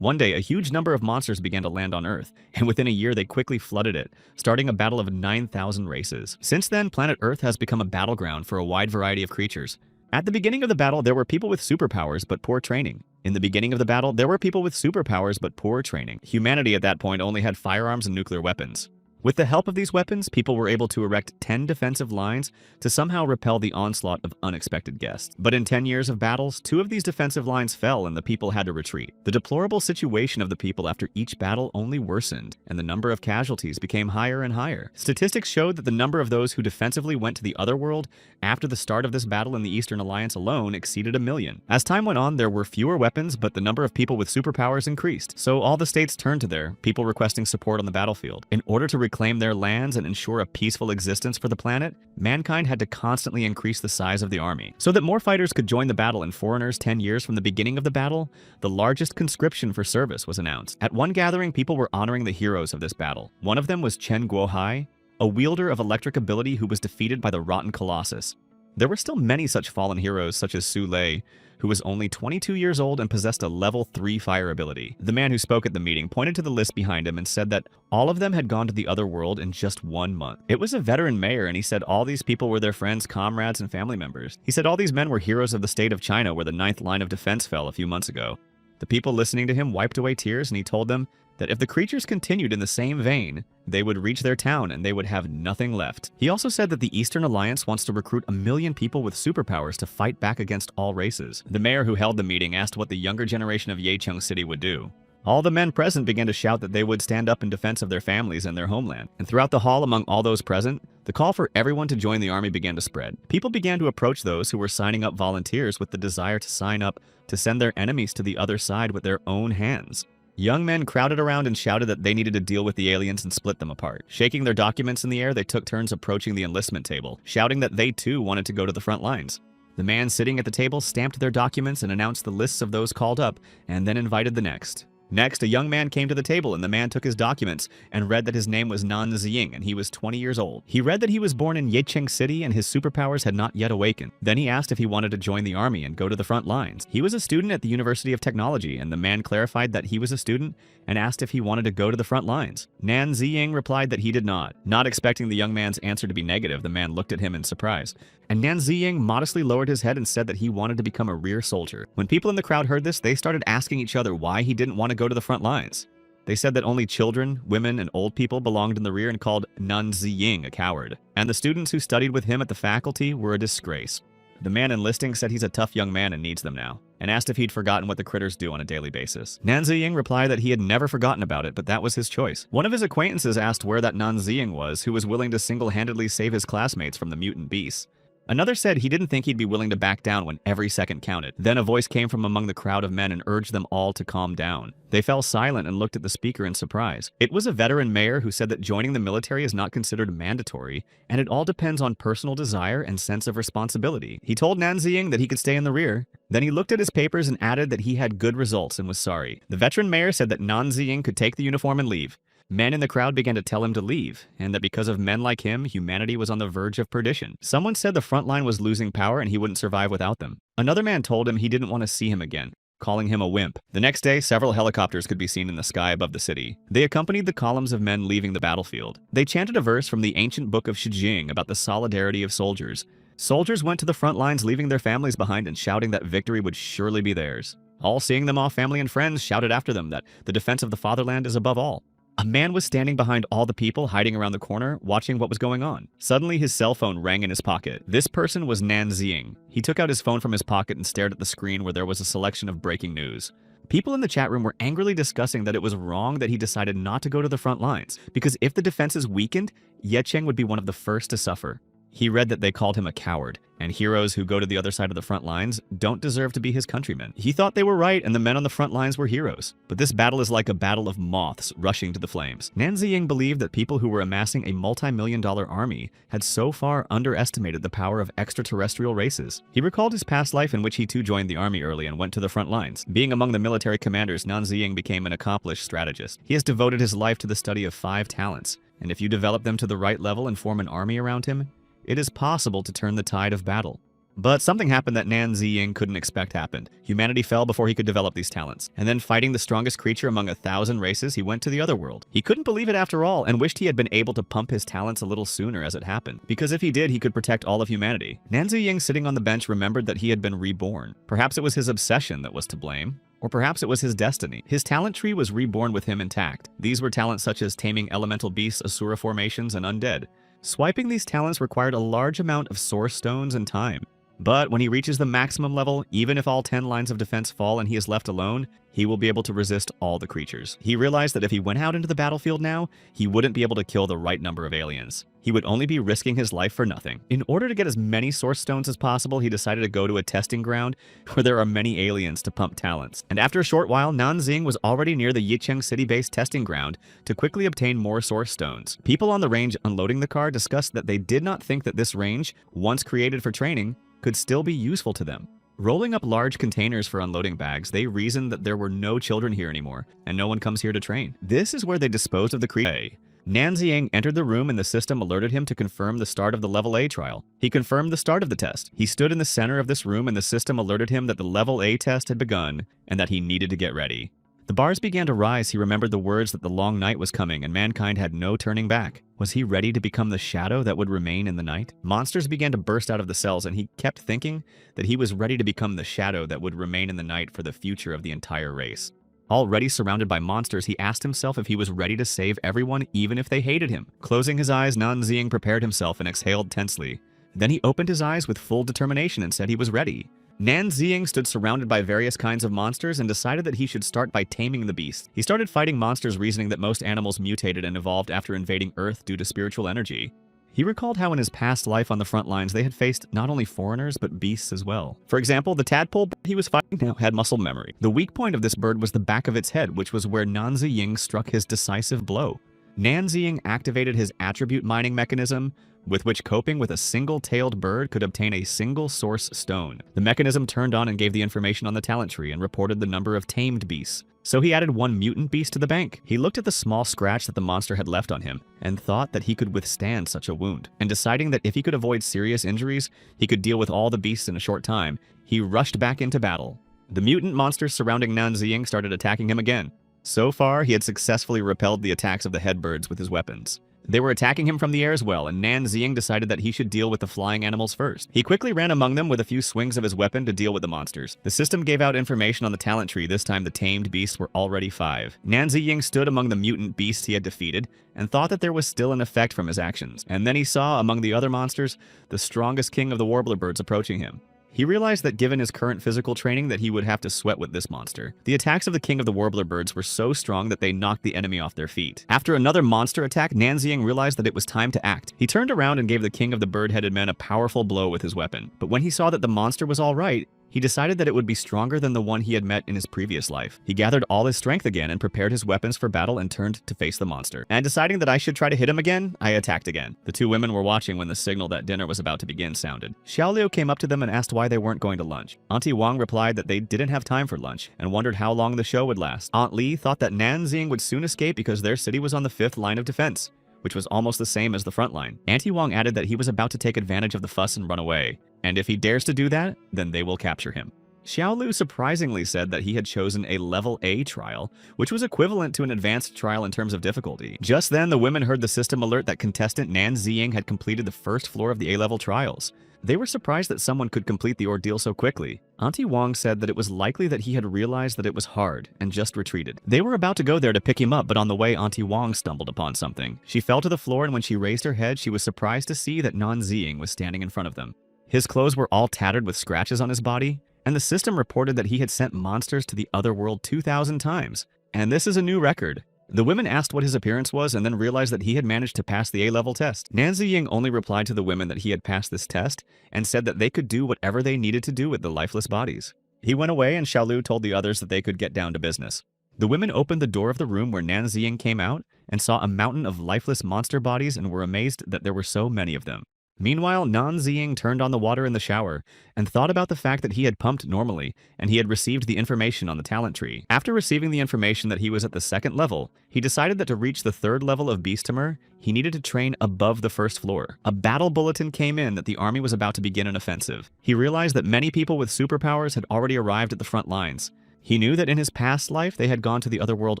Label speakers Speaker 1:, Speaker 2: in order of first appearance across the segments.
Speaker 1: One day, a huge number of monsters began to land on Earth, and within a year they quickly flooded it, starting a battle of 9,000 races. Since then, planet Earth has become a battleground for a wide variety of creatures. At the beginning of the battle, there were people with superpowers but poor training. In the beginning of the battle, there were people with superpowers but poor training. Humanity at that point only had firearms and nuclear weapons. With the help of these weapons, people were able to erect 10 defensive lines to somehow repel the onslaught of unexpected guests. But in 10 years of battles, 2 of these defensive lines fell and the people had to retreat. The deplorable situation of the people after each battle only worsened, and the number of casualties became higher and higher. Statistics showed that the number of those who defensively went to the other world after the start of this battle in the Eastern Alliance alone exceeded 1 million. As time went on, there were fewer weapons, but the number of people with superpowers increased. So all the states turned to their people requesting support on the battlefield. In order to reclaim their lands and ensure a peaceful existence for the planet, mankind had to constantly increase the size of the army. So that more fighters could join the battle and foreigners 10 years from the beginning of the battle, the largest conscription for service was announced. At one gathering, people were honoring the heroes of this battle. One of them was Chen Guohai, a wielder of electric ability who was defeated by the Rotten Colossus. There were still many such fallen heroes such as Su Lei, who was only 22 years old and possessed a level 3 fire ability. The man who spoke at the meeting pointed to the list behind him and said that all of them had gone to the other world in just 1 month. It was a veteran mayor, and he said all these people were their friends, comrades, and family members. He said all these men were heroes of the state of China where the 9th line of defense fell a few months ago. The people listening to him wiped away tears, and he told them that if the creatures continued in the same vein, they would reach their town and they would have nothing left. He also said that the Eastern Alliance wants to recruit 1 million people with superpowers to fight back against all races. The mayor who held the meeting asked what the younger generation of Yecheng City would do. All the men present began to shout that they would stand up in defense of their families and their homeland. And throughout the hall among all those present, the call for everyone to join the army began to spread. People began to approach those who were signing up volunteers with the desire to sign up to send their enemies to the other side with their own hands. Young men crowded around and shouted that they needed to deal with the aliens and split them apart. Shaking their documents in the air, they took turns approaching the enlistment table, shouting that they too wanted to go to the front lines. The man sitting at the table stamped their documents and announced the lists of those called up, and then invited the next. Next, a young man came to the table, and the man took his documents and read that his name was Nan Ziying and he was 20 years old. He read that he was born in Yecheng City and his superpowers had not yet awakened. Then he asked if he wanted to join the army and go to the front lines. He was a student at the University of Technology, and the man clarified that he was a student and asked if he wanted to go to the front lines. Nan Ziying replied that he did not. Not expecting the young man's answer to be negative, the man looked at him in surprise. And Nan Ziying modestly lowered his head and said that he wanted to become a rear soldier. When people in the crowd heard this, they started asking each other why he didn't want to go to the front lines. They said that only children, women, and old people belonged in the rear and called Nan Ziying a coward. And the students who studied with him at the faculty were a disgrace. The man enlisting said he's a tough young man and needs them now, and asked if he'd forgotten what the critters do on a daily basis. Nan Ziying replied that he had never forgotten about it, but that was his choice. One of his acquaintances asked where that Nan Ziying was, who was willing to single-handedly save his classmates from the mutant beasts. Another said he didn't think he'd be willing to back down when every second counted. Then a voice came from among the crowd of men and urged them all to calm down. They fell silent and looked at the speaker in surprise. It was a veteran mayor who said that joining the military is not considered mandatory, and it all depends on personal desire and sense of responsibility. He told Nan Ziying that he could stay in the rear. Then he looked at his papers and added that he had good results and was sorry. The veteran mayor said that Nan Ziying could take the uniform and leave. Men in the crowd began to tell him to leave, and that because of men like him, humanity was on the verge of perdition. Someone said the front line was losing power and he wouldn't survive without them. Another man told him he didn't want to see him again, calling him a wimp. The next day, several helicopters could be seen in the sky above the city. They accompanied the columns of men leaving the battlefield. They chanted a verse from the ancient book of Shijing about the solidarity of soldiers. Soldiers went to the front lines leaving their families behind and shouting that victory would surely be theirs. All seeing them off, family and friends shouted after them that the defense of the fatherland is above all. A man was standing behind all the people hiding around the corner, watching what was going on. Suddenly, his cell phone rang in his pocket. This person was Nan Ziying. He took out his phone from his pocket and stared at the screen where there was a selection of breaking news. People in the chat room were angrily discussing that it was wrong that he decided not to go to the front lines, because if the defenses weakened, Yecheng would be one of the first to suffer. He read that they called him a coward, and heroes who go to the other side of the front lines don't deserve to be his countrymen. He thought they were right, and the men on the front lines were heroes. But this battle is like a battle of moths rushing to the flames. Nan Ziying believed that people who were amassing a multi-million-dollar army had so far underestimated the power of extraterrestrial races. He recalled his past life in which he too joined the army early and went to the front lines. Being among the military commanders, Nan Ziying became an accomplished strategist. He has devoted his life to the study of 5 talents, and if you develop them to the right level and form an army around him, it is possible to turn the tide of battle. But something happened that Nan Ziying couldn't expect happened. Humanity fell before he could develop these talents. And then fighting the strongest creature among 1,000 races, he went to the other world. He couldn't believe it after all, and wished he had been able to pump his talents a little sooner as it happened. Because if he did, he could protect all of humanity. Nan Ziying, sitting on the bench, remembered that he had been reborn. Perhaps it was his obsession that was to blame. Or perhaps it was his destiny. His talent tree was reborn with him intact. These were talents such as taming elemental beasts, Asura formations, and undead. Swiping these talents required a large amount of source stones and time. But when he reaches the maximum level, even if all 10 lines of defense fall and he is left alone, he will be able to resist all the creatures. He realized that if he went out into the battlefield now, he wouldn't be able to kill the right number of aliens. He would only be risking his life for nothing. In order to get as many source stones as possible, he decided to go to a testing ground where there are many aliens to pump talents. And after a short while, Nan Ziying was already near the Yicheng city-based testing ground to quickly obtain more source stones. People on the range unloading the car discussed that they did not think that this range, once created for training, could still be useful to them. Rolling up large containers for unloading bags, they reasoned that there were no children here anymore, and no one comes here to train. This is where they disposed of the creature. Nan Ziying entered the room and the system alerted him to confirm the start of the Level A trial. He confirmed the start of the test. He stood in the center of this room and the system alerted him that the Level A test had begun and that he needed to get ready. The bars began to rise. He remembered the words that the long night was coming and mankind had no turning back. Was he ready to become the shadow that would remain in the night? Monsters began to burst out of the cells and he kept thinking that he was ready to become the shadow that would remain in the night for the future of the entire race. Already surrounded by monsters, he asked himself if he was ready to save everyone even if they hated him. Closing his eyes, Nan Ziying prepared himself and exhaled tensely. Then he opened his eyes with full determination and said he was ready. Nan Ziying stood surrounded by various kinds of monsters and decided that he should start by taming the beast. He started fighting monsters, reasoning that most animals mutated and evolved after invading Earth due to spiritual energy. He recalled how in his past life on the front lines they had faced not only foreigners but beasts as well. For example, the tadpole he was fighting now had muscle memory. The weak point of this bird was the back of its head, which was where Nan Ziying struck his decisive blow. Nan Ziying activated his attribute mining mechanism, with which coping with a single-tailed bird could obtain a single source stone. The mechanism turned on and gave the information on the talent tree and reported the number of tamed beasts. So he added one mutant beast to the bank. He looked at the small scratch that the monster had left on him and thought that he could withstand such a wound. And deciding that if he could avoid serious injuries, he could deal with all the beasts in a short time, he rushed back into battle. The mutant monsters surrounding Nan Ziying started attacking him again. So far, he had successfully repelled the attacks of the headbirds with his weapons. They were attacking him from the air as well, and Nan Ziying decided that he should deal with the flying animals first. He quickly ran among them with a few swings of his weapon to deal with the monsters. The system gave out information on the talent tree. This time the tamed beasts were already 5. Nan Ziying stood among the mutant beasts he had defeated and thought that there was still an effect from his actions. And then he saw among the other monsters the strongest king of the warbler birds approaching him. He realized that given his current physical training that he would have to sweat with this monster. The attacks of the king of the warbler birds were so strong that they knocked the enemy off their feet. After another monster attack, Nan Ziying realized that it was time to act. He turned around and gave the king of the bird-headed men a powerful blow with his weapon. But when he saw that the monster was all right, he decided that it would be stronger than the one he had met in his previous life. He gathered all his strength again and prepared his weapons for battle and turned to face the monster. And deciding that I should try to hit him again, I attacked again. The two women were watching when the signal that dinner was about to begin sounded. Xiaoliu came up to them and asked why they weren't going to lunch. Auntie Wang replied that they didn't have time for lunch and wondered how long the show would last. Aunt Li thought that Nan Ziying would soon escape because their city was on the 5th line of defense, which was almost the same as the front line. Auntie Wang added that he was about to take advantage of the fuss and run away, and if he dares to do that, then they will capture him. Xiaoliu surprisingly said that he had chosen a Level A trial, which was equivalent to an advanced trial in terms of difficulty. Just then, the women heard the system alert that contestant Nan Ziying had completed the first floor of the A-level trials. They were surprised that someone could complete the ordeal so quickly. Auntie Wang said that it was likely that he had realized that it was hard and just retreated. They were about to go there to pick him up, but on the way, Auntie Wang stumbled upon something. She fell to the floor, and when she raised her head, she was surprised to see that Nan Ziying was standing in front of them. His clothes were all tattered with scratches on his body, and the system reported that he had sent monsters to the other world 2,000 times. And this is a new record. The women asked what his appearance was and then realized that he had managed to pass the A-level test. Nan Ziying only replied to the women that he had passed this test and said that they could do whatever they needed to do with the lifeless bodies. He went away and Xiaoliu told the others that they could get down to business. The women opened the door of the room where Nan Ziying came out and saw a mountain of lifeless monster bodies and were amazed that there were so many of them. Meanwhile, Nan Ziying turned on the water in the shower and thought about the fact that he had pumped normally and he had received the information on the talent tree. After receiving the information that he was at the second level, he decided that to reach the third level of Beastomer, he needed to train above the first floor. A battle bulletin came in that the army was about to begin an offensive. He realized that many people with superpowers had already arrived at the front lines. He knew that in his past life they had gone to the other world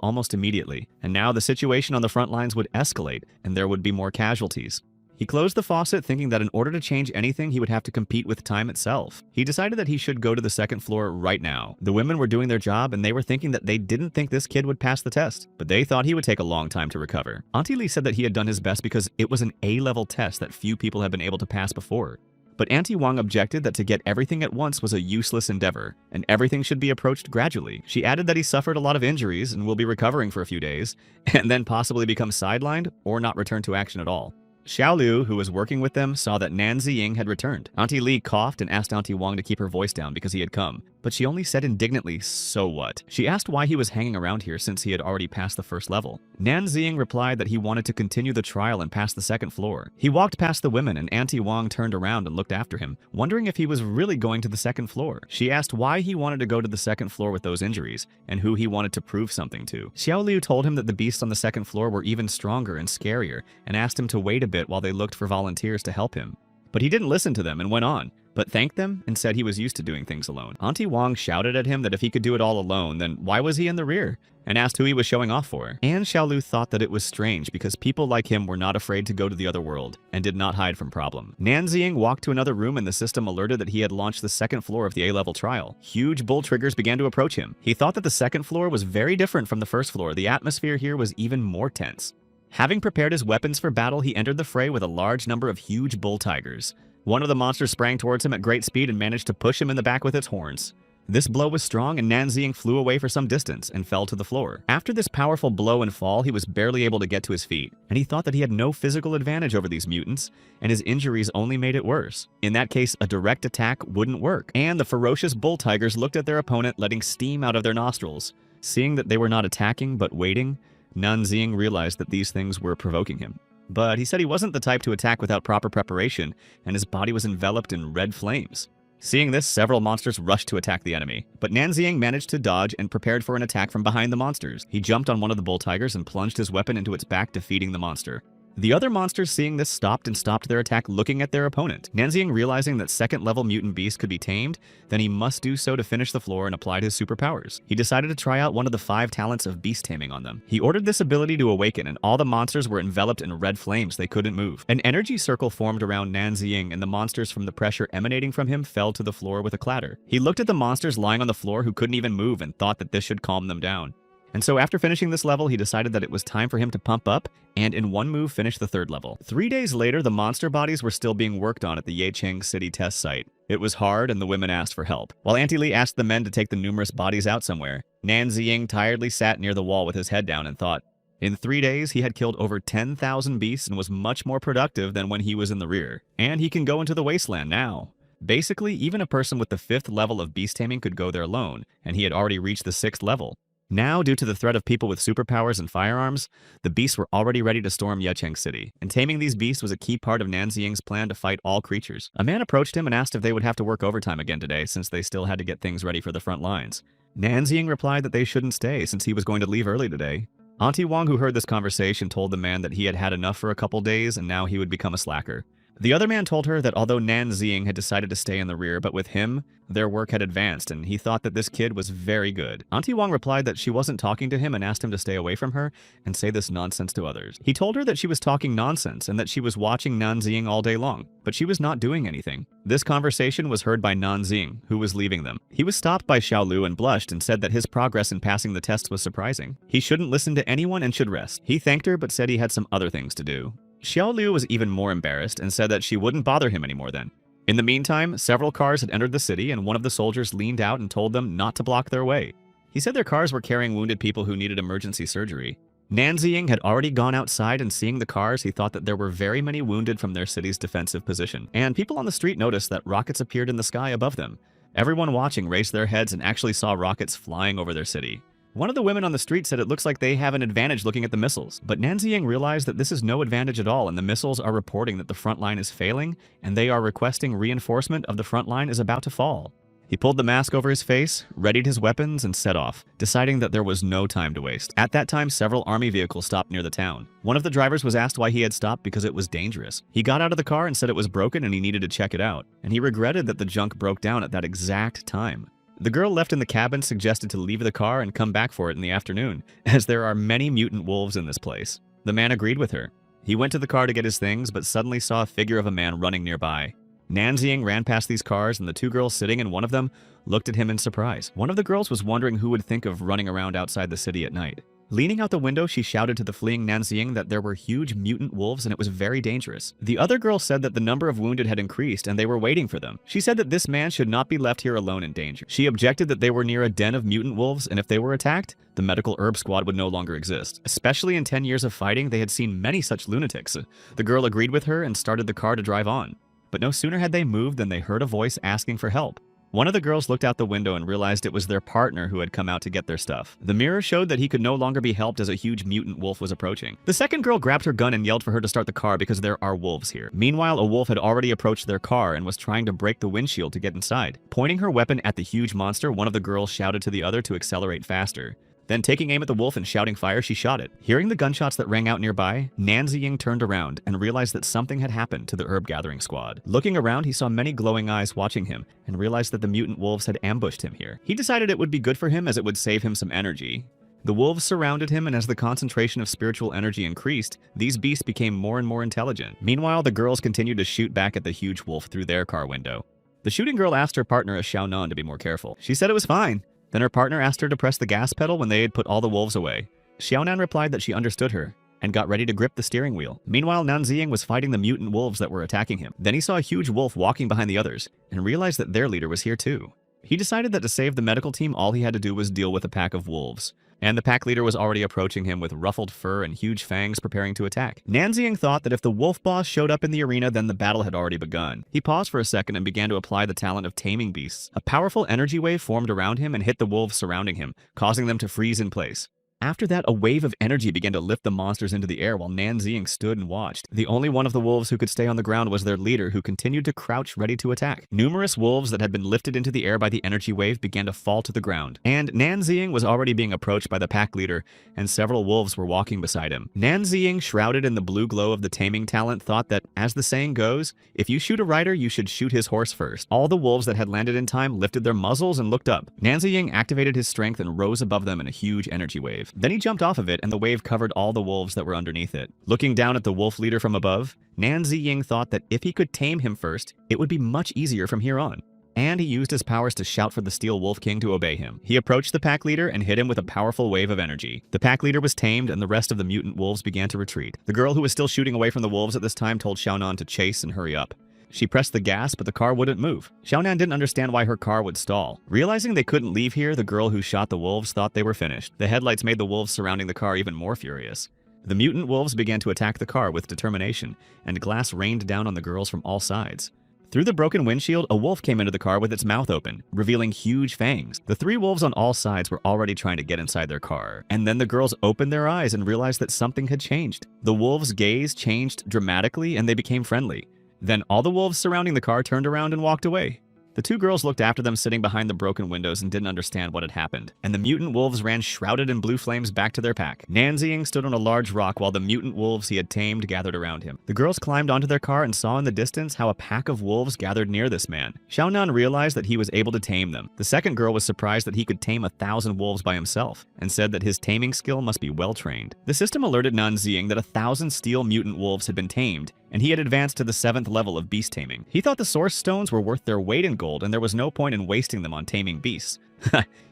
Speaker 1: almost immediately, and now the situation on the front lines would escalate and there would be more casualties. He closed the faucet thinking that in order to change anything he would have to compete with time itself. He decided that he should go to the second floor right now. The women were doing their job and they were thinking that they didn't think this kid would pass the test, but they thought he would take a long time to recover. Auntie Lee said that he had done his best because it was an A-level test that few people had been able to pass before. But Auntie Wang objected that to get everything at once was a useless endeavor, and everything should be approached gradually. She added that he suffered a lot of injuries and will be recovering for a few days, and then possibly become sidelined or not return to action at all. Xiao Liu, who was working with them, saw that Nan Ziying had returned. Auntie Li coughed and asked Auntie Wang to keep her voice down because he had come, but she only said indignantly, "So what?" She asked why he was hanging around here since he had already passed the first level. Nan Ziying replied that he wanted to continue the trial and pass the second floor. He walked past the women and Auntie Wang turned around and looked after him, wondering if he was really going to the second floor. She asked why he wanted to go to the second floor with those injuries and who he wanted to prove something to. Xiao Liu told him that the beasts on the second floor were even stronger and scarier and asked him to wait a bit while they looked for volunteers to help him. But he didn't listen to them and went on, but thanked them and said he was used to doing things alone. Auntie Wang shouted at him that if he could do it all alone, then why was he in the rear? And asked who he was showing off for. And Xiao Lu thought that it was strange because people like him were not afraid to go to the other world and did not hide from problem. Nan Ziying walked to another room and the system alerted that he had launched the second floor of the A-level trial. Huge bull triggers began to approach him. He thought that the second floor was very different from the first floor. The atmosphere here was even more tense. Having prepared his weapons for battle, he entered the fray with a large number of huge bull tigers. One of the monsters sprang towards him at great speed and managed to push him in the back with its horns. This blow was strong and Nan Ziying flew away for some distance and fell to the floor. After this powerful blow and fall, he was barely able to get to his feet, and he thought that he had no physical advantage over these mutants, and his injuries only made it worse. In that case, a direct attack wouldn't work, and the ferocious bull tigers looked at their opponent letting steam out of their nostrils. Seeing that they were not attacking but waiting, Nan Ziying realized that these things were provoking him. But he said he wasn't the type to attack without proper preparation, and his body was enveloped in red flames. Seeing this, several monsters rushed to attack the enemy, but Nan Ziying managed to dodge and prepared for an attack from behind the monsters. He jumped on one of the bull tigers and plunged his weapon into its back, defeating the monster. The other monsters seeing this stopped their attack looking at their opponent. Nan Ziying, realizing that second-level mutant beasts could be tamed, then he must do so to finish the floor and applied his superpowers. He decided to try out one of the 5 talents of beast taming on them. He ordered this ability to awaken and all the monsters were enveloped in red flames. They couldn't move. An energy circle formed around Nan Ziying and the monsters from the pressure emanating from him fell to the floor with a clatter. He looked at the monsters lying on the floor who couldn't even move and thought that this should calm them down. And so after finishing this level, he decided that it was time for him to pump up and in one move finish the third level. 3 days later, the monster bodies were still being worked on at the Yecheng City test site. It was hard and the women asked for help. While Auntie Lee asked the men to take the numerous bodies out somewhere, Nan Ziying tiredly sat near the wall with his head down and thought. In 3 days, he had killed over 10,000 beasts and was much more productive than when he was in the rear. And he can go into the wasteland now. Basically, even a person with the 5th level of beast taming could go there alone, and he had already reached the 6th level. Now, due to the threat of people with superpowers and firearms, the beasts were already ready to storm Yecheng City, and taming these beasts was a key part of Nan Ziying's plan to fight all creatures. A man approached him and asked if they would have to work overtime again today since they still had to get things ready for the front lines. Nan Ziying replied that they shouldn't stay since he was going to leave early today. Auntie Wang, who heard this conversation, told the man that he had had enough for a couple days and now he would become a slacker. The other man told her that although Nan Ziying had decided to stay in the rear, but with him, their work had advanced and he thought that this kid was very good. Auntie Wang replied that she wasn't talking to him and asked him to stay away from her and say this nonsense to others. He told her that she was talking nonsense and that she was watching Nan Ziying all day long, but she was not doing anything. This conversation was heard by Nan Ziying, who was leaving them. He was stopped by Xiao Lu and blushed and said that his progress in passing the tests was surprising. He shouldn't listen to anyone and should rest. He thanked her but said he had some other things to do. Xiao Liu was even more embarrassed and said that she wouldn't bother him anymore then. In the meantime, several cars had entered the city and one of the soldiers leaned out and told them not to block their way. He said their cars were carrying wounded people who needed emergency surgery. Nan Ziying had already gone outside and seeing the cars, he thought that there were very many wounded from their city's defensive position. And people on the street noticed that rockets appeared in the sky above them. Everyone watching raised their heads and actually saw rockets flying over their city. One of the women on the street said it looks like they have an advantage looking at the missiles, but Nanziying realized that this is no advantage at all, and the missiles are reporting that the front line is failing, and they are requesting reinforcement of the front line is about to fall. He pulled the mask over his face, readied his weapons, and set off, deciding that there was no time to waste. At that time, several army vehicles stopped near the town. One of the drivers was asked why he had stopped because it was dangerous. He got out of the car and said it was broken and he needed to check it out, and he regretted that the junk broke down at that exact time. The girl left in the cabin suggested to leave the car and come back for it in the afternoon, as there are many mutant wolves in this place. The man agreed with her. He went to the car to get his things, but suddenly saw a figure of a man running nearby. Nanziying ran past these cars, and the two girls sitting in one of them looked at him in surprise. One of the girls was wondering who would think of running around outside the city at night. Leaning out the window, she shouted to the fleeing Nanziying that there were huge mutant wolves and it was very dangerous. The other girl said that the number of wounded had increased and they were waiting for them. She said that this man should not be left here alone in danger. She objected that they were near a den of mutant wolves, and if they were attacked, the medical herb squad would no longer exist. Especially in 10 years of fighting, they had seen many such lunatics. The girl agreed with her and started the car to drive on. But no sooner had they moved than they heard a voice asking for help. One of the girls looked out the window and realized it was their partner who had come out to get their stuff. The mirror showed that he could no longer be helped as a huge mutant wolf was approaching. The second girl grabbed her gun and yelled for her to start the car because there are wolves here. Meanwhile, a wolf had already approached their car and was trying to break the windshield to get inside. Pointing her weapon at the huge monster, one of the girls shouted to the other to accelerate faster. Then, taking aim at the wolf and shouting fire, she shot it. Hearing the gunshots that rang out nearby, Nanziying turned around and realized that something had happened to the herb gathering squad. Looking around, he saw many glowing eyes watching him and realized that the mutant wolves had ambushed him here. He decided it would be good for him as it would save him some energy. The wolves surrounded him, and as the concentration of spiritual energy increased, these beasts became more and more intelligent. Meanwhile, the girls continued to shoot back at the huge wolf through their car window. The shooting girl asked her partner, Xiaonan, to be more careful. She said it was fine. Then her partner asked her to press the gas pedal when they had put all the wolves away. Xiaonan replied that she understood her and got ready to grip the steering wheel. Meanwhile, Nanziying was fighting the mutant wolves that were attacking him. Then he saw a huge wolf walking behind the others and realized that their leader was here too. He decided that to save the medical team, all he had to do was deal with a pack of wolves. And the pack leader was already approaching him with ruffled fur and huge fangs preparing to attack. Nanziying thought that if the wolf boss showed up in the arena, then the battle had already begun. He paused for a second and began to apply the talent of taming beasts. A powerful energy wave formed around him and hit the wolves surrounding him, causing them to freeze in place. After that, a wave of energy began to lift the monsters into the air while Nanziying stood and watched. The only one of the wolves who could stay on the ground was their leader, who continued to crouch ready to attack. Numerous wolves that had been lifted into the air by the energy wave began to fall to the ground. And Nanziying was already being approached by the pack leader, and several wolves were walking beside him. Nanziying, shrouded in the blue glow of the taming talent, thought that, as the saying goes, if you shoot a rider, you should shoot his horse first. All the wolves that had landed in time lifted their muzzles and looked up. Nanziying activated his strength and rose above them in a huge energy wave. Then he jumped off of it, and the wave covered all the wolves that were underneath it. Looking down at the wolf leader from above, Nanziying thought that if he could tame him first, it would be much easier from here on. And he used his powers to shout for the Steel Wolf King to obey him. He approached the pack leader and hit him with a powerful wave of energy. The pack leader was tamed, and the rest of the mutant wolves began to retreat. The girl who was still shooting away from the wolves at this time told Xiaonan to chase and hurry up. She pressed the gas, but the car wouldn't move. Xiaonan didn't understand why her car would stall. Realizing they couldn't leave here, the girl who shot the wolves thought they were finished. The headlights made the wolves surrounding the car even more furious. The mutant wolves began to attack the car with determination, and glass rained down on the girls from all sides. Through the broken windshield, a wolf came into the car with its mouth open, revealing huge fangs. The three wolves on all sides were already trying to get inside their car, and then the girls opened their eyes and realized that something had changed. The wolves' gaze changed dramatically, and they became friendly. Then all the wolves surrounding the car turned around and walked away. The two girls looked after them sitting behind the broken windows and didn't understand what had happened, and the mutant wolves ran shrouded in blue flames back to their pack. Nanziying stood on a large rock while the mutant wolves he had tamed gathered around him. The girls climbed onto their car and saw in the distance how a pack of wolves gathered near this man. Xiaonan realized that he was able to tame them. The second girl was surprised that he could tame 1,000 wolves by himself, and said that his taming skill must be well trained. The system alerted Nanziying that 1,000 steel mutant wolves had been tamed, and he had advanced to the 7th level of beast taming. He thought the source stones were worth their weight in gold, and there was no point in wasting them on taming beasts.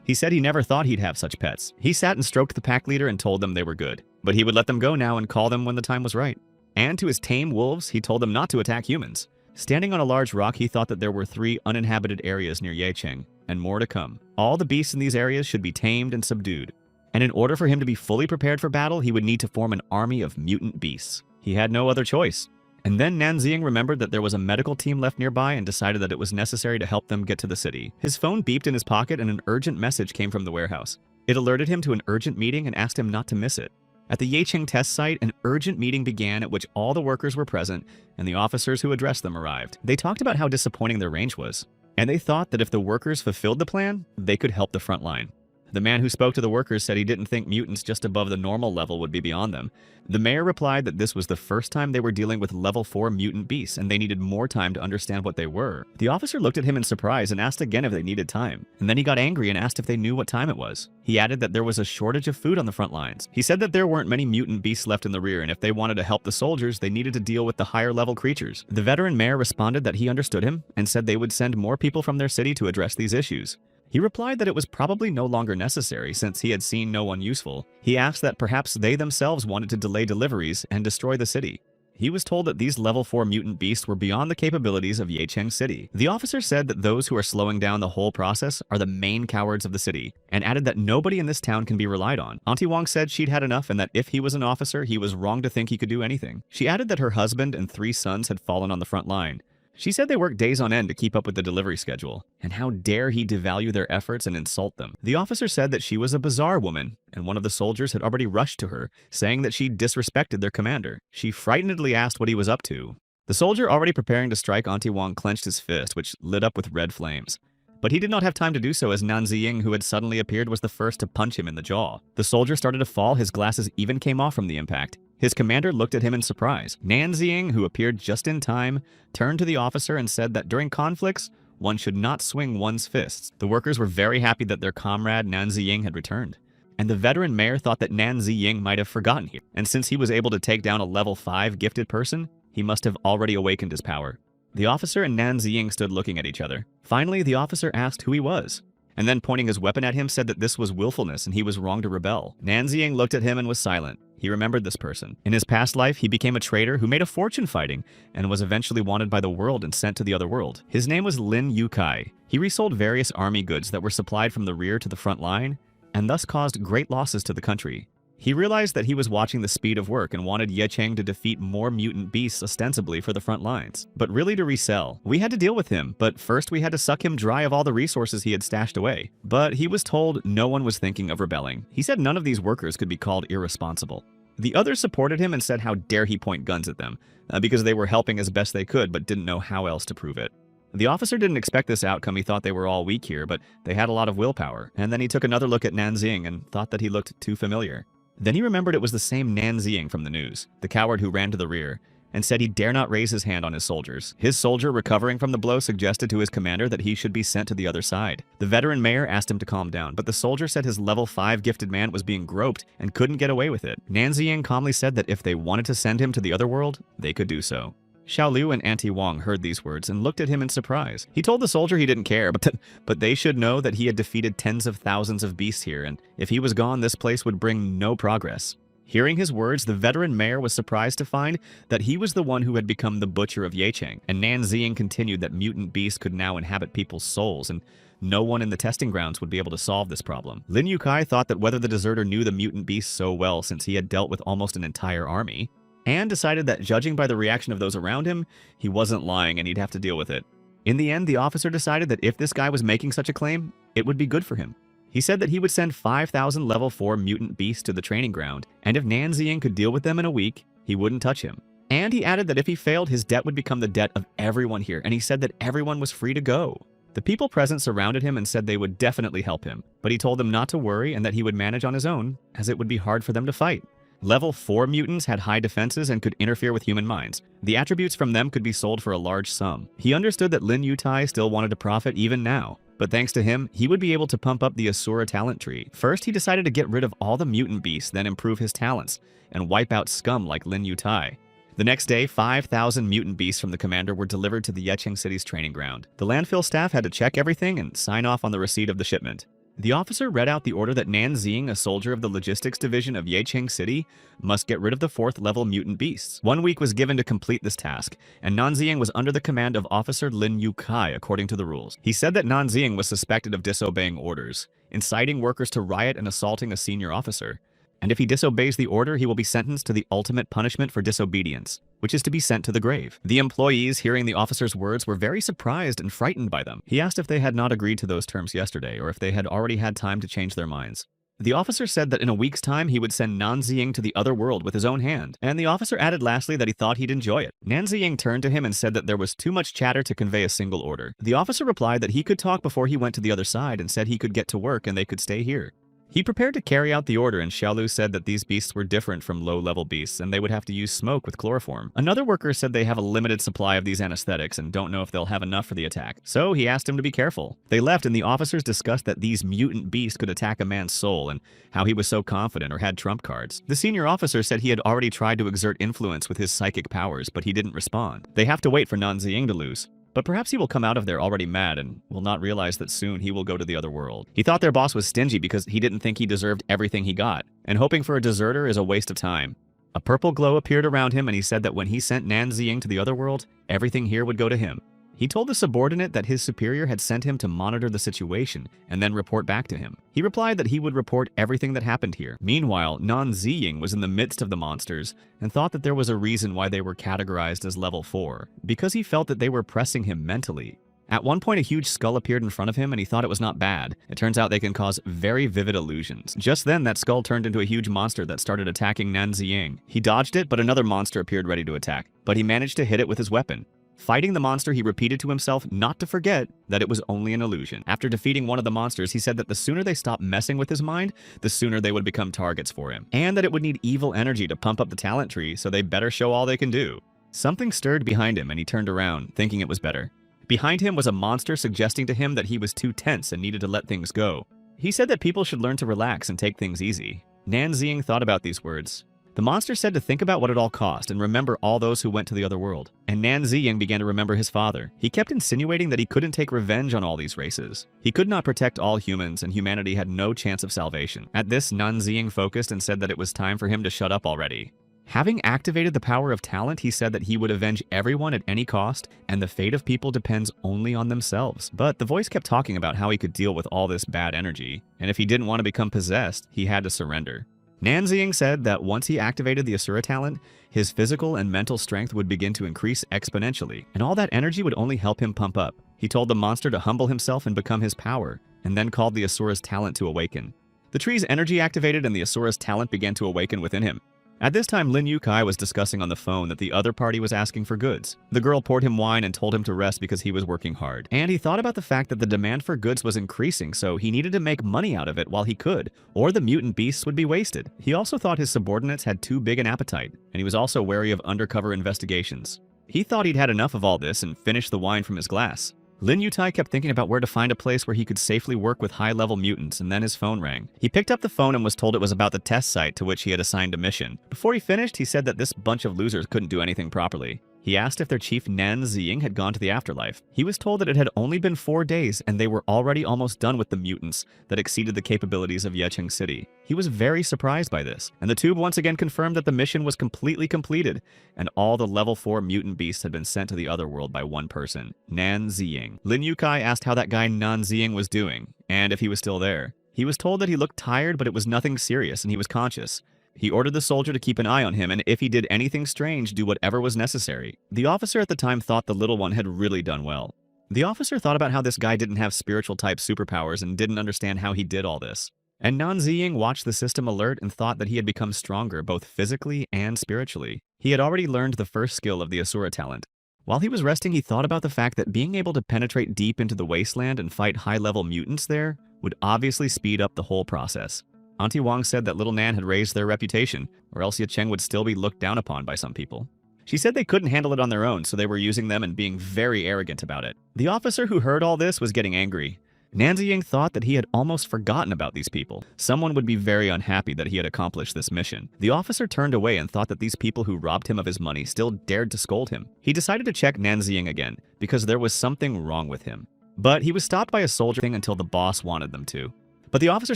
Speaker 1: He said he never thought he'd have such pets. He sat and stroked the pack leader and told them they were good, but he would let them go now and call them when the time was right. And to his tame wolves, he told them not to attack humans. Standing on a large rock, he thought that there were 3 uninhabited areas near Yecheng, and more to come. All the beasts in these areas should be tamed and subdued. And in order for him to be fully prepared for battle, he would need to form an army of mutant beasts. He had no other choice. And then Nanziying remembered that there was a medical team left nearby and decided that it was necessary to help them get to the city. His phone beeped in his pocket and an urgent message came from the warehouse. It alerted him to an urgent meeting and asked him not to miss it. At the Yecheng test site, an urgent meeting began at which all the workers were present and the officers who addressed them arrived. They talked about how disappointing their range was, and they thought that if the workers fulfilled the plan, they could help the front line. The man who spoke to the workers said he didn't think mutants just above the normal level would be beyond them. The mayor replied that this was the first time they were dealing with level 4 mutant beasts and they needed more time to understand what they were. The officer looked at him in surprise and asked again if they needed time, and then he got angry and asked if they knew what time it was. He added that there was a shortage of food on the front lines. He said that there weren't many mutant beasts left in the rear, and if they wanted to help the soldiers, they needed to deal with the higher level creatures. The veteran mayor responded that he understood him and said they would send more people from their city to address these issues. He replied that it was probably no longer necessary since he had seen no one useful. He asked that perhaps they themselves wanted to delay deliveries and destroy the city. He was told that these level 4 mutant beasts were beyond the capabilities of Yecheng City. The officer said that those who are slowing down the whole process are the main cowards of the city, and added that nobody in this town can be relied on. Auntie Wong said she'd had enough and that if he was an officer, he was wrong to think he could do anything. She added that her husband and 3 sons had fallen on the front line. She said they worked days on end to keep up with the delivery schedule, and how dare he devalue their efforts and insult them. The officer said that she was a bizarre woman, and one of the soldiers had already rushed to her, saying that she disrespected their commander. She frightenedly asked what he was up to. The soldier already preparing to strike Auntie Wong clenched his fist, which lit up with red flames. But he did not have time to do so as Nan Ziying, who had suddenly appeared, was the first to punch him in the jaw. The soldier started to fall, his glasses even came off from the impact. His commander looked at him in surprise. Nan Ziying, who appeared just in time, turned to the officer and said that during conflicts, one should not swing one's fists. The workers were very happy that their comrade Nan Ziying had returned. And the veteran mayor thought that Nan Ziying might have forgotten him. And since he was able to take down a level 5 gifted person, he must have already awakened his power. The officer and Nan Ziying stood looking at each other. Finally, the officer asked who he was, and then pointing his weapon at him said that this was willfulness and he was wrong to rebel. Nan Ziying looked at him and was silent. He remembered this person. In his past life, he became a trader who made a fortune fighting and was eventually wanted by the world and sent to the other world. His name was Lin Yukai. He resold various army goods that were supplied from the rear to the front line and thus caused great losses to the country. He realized that he was watching the speed of work and wanted Yecheng to defeat more mutant beasts ostensibly for the front lines, but really to resell. We had to deal with him, but first we had to suck him dry of all the resources he had stashed away. But he was told no one was thinking of rebelling. He said none of these workers could be called irresponsible. The others supported him and said how dare he point guns at them, because they were helping as best they could but didn't know how else to prove it. The officer didn't expect this outcome. He thought they were all weak here, but they had a lot of willpower. And then he took another look at Nan Ziying and thought that he looked too familiar. Then he remembered it was the same Nan Ziying from the news, the coward who ran to the rear, and said he dare not raise his hand on his soldiers. His soldier, recovering from the blow, suggested to his commander that he should be sent to the other side. The veteran mayor asked him to calm down, but the soldier said his level 5 gifted man was being groped and couldn't get away with it. Nan Ziying calmly said that if they wanted to send him to the other world, they could do so. Xiao Liu and Auntie Wong heard these words and looked at him in surprise. He told the soldier he didn't care, but they should know that he had defeated tens of thousands of beasts here, and if he was gone, this place would bring no progress. Hearing his words, the veteran mayor was surprised to find that he was the one who had become the butcher of Yecheng, and Nan Ziying continued that mutant beasts could now inhabit people's souls, and no one in the testing grounds would be able to solve this problem. Lin Yukai thought that whether the deserter knew the mutant beasts so well since he had dealt with almost an entire army, and decided that judging by the reaction of those around him, he wasn't lying and he'd have to deal with it. In the end, the officer decided that if this guy was making such a claim, it would be good for him. He said that he would send 5,000 level 4 mutant beasts to the training ground, and if Nan Ziying could deal with them in a week, he wouldn't touch him. And he added that if he failed, his debt would become the debt of everyone here, and he said that everyone was free to go. The people present surrounded him and said they would definitely help him, but he told them not to worry and that he would manage on his own, as it would be hard for them to fight. Level 4 mutants had high defenses and could interfere with human minds. The attributes from them could be sold for a large sum. He understood that Lin Yutai still wanted to profit even now, but thanks to him, he would be able to pump up the Asura talent tree. First, he decided to get rid of all the mutant beasts, then improve his talents, and wipe out scum like Lin Yutai. The next day, 5,000 mutant beasts from the commander were delivered to the Yecheng City's training ground. The landfill staff had to check everything and sign off on the receipt of the shipment. The officer read out the order that Nan Ziying, a soldier of the logistics division of Yecheng City, must get rid of the 4th level mutant beasts. 1 week was given to complete this task, and Nan Ziying was under the command of Officer Lin Yukai according to the rules. He said that Nan Ziying was suspected of disobeying orders, inciting workers to riot and assaulting a senior officer. And if he disobeys the order, he will be sentenced to the ultimate punishment for disobedience, which is to be sent to the grave. The employees, hearing the officer's words, were very surprised and frightened by them. He asked if they had not agreed to those terms yesterday, or if they had already had time to change their minds. The officer said that in a week's time he would send Nan Ziying to the other world with his own hand, and the officer added lastly that he thought he'd enjoy it. Nan Ziying turned to him and said that there was too much chatter to convey a single order. The officer replied that he could talk before he went to the other side and said he could get to work and they could stay here. He prepared to carry out the order, and Xiaolu said that these beasts were different from low-level beasts and they would have to use smoke with chloroform. Another worker said they have a limited supply of these anesthetics and don't know if they'll have enough for the attack, so he asked him to be careful. They left and the officers discussed that these mutant beasts could attack a man's soul and how he was so confident or had trump cards. The senior officer said he had already tried to exert influence with his psychic powers, but he didn't respond. They have to wait for Nan Ziying to lose. But perhaps he will come out of there already mad and will not realize that soon he will go to the other world. He thought their boss was stingy because he didn't think he deserved everything he got, and hoping for a deserter is a waste of time. A purple glow appeared around him and he said that when he sent Nan Ziying to the other world, everything here would go to him. He told the subordinate that his superior had sent him to monitor the situation and then report back to him. He replied that he would report everything that happened here. Meanwhile, Nan Ziying was in the midst of the monsters and thought that there was a reason why they were categorized as level 4, because he felt that they were pressing him mentally. At one point, a huge skull appeared in front of him and he thought it was not bad. It turns out they can cause very vivid illusions. Just then, that skull turned into a huge monster that started attacking Nan Ziying. He dodged it, but another monster appeared ready to attack, but he managed to hit it with his weapon. Fighting the monster, he repeated to himself not to forget that it was only an illusion. After defeating one of the monsters, he said that the sooner they stopped messing with his mind, the sooner they would become targets for him, and that it would need evil energy to pump up the talent tree, so they better show all they can do. Something stirred behind him and he turned around, thinking it was better. Behind him was a monster suggesting to him that he was too tense and needed to let things go. He said that people should learn to relax and take things easy. Nan Ziying thought about these words. The monster said to think about what it all cost and remember all those who went to the other world. And Nan Ziying began to remember his father. He kept insinuating that he couldn't take revenge on all these races. He could not protect all humans and humanity had no chance of salvation. At this, Nan Ziying focused and said that it was time for him to shut up already. Having activated the power of talent, he said that he would avenge everyone at any cost, and the fate of people depends only on themselves. But the voice kept talking about how he could deal with all this bad energy, and if he didn't want to become possessed, he had to surrender. Nan Ziying said that once he activated the Asura talent, his physical and mental strength would begin to increase exponentially, and all that energy would only help him pump up. He told the monster to humble himself and become his power, and then called the Asura's talent to awaken. The tree's energy activated and the Asura's talent began to awaken within him. At this time, Lin Yukai was discussing on the phone that the other party was asking for goods. The girl poured him wine and told him to rest because he was working hard. And he thought about the fact that the demand for goods was increasing, so he needed to make money out of it while he could, or the mutant beasts would be wasted. He also thought his subordinates had too big an appetite, and he was also wary of undercover investigations. He thought he'd had enough of all this and finished the wine from his glass. Lin Yutai kept thinking about where to find a place where he could safely work with high-level mutants, and then his phone rang. He picked up the phone and was told it was about the test site to which he had assigned a mission. Before he finished, he said that this bunch of losers couldn't do anything properly. He asked if their chief Nan Ziying had gone to the afterlife. He was told that it had only been 4 days and they were already almost done with the mutants that exceeded the capabilities of Yecheng City. He was very surprised by this, and the tube once again confirmed that the mission was completely completed and all the level 4 mutant beasts had been sent to the other world by one person, Nan Ziying. Lin Yukai asked how that guy Nan Ziying was doing and if he was still there. He was told that he looked tired, but it was nothing serious and he was conscious. He ordered the soldier to keep an eye on him, and if he did anything strange, do whatever was necessary. The officer at the time thought the little one had really done well. The officer thought about how this guy didn't have spiritual-type superpowers and didn't understand how he did all this. And Nan Ziying watched the system alert and thought that he had become stronger both physically and spiritually. He had already learned the first skill of the Asura talent. While he was resting, he thought about the fact that being able to penetrate deep into the wasteland and fight high-level mutants there would obviously speed up the whole process. Auntie Wang said that little Nan had raised their reputation, or else Yecheng would still be looked down upon by some people. She said they couldn't handle it on their own, so they were using them and being very arrogant about it. The officer who heard all this was getting angry. Nan Ziying thought that he had almost forgotten about these people. Someone would be very unhappy that he had accomplished this mission. The officer turned away and thought that these people who robbed him of his money still dared to scold him. He decided to check Nan Ziying again, because there was something wrong with him. But he was stopped by a soldier until the boss wanted them to. But the officer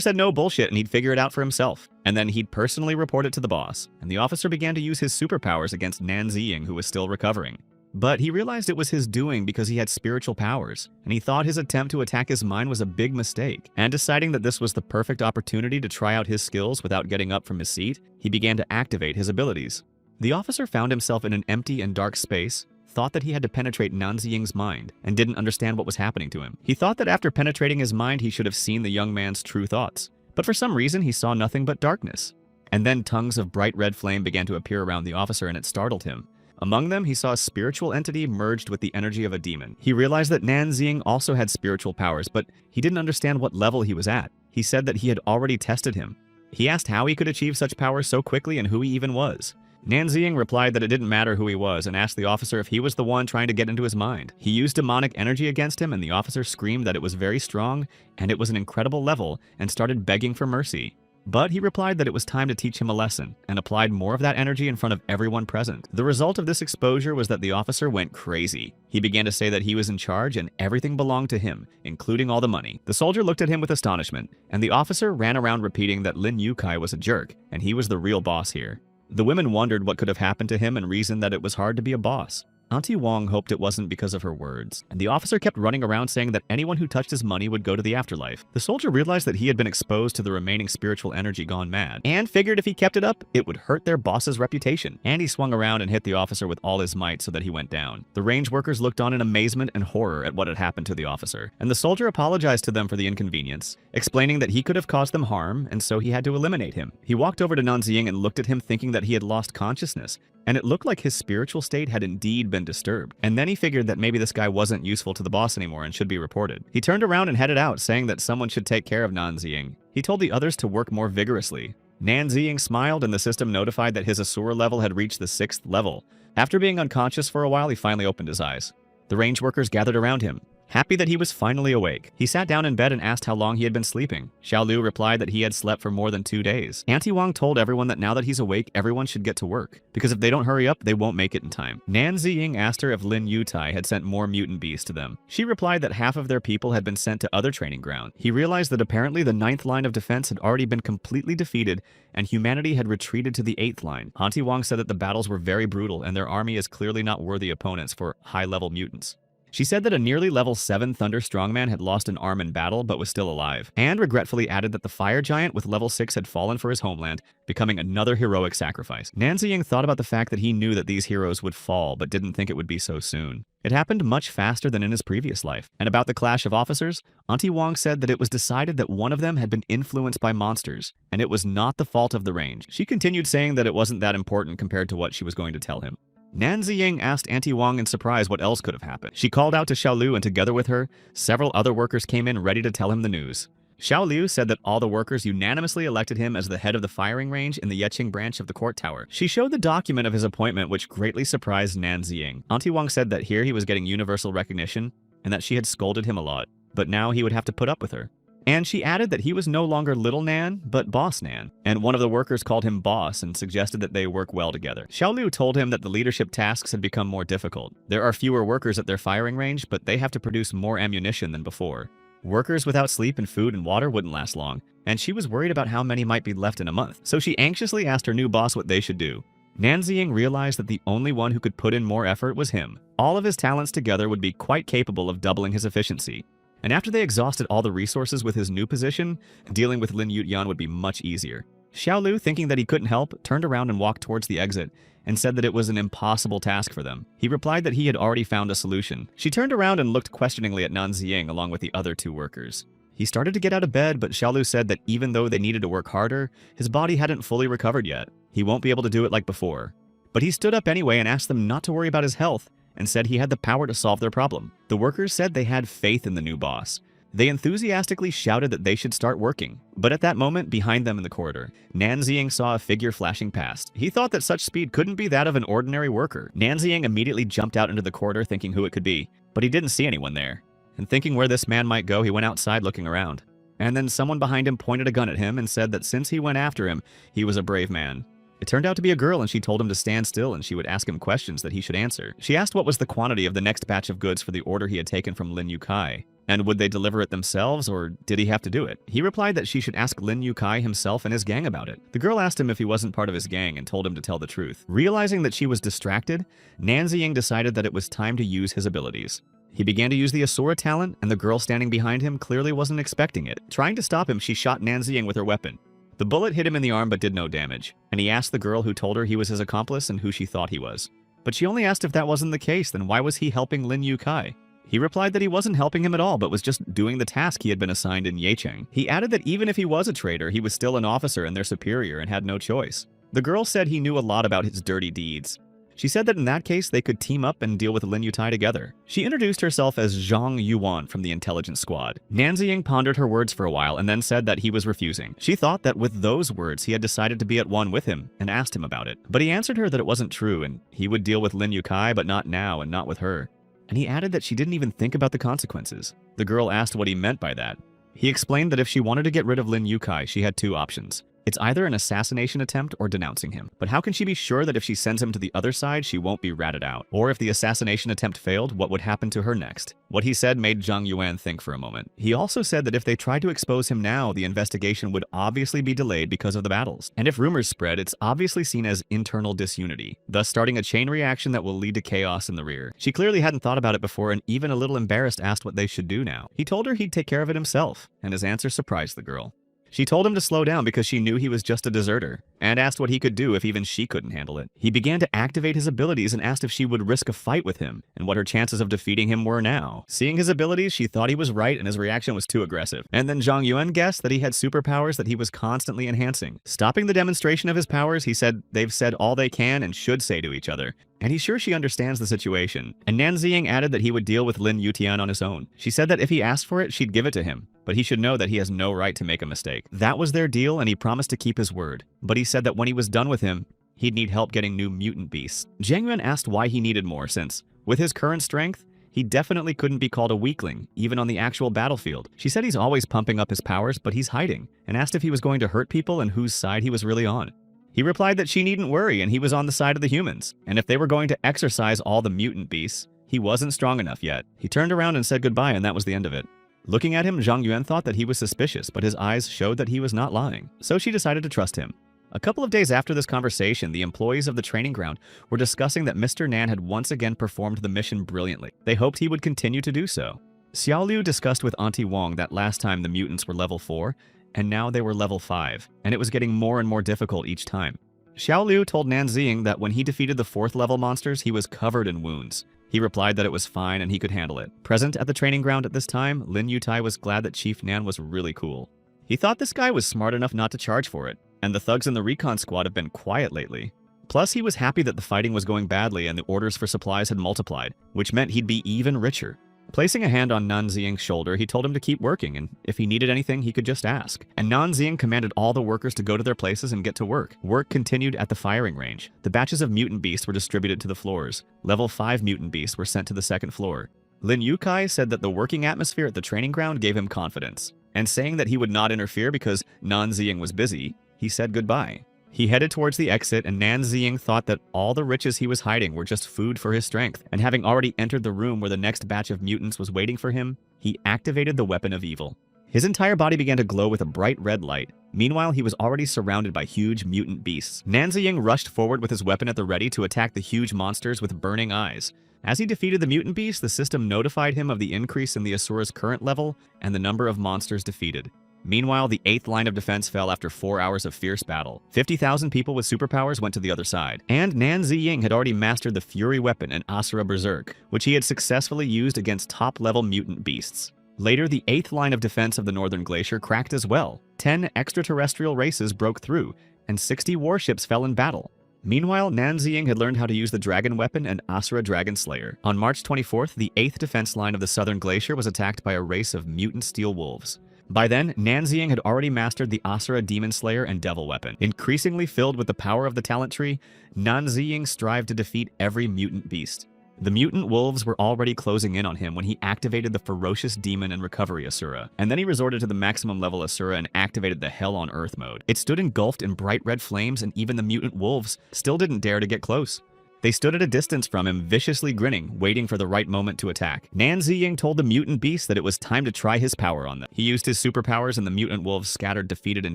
Speaker 1: said no bullshit and he'd figure it out for himself. And then he'd personally report it to the boss. And the officer began to use his superpowers against Nan Ziying, who was still recovering. But he realized it was his doing because he had spiritual powers, and he thought his attempt to attack his mind was a big mistake. And deciding that this was the perfect opportunity to try out his skills without getting up from his seat, he began to activate his abilities. The officer found himself in an empty and dark space, thought that he had to penetrate Nan Ziying's mind, and didn't understand what was happening to him. He thought that after penetrating his mind, he should have seen the young man's true thoughts. but for some reason he saw nothing but darkness. And then tongues of bright red flame began to appear around the officer, and it startled him. Among them, he saw a spiritual entity merged with the energy of a demon. He realized that Nanxing also had spiritual powers, but he didn't understand what level he was at. He said that he had already tested him. He asked how he could achieve such powers so quickly and who he even was. Nanxing replied that it didn't matter who he was and asked the officer if he was the one trying to get into his mind. He used demonic energy against him, and the officer screamed that it was very strong and it was an incredible level and started begging for mercy. But he replied that it was time to teach him a lesson and applied more of that energy in front of everyone present. The result of this exposure was that the officer went crazy. He began to say that he was in charge and everything belonged to him, including all the money. The soldier looked at him with astonishment, and the officer ran around repeating that Lin Yukai was a jerk and he was the real boss here. The women wondered what could have happened to him and reasoned that it was hard to be a boss. Auntie Wong hoped it wasn't because of her words, and the officer kept running around saying that anyone who touched his money would go to the afterlife. The soldier realized that he had been exposed to the remaining spiritual energy gone mad, and figured if he kept it up, it would hurt their boss's reputation. And he swung around and hit the officer with all his might so that he went down. The range workers looked on in amazement and horror at what had happened to the officer, and the soldier apologized to them for the inconvenience, explaining that he could have caused them harm, and so he had to eliminate him. He walked over to Nanxing and looked at him, thinking that he had lost consciousness, and it looked like his spiritual state had indeed been disturbed. And then he figured that maybe this guy wasn't useful to the boss anymore and should be reported. He turned around and headed out, saying that someone should take care of Nanxing. He told the others to work more vigorously. Nanxing smiled, and the system notified that his Asura level had reached the 6th level. After being unconscious for a while, he finally opened his eyes. The range workers gathered around him, happy that he was finally awake. He sat down in bed and asked how long he had been sleeping. Xiao Lu replied that he had slept for more than 2 days. Auntie Wang told everyone that now that he's awake, everyone should get to work, because if they don't hurry up, they won't make it in time. Nanxing asked her if Lin Yutai had sent more mutant beasts to them. She replied that half of their people had been sent to other training grounds. He realized that apparently the 9th line of defense had already been completely defeated, and humanity had retreated to the 8th line. Auntie Wang said that the battles were very brutal, and their army is clearly not worthy opponents for high-level mutants. She said that a nearly level 7 Thunder Strongman had lost an arm in battle but was still alive, and regretfully added that the Fire Giant with level 6 had fallen for his homeland, becoming another heroic sacrifice. Nanxing thought about the fact that he knew that these heroes would fall but didn't think it would be so soon. It happened much faster than in his previous life. And about the clash of officers, Auntie Wang said that it was decided that one of them had been influenced by monsters, and it was not the fault of the range. She continued saying that it wasn't that important compared to what she was going to tell him. Nanxing asked Auntie Wang in surprise what else could have happened. She called out to Xiao Lu, and together with her, several other workers came in ready to tell him the news. Xiao Lu said that all the workers unanimously elected him as the head of the firing range in the Yeqing branch of the court tower. She showed the document of his appointment, which greatly surprised Nanxing. Auntie Wang said that here he was getting universal recognition, and that she had scolded him a lot, but now he would have to put up with her. And she added that he was no longer Little Nan, but Boss Nan, and one of the workers called him Boss and suggested that they work well together. Xiao Lu told him that the leadership tasks had become more difficult. There are fewer workers at their firing range, but they have to produce more ammunition than before. Workers without sleep and food and water wouldn't last long, and she was worried about how many might be left in a month, so she anxiously asked her new boss what they should do. Nanxing realized that the only one who could put in more effort was him. All of his talents together would be quite capable of doubling his efficiency. And after they exhausted all the resources with his new position, dealing with Lin Yutyan would be much easier. Xiao Lu, thinking that he couldn't help, turned around and walked towards the exit, and said that it was an impossible task for them. He replied that he had already found a solution. She turned around and looked questioningly at Nanxing along with the other 2 workers. He started to get out of bed, but Xiao Lu said that even though they needed to work harder, his body hadn't fully recovered yet. He won't be able to do it like before. But he stood up anyway and asked them not to worry about his health, and said he had the power to solve their problem. The workers said they had faith in the new boss. They enthusiastically shouted that they should start working. But at that moment, behind them in the corridor, Nanxing saw a figure flashing past. He thought that such speed couldn't be that of an ordinary worker. Nanxing immediately jumped out into the corridor thinking who it could be, but he didn't see anyone there. And thinking where this man might go, he went outside looking around. And then someone behind him pointed a gun at him and said that since he went after him, he was a brave man. It turned out to be a girl, and she told him to stand still and she would ask him questions that he should answer. She asked what was the quantity of the next batch of goods for the order he had taken from Lin Yukai, and would they deliver it themselves or did he have to do it? He replied that she should ask Lin Yukai himself and his gang about it. The girl asked him if he wasn't part of his gang and told him to tell the truth. Realizing that she was distracted, Nanxing decided that it was time to use his abilities. He began to use the Asura talent, and the girl standing behind him clearly wasn't expecting it. Trying to stop him, she shot Nanxing with her weapon. The bullet hit him in the arm but did no damage, and he asked the girl who told her he was his accomplice and who she thought he was. But she only asked if that wasn't the case, then why was he helping Lin Yukai? He replied that he wasn't helping him at all, but was just doing the task he had been assigned in Yecheng. He added that even if he was a traitor, he was still an officer and their superior and had no choice. The girl said he knew a lot about his dirty deeds. She said that in that case, they could team up and deal with Lin Yutai together. She introduced herself as Zhang Yuan from the intelligence squad. Nanziying pondered her words for a while and then said that he was refusing. She thought that with those words, he had decided to be at one with him and asked him about it. But he answered her that it wasn't true and he would deal with Lin Yukai, but not now and not with her. And he added that she didn't even think about the consequences. The girl asked what he meant by that. He explained that if she wanted to get rid of Lin Yukai, she had two options. It's either an assassination attempt or denouncing him. But how can she be sure that if she sends him to the other side, she won't be ratted out? Or if the assassination attempt failed, what would happen to her next? What he said made Zhang Yuan think for a moment. He also said that if they tried to expose him now, the investigation would obviously be delayed because of the battles. And if rumors spread, it's obviously seen as internal disunity, thus starting a chain reaction that will lead to chaos in the rear. She clearly hadn't thought about it before and even a little embarrassed asked what they should do now. He told her he'd take care of it himself, and his answer surprised the girl. She told him to slow down because she knew he was just a deserter, and asked what he could do if even she couldn't handle it. He began to activate his abilities and asked if she would risk a fight with him, and what her chances of defeating him were now. Seeing his abilities, she thought he was right and his reaction was too aggressive. And then Zhang Yuan guessed that he had superpowers that he was constantly enhancing. Stopping the demonstration of his powers, he said they've said all they can and should say to each other. And he's sure she understands the situation. And Nanziying added that he would deal with Lin Yutian on his own. She said that if he asked for it, she'd give it to him, but he should know that he has no right to make a mistake. That was their deal, and he promised to keep his word. But he said that when he was done with him, he'd need help getting new mutant beasts. Zhang Yuan asked why he needed more, since, with his current strength, he definitely couldn't be called a weakling, even on the actual battlefield. She said he's always pumping up his powers, but he's hiding, and asked if he was going to hurt people and whose side he was really on. He replied that she needn't worry and he was on the side of the humans, and if they were going to exercise all the mutant beasts, he wasn't strong enough yet. He turned around and said goodbye, and that was the end of it. Looking at him, Zhang Yuan thought that he was suspicious, but his eyes showed that he was not lying, so she decided to trust him. A couple of days after this conversation, the employees of the training ground were discussing that Mr. Nan had once again performed the mission brilliantly. They hoped he would continue to do so. Xiao Liu discussed with Auntie Wong that last time the mutants were level 4, and now they were level 5, and it was getting more and more difficult each time. Xiao Liu told Nanziying that when he defeated the 4th level monsters, he was covered in wounds. He replied that it was fine and he could handle it. Present at the training ground at this time, Lin Yutai was glad that Chief Nan was really cool. He thought this guy was smart enough not to charge for it, and the thugs in the recon squad have been quiet lately. Plus, he was happy that the fighting was going badly and the orders for supplies had multiplied, which meant he'd be even richer. Placing a hand on Nanziying's shoulder, he told him to keep working, and if he needed anything, he could just ask. And Nanziying commanded all the workers to go to their places and get to work. Work continued at the firing range. The batches of mutant beasts were distributed to the floors. Level 5 mutant beasts were sent to the 2nd floor. Lin Yukai said that the working atmosphere at the training ground gave him confidence, and saying that he would not interfere because Nanziying was busy, he said goodbye. He headed towards the exit, and Nanziying thought that all the riches he was hiding were just food for his strength, and having already entered the room where the next batch of mutants was waiting for him, he activated the weapon of evil. His entire body began to glow with a bright red light. Meanwhile, he was already surrounded by huge mutant beasts. Nanziying rushed forward with his weapon at the ready to attack the huge monsters with burning eyes. As he defeated the mutant beasts, the system notified him of the increase in the Asura's current level and the number of monsters defeated. Meanwhile, the 8th line of defense fell after 4 hours of fierce battle. 50,000 people with superpowers went to the other side. And Nanziying had already mastered the Fury weapon and Asura Berserk, which he had successfully used against top-level mutant beasts. Later, the 8th line of defense of the Northern Glacier cracked as well. 10 extraterrestrial races broke through, and 60 warships fell in battle. Meanwhile, Nanziying had learned how to use the Dragon Weapon and Asura Dragon Slayer. On March 24th, the 8th defense line of the Southern Glacier was attacked by a race of mutant steel wolves. By then, Nanziying had already mastered the Asura Demon Slayer and Devil Weapon. Increasingly filled with the power of the talent tree, Nanziying strived to defeat every mutant beast. The mutant wolves were already closing in on him when he activated the Ferocious Demon and Recovery Asura, and then he resorted to the maximum level Asura and activated the Hell on Earth mode. It stood engulfed in bright red flames, and even the mutant wolves still didn't dare to get close. They stood at a distance from him, viciously grinning, waiting for the right moment to attack. Nanziying told the mutant beasts that it was time to try his power on them. He used his superpowers, and the mutant wolves scattered defeated in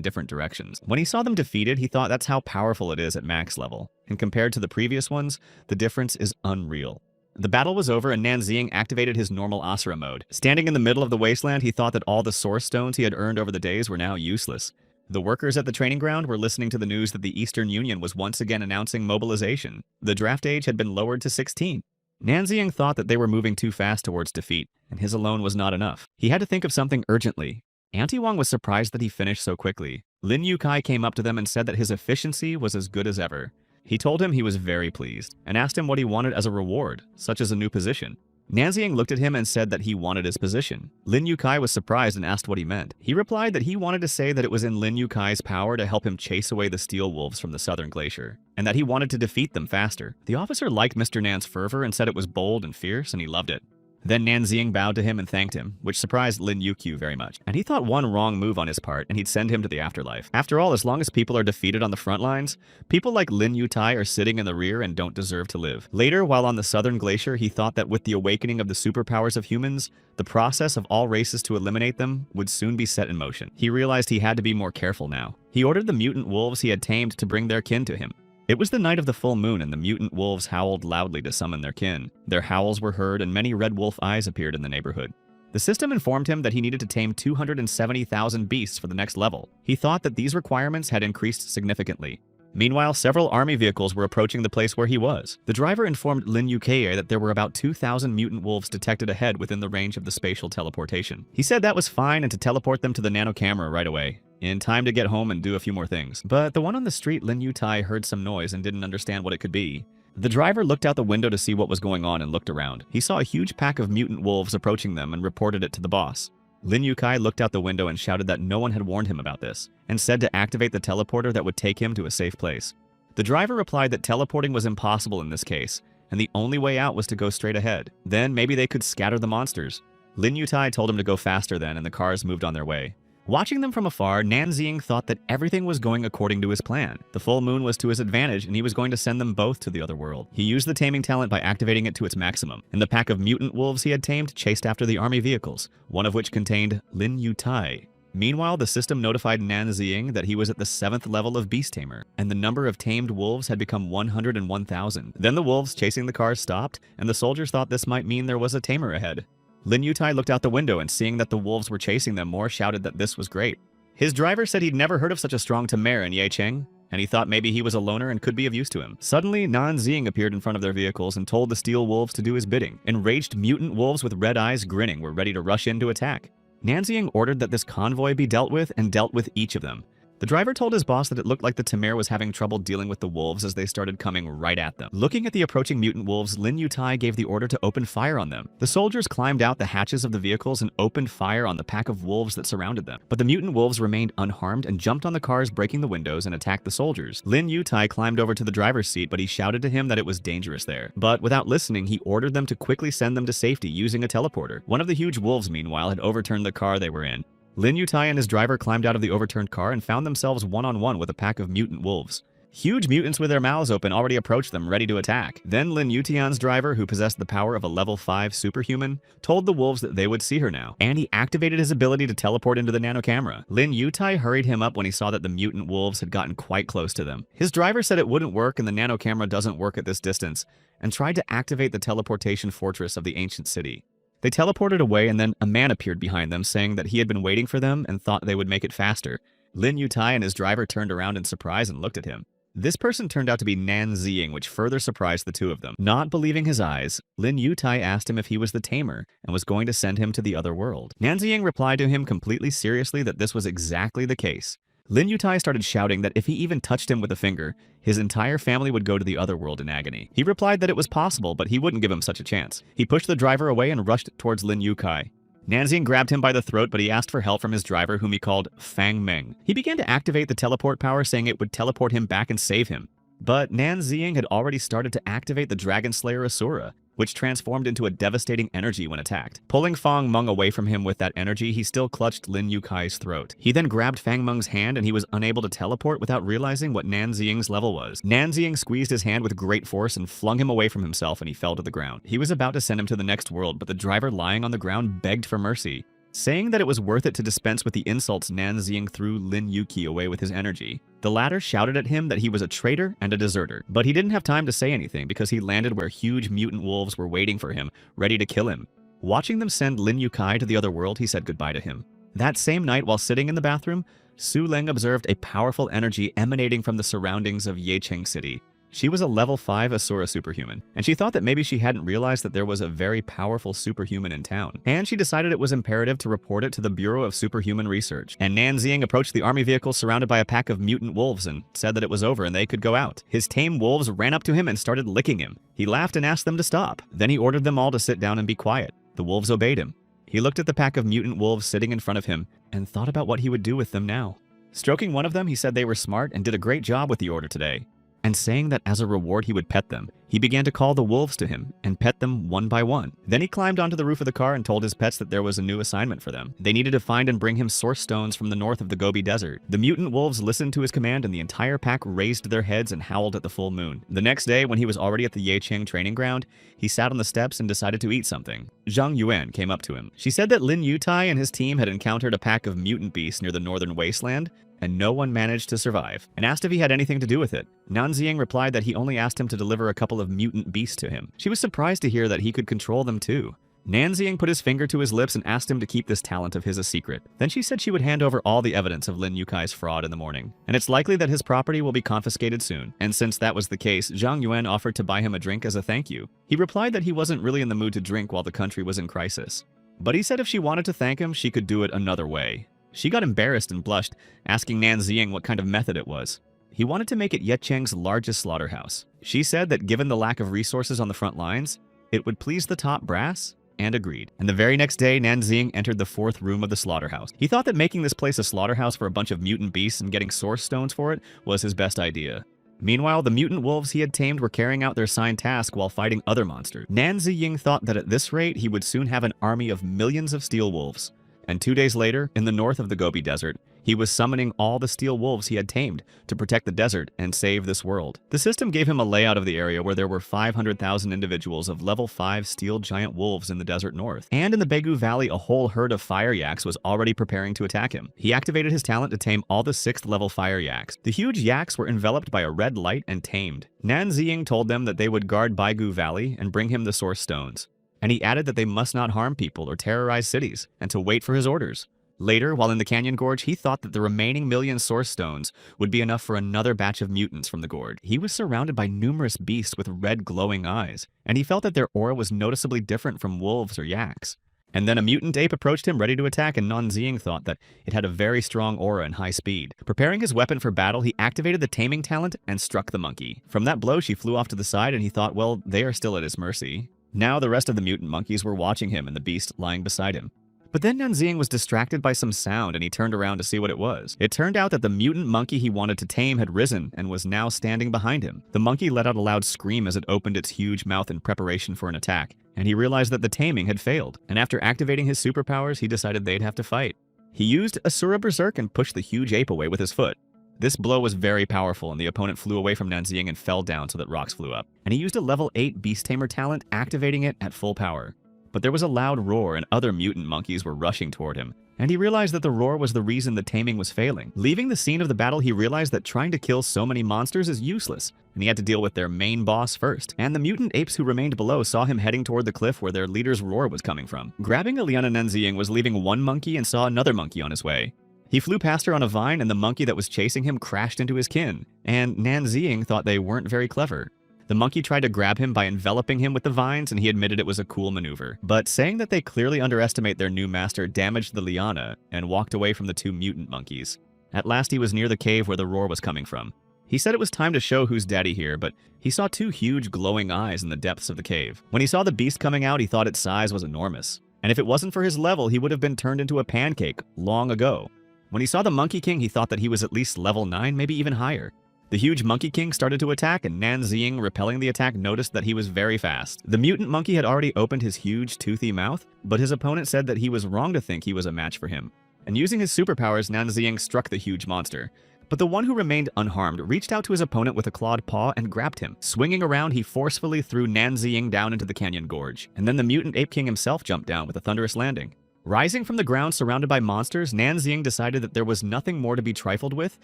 Speaker 1: different directions. When he saw them defeated, he thought that's how powerful it is at max level. And compared to the previous ones, the difference is unreal. The battle was over, and Nanziying activated his normal Asura mode. Standing in the middle of the wasteland, he thought that all the source stones he had earned over the days were now useless. The workers at the training ground were listening to the news that the Eastern Union was once again announcing mobilization. The draft age had been lowered to 16. Nanzing thought that they were moving too fast towards defeat, and his alone was not enough. He had to think of something urgently. Auntie Wang was surprised that he finished so quickly. Lin Yukai came up to them and said that his efficiency was as good as ever. He told him he was very pleased, and asked him what he wanted as a reward, such as a new position. Nanzing looked at him and said that he wanted his position. Lin Yukai was surprised and asked what he meant. He replied that he wanted to say that it was in Lin Yukai's power to help him chase away the steel wolves from the southern glacier, and that he wanted to defeat them faster. The officer liked Mr. Nan's fervor and said it was bold and fierce, and he loved it. Then Nanzing bowed to him and thanked him, which surprised Lin Yukyu very much, and he thought one wrong move on his part and he'd send him to the afterlife. After all, as long as people are defeated on the front lines, people like Lin Yutai are sitting in the rear and don't deserve to live. Later, while on the southern glacier, he thought that with the awakening of the superpowers of humans, the process of all races to eliminate them would soon be set in motion. He realized he had to be more careful now. He ordered the mutant wolves he had tamed to bring their kin to him. It was the night of the full moon, and the mutant wolves howled loudly to summon their kin. Their howls were heard, and many red wolf eyes appeared in the neighborhood. The system informed him that he needed to tame 270,000 beasts for the next level. He thought that these requirements had increased significantly. Meanwhile, several army vehicles were approaching the place where he was. The driver informed Lin Yukae that there were about 2,000 mutant wolves detected ahead within the range of the spatial teleportation. He said that was fine and to teleport them to the nano camera right away, in time to get home and do a few more things. But the one on the street, Lin Yutai heard some noise and didn't understand what it could be. The driver looked out the window to see what was going on and looked around. He saw a huge pack of mutant wolves approaching them and reported it to the boss. Lin Yukai looked out the window and shouted that no one had warned him about this, and said to activate the teleporter that would take him to a safe place. The driver replied that teleporting was impossible in this case, and the only way out was to go straight ahead. Then maybe they could scatter the monsters. Lin Yutai told him to go faster then, and the cars moved on their way. Watching them from afar, Nanzing thought that everything was going according to his plan. The full moon was to his advantage, and he was going to send them both to the other world. He used the taming talent by activating it to its maximum, and the pack of mutant wolves he had tamed chased after the army vehicles, one of which contained Lin Yutai. Meanwhile, the system notified Nanzing that he was at the 7th level of Beast Tamer, and the number of tamed wolves had become 101,000. Then the wolves chasing the cars stopped, and the soldiers thought this might mean there was a tamer ahead. Lin Yutai looked out the window and seeing that the wolves were chasing them more, shouted that this was great. His driver said he'd never heard of such a strong tamer in Yecheng, and he thought maybe he was a loner and could be of use to him. Suddenly, Nanzing appeared in front of their vehicles and told the steel wolves to do his bidding. Enraged mutant wolves with red eyes grinning were ready to rush in to attack. Nanzing ordered that this convoy be dealt with and dealt with each of them. The driver told his boss that it looked like the tamer was having trouble dealing with the wolves as they started coming right at them. Looking at the approaching mutant wolves, Lin Yutai gave the order to open fire on them. The soldiers climbed out the hatches of the vehicles and opened fire on the pack of wolves that surrounded them. But the mutant wolves remained unharmed and jumped on the cars, breaking the windows, and attacked the soldiers. Lin Yutai climbed over to the driver's seat, but he shouted to him that it was dangerous there. But without listening, he ordered them to quickly send them to safety using a teleporter. One of the huge wolves, meanwhile, had overturned the car they were in. Lin Yutai and his driver climbed out of the overturned car and found themselves one-on-one with a pack of mutant wolves. Huge mutants with their mouths open already approached them, ready to attack. Then Lin Yutian's driver, who possessed the power of a level 5 superhuman, told the wolves that they would see her now, and he activated his ability to teleport into the nano camera. Lin Yutai hurried him up when he saw that the mutant wolves had gotten quite close to them. His driver said it wouldn't work and the nano camera doesn't work at this distance, and tried to activate the teleportation fortress of the ancient city. They teleported away, and then a man appeared behind them, saying that he had been waiting for them and thought they would make it faster. Lin Yutai and his driver turned around in surprise and looked at him. This person turned out to be Nanzing, which further surprised the two of them. Not believing his eyes, Lin Yutai asked him if he was the tamer and was going to send him to the other world. Nanzing replied to him completely seriously that this was exactly the case. Lin Yutai started shouting that if he even touched him with a finger, his entire family would go to the other world in agony. He replied that it was possible, but he wouldn't give him such a chance. He pushed the driver away and rushed towards Lin Yukai. Nanzing grabbed him by the throat, but he asked for help from his driver, whom he called Fang Meng. He began to activate the teleport power, saying it would teleport him back and save him. But Nanzing had already started to activate the Dragon Slayer Asura, which transformed into a devastating energy when attacked. Pulling Fang Meng away from him with that energy, he still clutched Lin Yukai's throat. He then grabbed Fang Meng's hand, and he was unable to teleport without realizing what Nanzing's level was. Nanzing squeezed his hand with great force and flung him away from himself, and he fell to the ground. He was about to send him to the next world, but the driver lying on the ground begged for mercy, saying that it was worth it to dispense with the insults. Nanzing threw Lin Yuki away with his energy. The latter shouted at him that he was a traitor and a deserter, but he didn't have time to say anything because he landed where huge mutant wolves were waiting for him, ready to kill him. Watching them send Lin Yukai to the other world, he said goodbye to him. That same night, while sitting in the bathroom, Su Leng observed a powerful energy emanating from the surroundings of Yecheng City. She was a level 5 Asura superhuman, and she thought that maybe she hadn't realized that there was a very powerful superhuman in town. And she decided it was imperative to report it to the Bureau of Superhuman Research. And Nanxing approached the army vehicle surrounded by a pack of mutant wolves and said that it was over and they could go out. His tame wolves ran up to him and started licking him. He laughed and asked them to stop. Then he ordered them all to sit down and be quiet. The wolves obeyed him. He looked at the pack of mutant wolves sitting in front of him and thought about what he would do with them now. Stroking one of them, he said they were smart and did a great job with the order today. And saying that as a reward he would pet them, he began to call the wolves to him and pet them one by one. Then he climbed onto the roof of the car and told his pets that there was a new assignment for them. They needed to find and bring him source stones from the north of the Gobi Desert. The mutant wolves listened to his command and the entire pack raised their heads and howled at the full moon. The next day, when he was already at the Yecheng training ground, he sat on the steps and decided to eat something. Zhang Yuan came up to him. She said that Lin Yutai and his team had encountered a pack of mutant beasts near the northern wasteland, and no one managed to survive, and asked if he had anything to do with it. Nanxing replied that he only asked him to deliver a couple of mutant beasts to him. She was surprised to hear that he could control them too. Nanxing put his finger to his lips and asked him to keep this talent of his a secret. Then she said she would hand over all the evidence of Lin Yukai's fraud in the morning, and it's likely that his property will be confiscated soon. And since that was the case, Zhang Yuan offered to buy him a drink as a thank you. He replied that he wasn't really in the mood to drink while the country was in crisis. But he said if she wanted to thank him, she could do it another way. She got embarrassed and blushed, asking Nanxing what kind of method it was. He wanted to make it Yecheng's largest slaughterhouse. She said that given the lack of resources on the front lines, it would please the top brass, and agreed. And the very next day, Nanxing entered the 4th room of the slaughterhouse. He thought that making this place a slaughterhouse for a bunch of mutant beasts and getting source stones for it was his best idea. Meanwhile, the mutant wolves he had tamed were carrying out their assigned task while fighting other monsters. Nanxing thought that at this rate, he would soon have an army of millions of steel wolves. And 2 days later, in the north of the Gobi Desert, he was summoning all the steel wolves he had tamed to protect the desert and save this world. The system gave him a layout of the area where there were 500,000 individuals of level 5 steel giant wolves in the desert north. And in the Begu Valley, a whole herd of fire yaks was already preparing to attack him. He activated his talent to tame all the 6th level fire yaks. The huge yaks were enveloped by a red light and tamed. Nanxing told them that they would guard Baigu Valley and bring him the source stones. And he added that they must not harm people or terrorize cities, and to wait for his orders. Later, while in the canyon gorge, he thought that the remaining million source stones would be enough for another batch of mutants from the gorge. He was surrounded by numerous beasts with red glowing eyes, and he felt that their aura was noticeably different from wolves or yaks. And then a mutant ape approached him ready to attack, and Nanxing thought that it had a very strong aura and high speed. Preparing his weapon for battle, he activated the taming talent and struck the monkey. From that blow, she flew off to the side, and he thought, well, they are still at his mercy. Now the rest of the mutant monkeys were watching him and the beast lying beside him. But then Nanxing was distracted by some sound and he turned around to see what it was. It turned out that the mutant monkey he wanted to tame had risen and was now standing behind him. The monkey let out a loud scream as it opened its huge mouth in preparation for an attack, and he realized that the taming had failed. And after activating his superpowers, he decided they'd have to fight. He used Asura Berserk and pushed the huge ape away with his foot. This blow was very powerful, and the opponent flew away from Nanxing and fell down so that rocks flew up. And he used a level 8 Beast Tamer talent, activating it at full power. But there was a loud roar, and other mutant monkeys were rushing toward him. And he realized that the roar was the reason the taming was failing. Leaving the scene of the battle, he realized that trying to kill so many monsters is useless, and he had to deal with their main boss first. And the mutant apes who remained below saw him heading toward the cliff where their leader's roar was coming from. Grabbing Aliana, Nanxing was leaving one monkey and saw another monkey on his way. He flew past her on a vine, and the monkey that was chasing him crashed into his kin, and Nanxing thought they weren't very clever. The monkey tried to grab him by enveloping him with the vines, and he admitted it was a cool maneuver. But saying that they clearly underestimate their new master damaged the liana and walked away from the two mutant monkeys. At last he was near the cave where the roar was coming from. He said it was time to show who's daddy here, but he saw two huge glowing eyes in the depths of the cave. When he saw the beast coming out, he thought its size was enormous. And if it wasn't for his level, he would have been turned into a pancake long ago. When he saw the Monkey King, he thought that he was at least level 9, maybe even higher. The huge Monkey King started to attack, and Nanxing, repelling the attack, noticed that he was very fast. The mutant monkey had already opened his huge, toothy mouth, but his opponent said that he was wrong to think he was a match for him. And using his superpowers, Nanxing struck the huge monster. But the one who remained unharmed reached out to his opponent with a clawed paw and grabbed him. Swinging around, he forcefully threw Nanxing down into the canyon gorge. And then the mutant Ape King himself jumped down with a thunderous landing. Rising from the ground surrounded by monsters, Nanxing decided that there was nothing more to be trifled with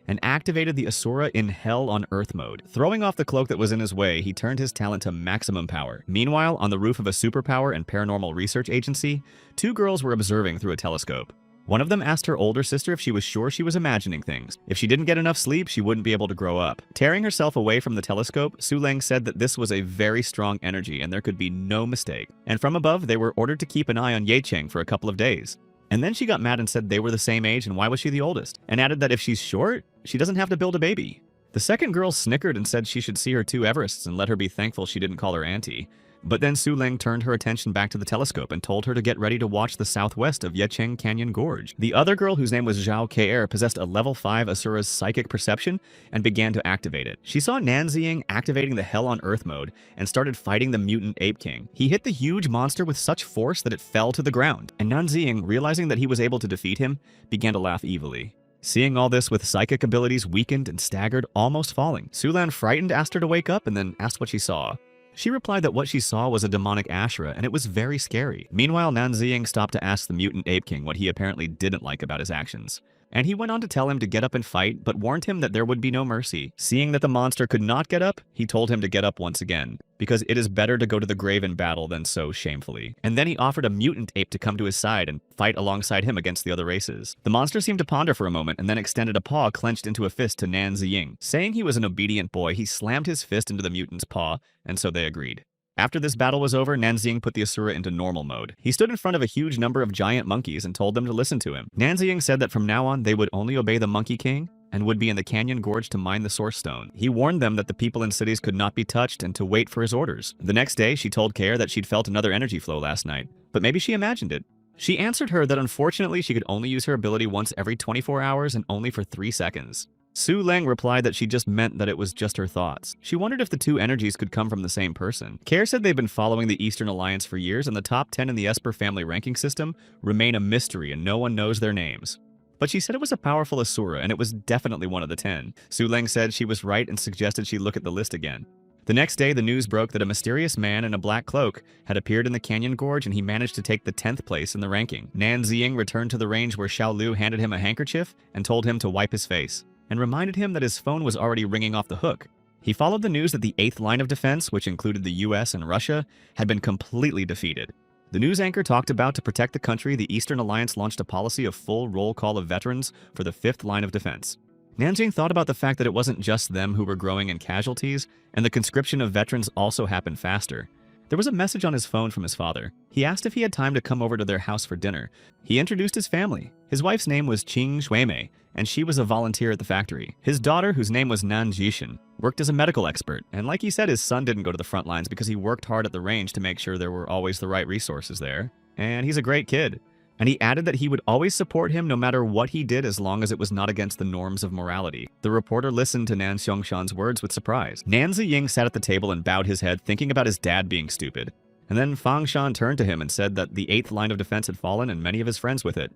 Speaker 1: and activated the Asura in Hell on Earth mode. Throwing off the cloak that was in his way, he turned his talent to maximum power. Meanwhile, on the roof of a superpower and paranormal research agency, two girls were observing through a telescope. One of them asked her older sister if she was sure she was imagining things. If she didn't get enough sleep, she wouldn't be able to grow up. Tearing herself away from the telescope, Su Leng said that this was a very strong energy and there could be no mistake. And from above, they were ordered to keep an eye on Ye Cheng for a couple of days. And then she got mad and said they were the same age and why was she the oldest? And added that if she's short, she doesn't have to build a baby. The second girl snickered and said she should see her two Everests and let her be thankful she didn't call her auntie. But then Su Leng turned her attention back to the telescope and told her to get ready to watch the southwest of Yecheng Canyon Gorge. The other girl, whose name was Zhao Ke, possessed a level 5 Asura's psychic perception and began to activate it. She saw Nanziying activating the Hell on Earth mode and started fighting the mutant Ape King. He hit the huge monster with such force that it fell to the ground, and Nanziying, realizing that he was able to defeat him, began to laugh evilly. Seeing all this with psychic abilities weakened and staggered, almost falling, Su Lan, frightened, asked her to wake up and then asked what she saw. She replied that what she saw was a demonic Asura, and it was very scary. Meanwhile, Nanziying stopped to ask the mutant Ape King what he apparently didn't like about his actions. And he went on to tell him to get up and fight, but warned him that there would be no mercy. Seeing that the monster could not get up, he told him to get up once again, because it is better to go to the grave in battle than so shamefully. And then he offered a mutant ape to come to his side and fight alongside him against the other races. The monster seemed to ponder for a moment and then extended a paw clenched into a fist to Nanziying. Saying he was an obedient boy, he slammed his fist into the mutant's paw, and so they agreed. After this battle was over, Nanziying put the Asura into normal mode. He stood in front of a huge number of giant monkeys and told them to listen to him. Nanziying said that from now on, they would only obey the Monkey King and would be in the Canyon Gorge to mine the Source Stone. He warned them that the people in cities could not be touched and to wait for his orders. The next day, she told Kair that she'd felt another energy flow last night, but maybe she imagined it. She answered her that unfortunately she could only use her ability once every 24 hours and only for 3 seconds. Su Leng replied that she just meant that it was just her thoughts. She wondered if the two energies could come from the same person. Kair said they've been following the Eastern Alliance for years and the top 10 in the Esper family ranking system remain a mystery and no one knows their names. But she said it was a powerful Asura and it was definitely one of the 10. Su Leng said she was right and suggested she look at the list again. The next day, the news broke that a mysterious man in a black cloak had appeared in the Canyon Gorge and he managed to take the 10th place in the ranking. Nanziying returned to the range where Xiao Lu handed him a handkerchief and told him to wipe his face, and reminded him that his phone was already ringing off the hook. He followed the news that the 8th line of defense, which included the US and Russia, had been completely defeated. The news anchor talked about to protect the country, the Eastern Alliance launched a policy of full roll call of veterans for the 5th line of defense. Nanjing thought about the fact that it wasn't just them who were growing in casualties, and the conscription of veterans also happened faster. There was a message on his phone from his father. He asked if he had time to come over to their house for dinner. He introduced his family. His wife's name was Qing Shuimei, and she was a volunteer at the factory. His daughter, whose name was Nan Jishin, worked as a medical expert, and like he said, his son didn't go to the front lines because he worked hard at the range to make sure there were always the right resources there. And he's a great kid. And he added that he would always support him no matter what he did as long as it was not against the norms of morality. The reporter listened to Nan Xiangshan's words with surprise. Nan Ziying sat at the table and bowed his head, thinking about his dad being stupid. And then Fang Shan turned to him and said that the 8th line of defense had fallen and many of his friends with it,